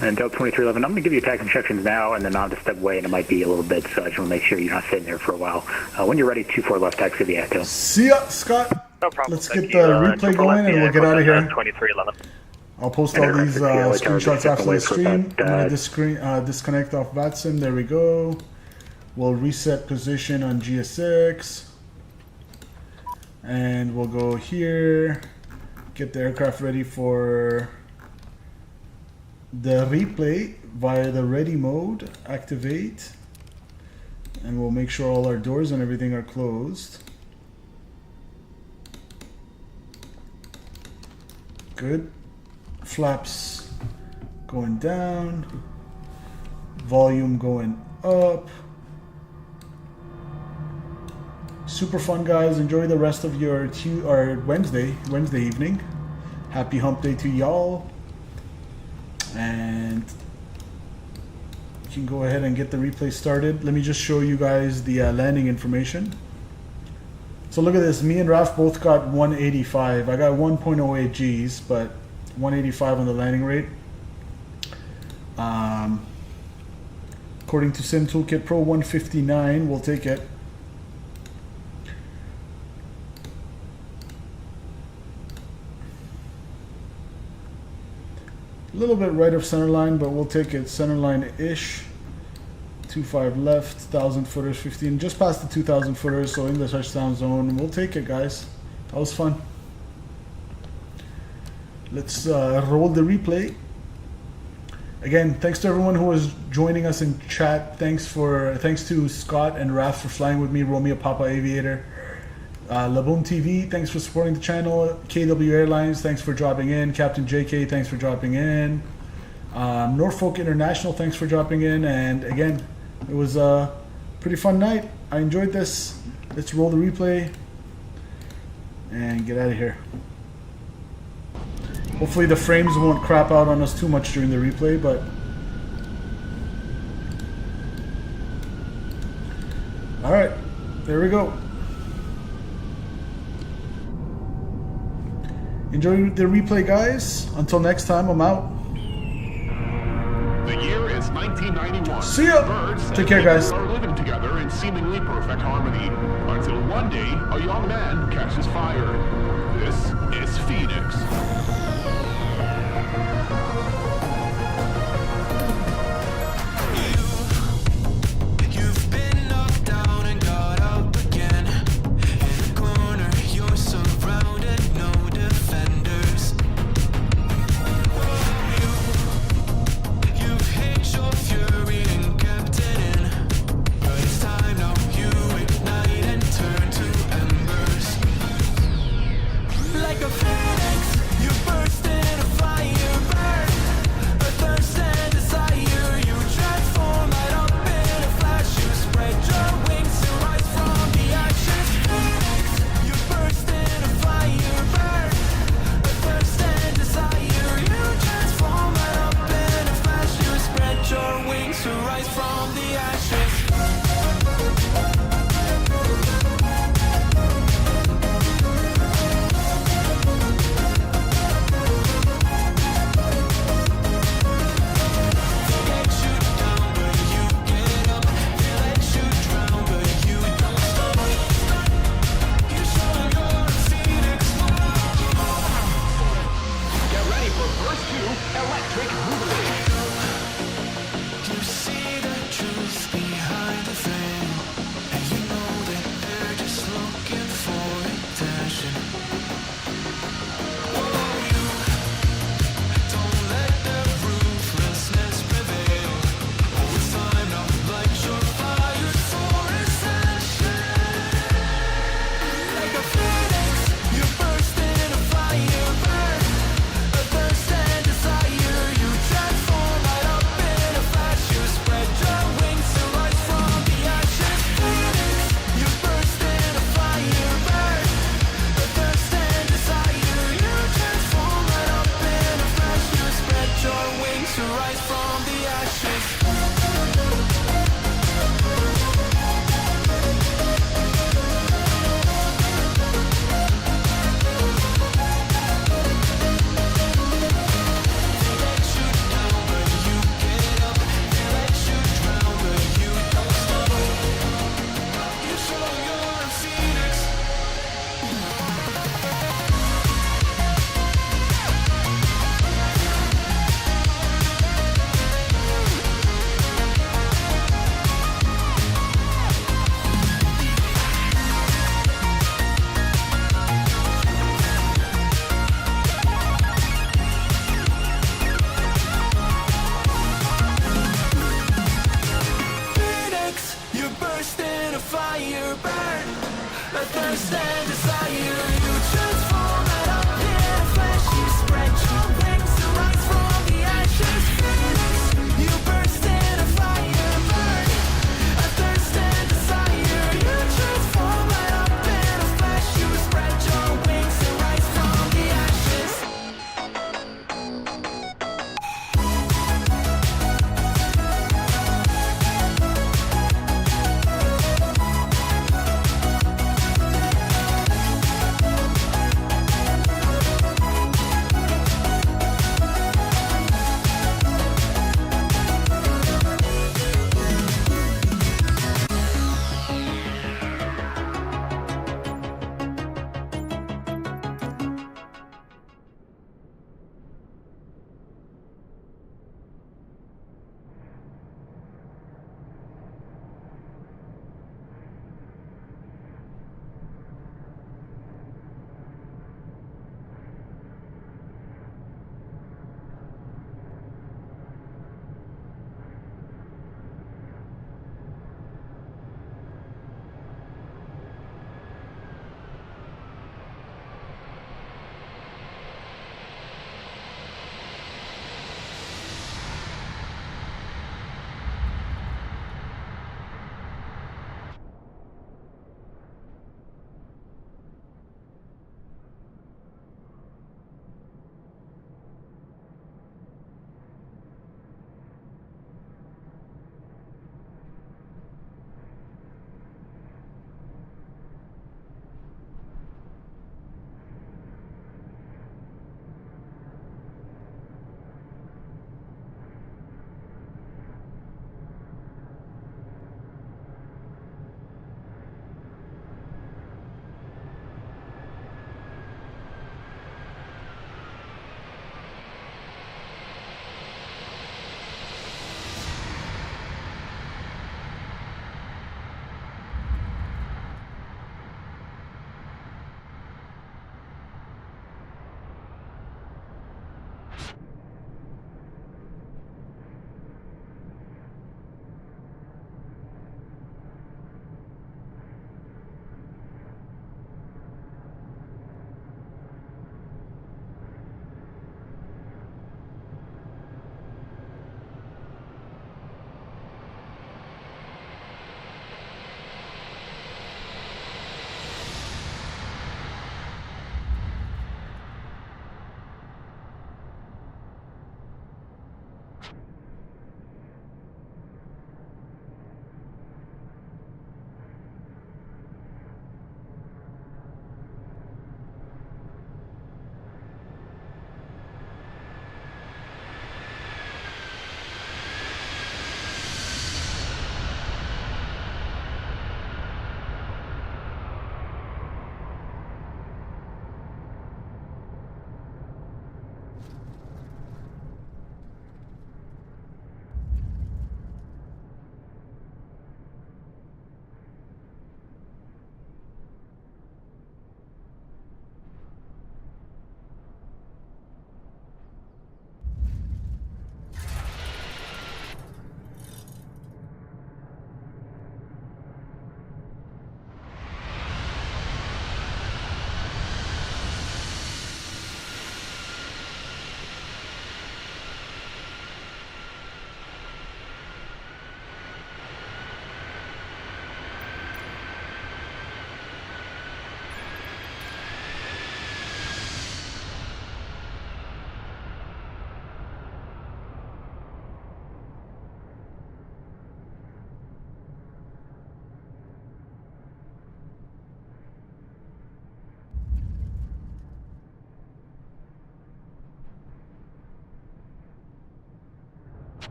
And Delta 2311, I'm going to give you taxi instructions now, and then I'll just step away, and it might be a little bit, so I just want to make sure you're not sitting there for a while. When you're ready, 24 left taxi the ATO. See ya, Scott. No problem. Let's get the replay going, and we'll get out of here. 2311. I'll post all these screenshots after the stream. I'm going to disconnect off VATSIM. There we go. We'll reset position on GSX. And we'll go here. Get the aircraft ready for the replay via the ready mode. Activate. And we'll make sure all our doors and everything are closed. Good. Flaps going down. Volume going up. Super fun, guys. Enjoy the rest of your Wednesday evening. Happy hump day to y'all. And you can go ahead and get the replay started. Let me just show you guys the landing information. So look at this. Me and Raf both got 185. I got 1.08 Gs, but 185 on the landing rate. According to Sim Toolkit Pro, 159. We'll take it. A little bit right of center line, but we'll take it center line-ish. 25 left, 1,000 footers, 15, just past the 2,000 footers, so in the touchdown zone. We'll take it, guys. That was fun. Let's roll the replay. Again, thanks to everyone who was joining us in chat. Thanks to Scott and Raf for flying with me. Romeo Papa Aviator. Laboom TV, thanks for supporting the channel. KW Airlines, thanks for dropping in. Captain JK, thanks for dropping in. Norfolk International, thanks for dropping in. And again, it was a pretty fun night. I enjoyed this. Let's roll the replay and get out of here. Hopefully the frames won't crap out on us too much during the replay, but all right, there we go. Enjoy the replay, guys. Until next time, I'm out. The year is 1991. See ya. Birds Take care, guys. are living together in seemingly perfect harmony until one day a young man catches fire. This is Phoenix. Like a phoenix, you burst fire burn. My thirst and desire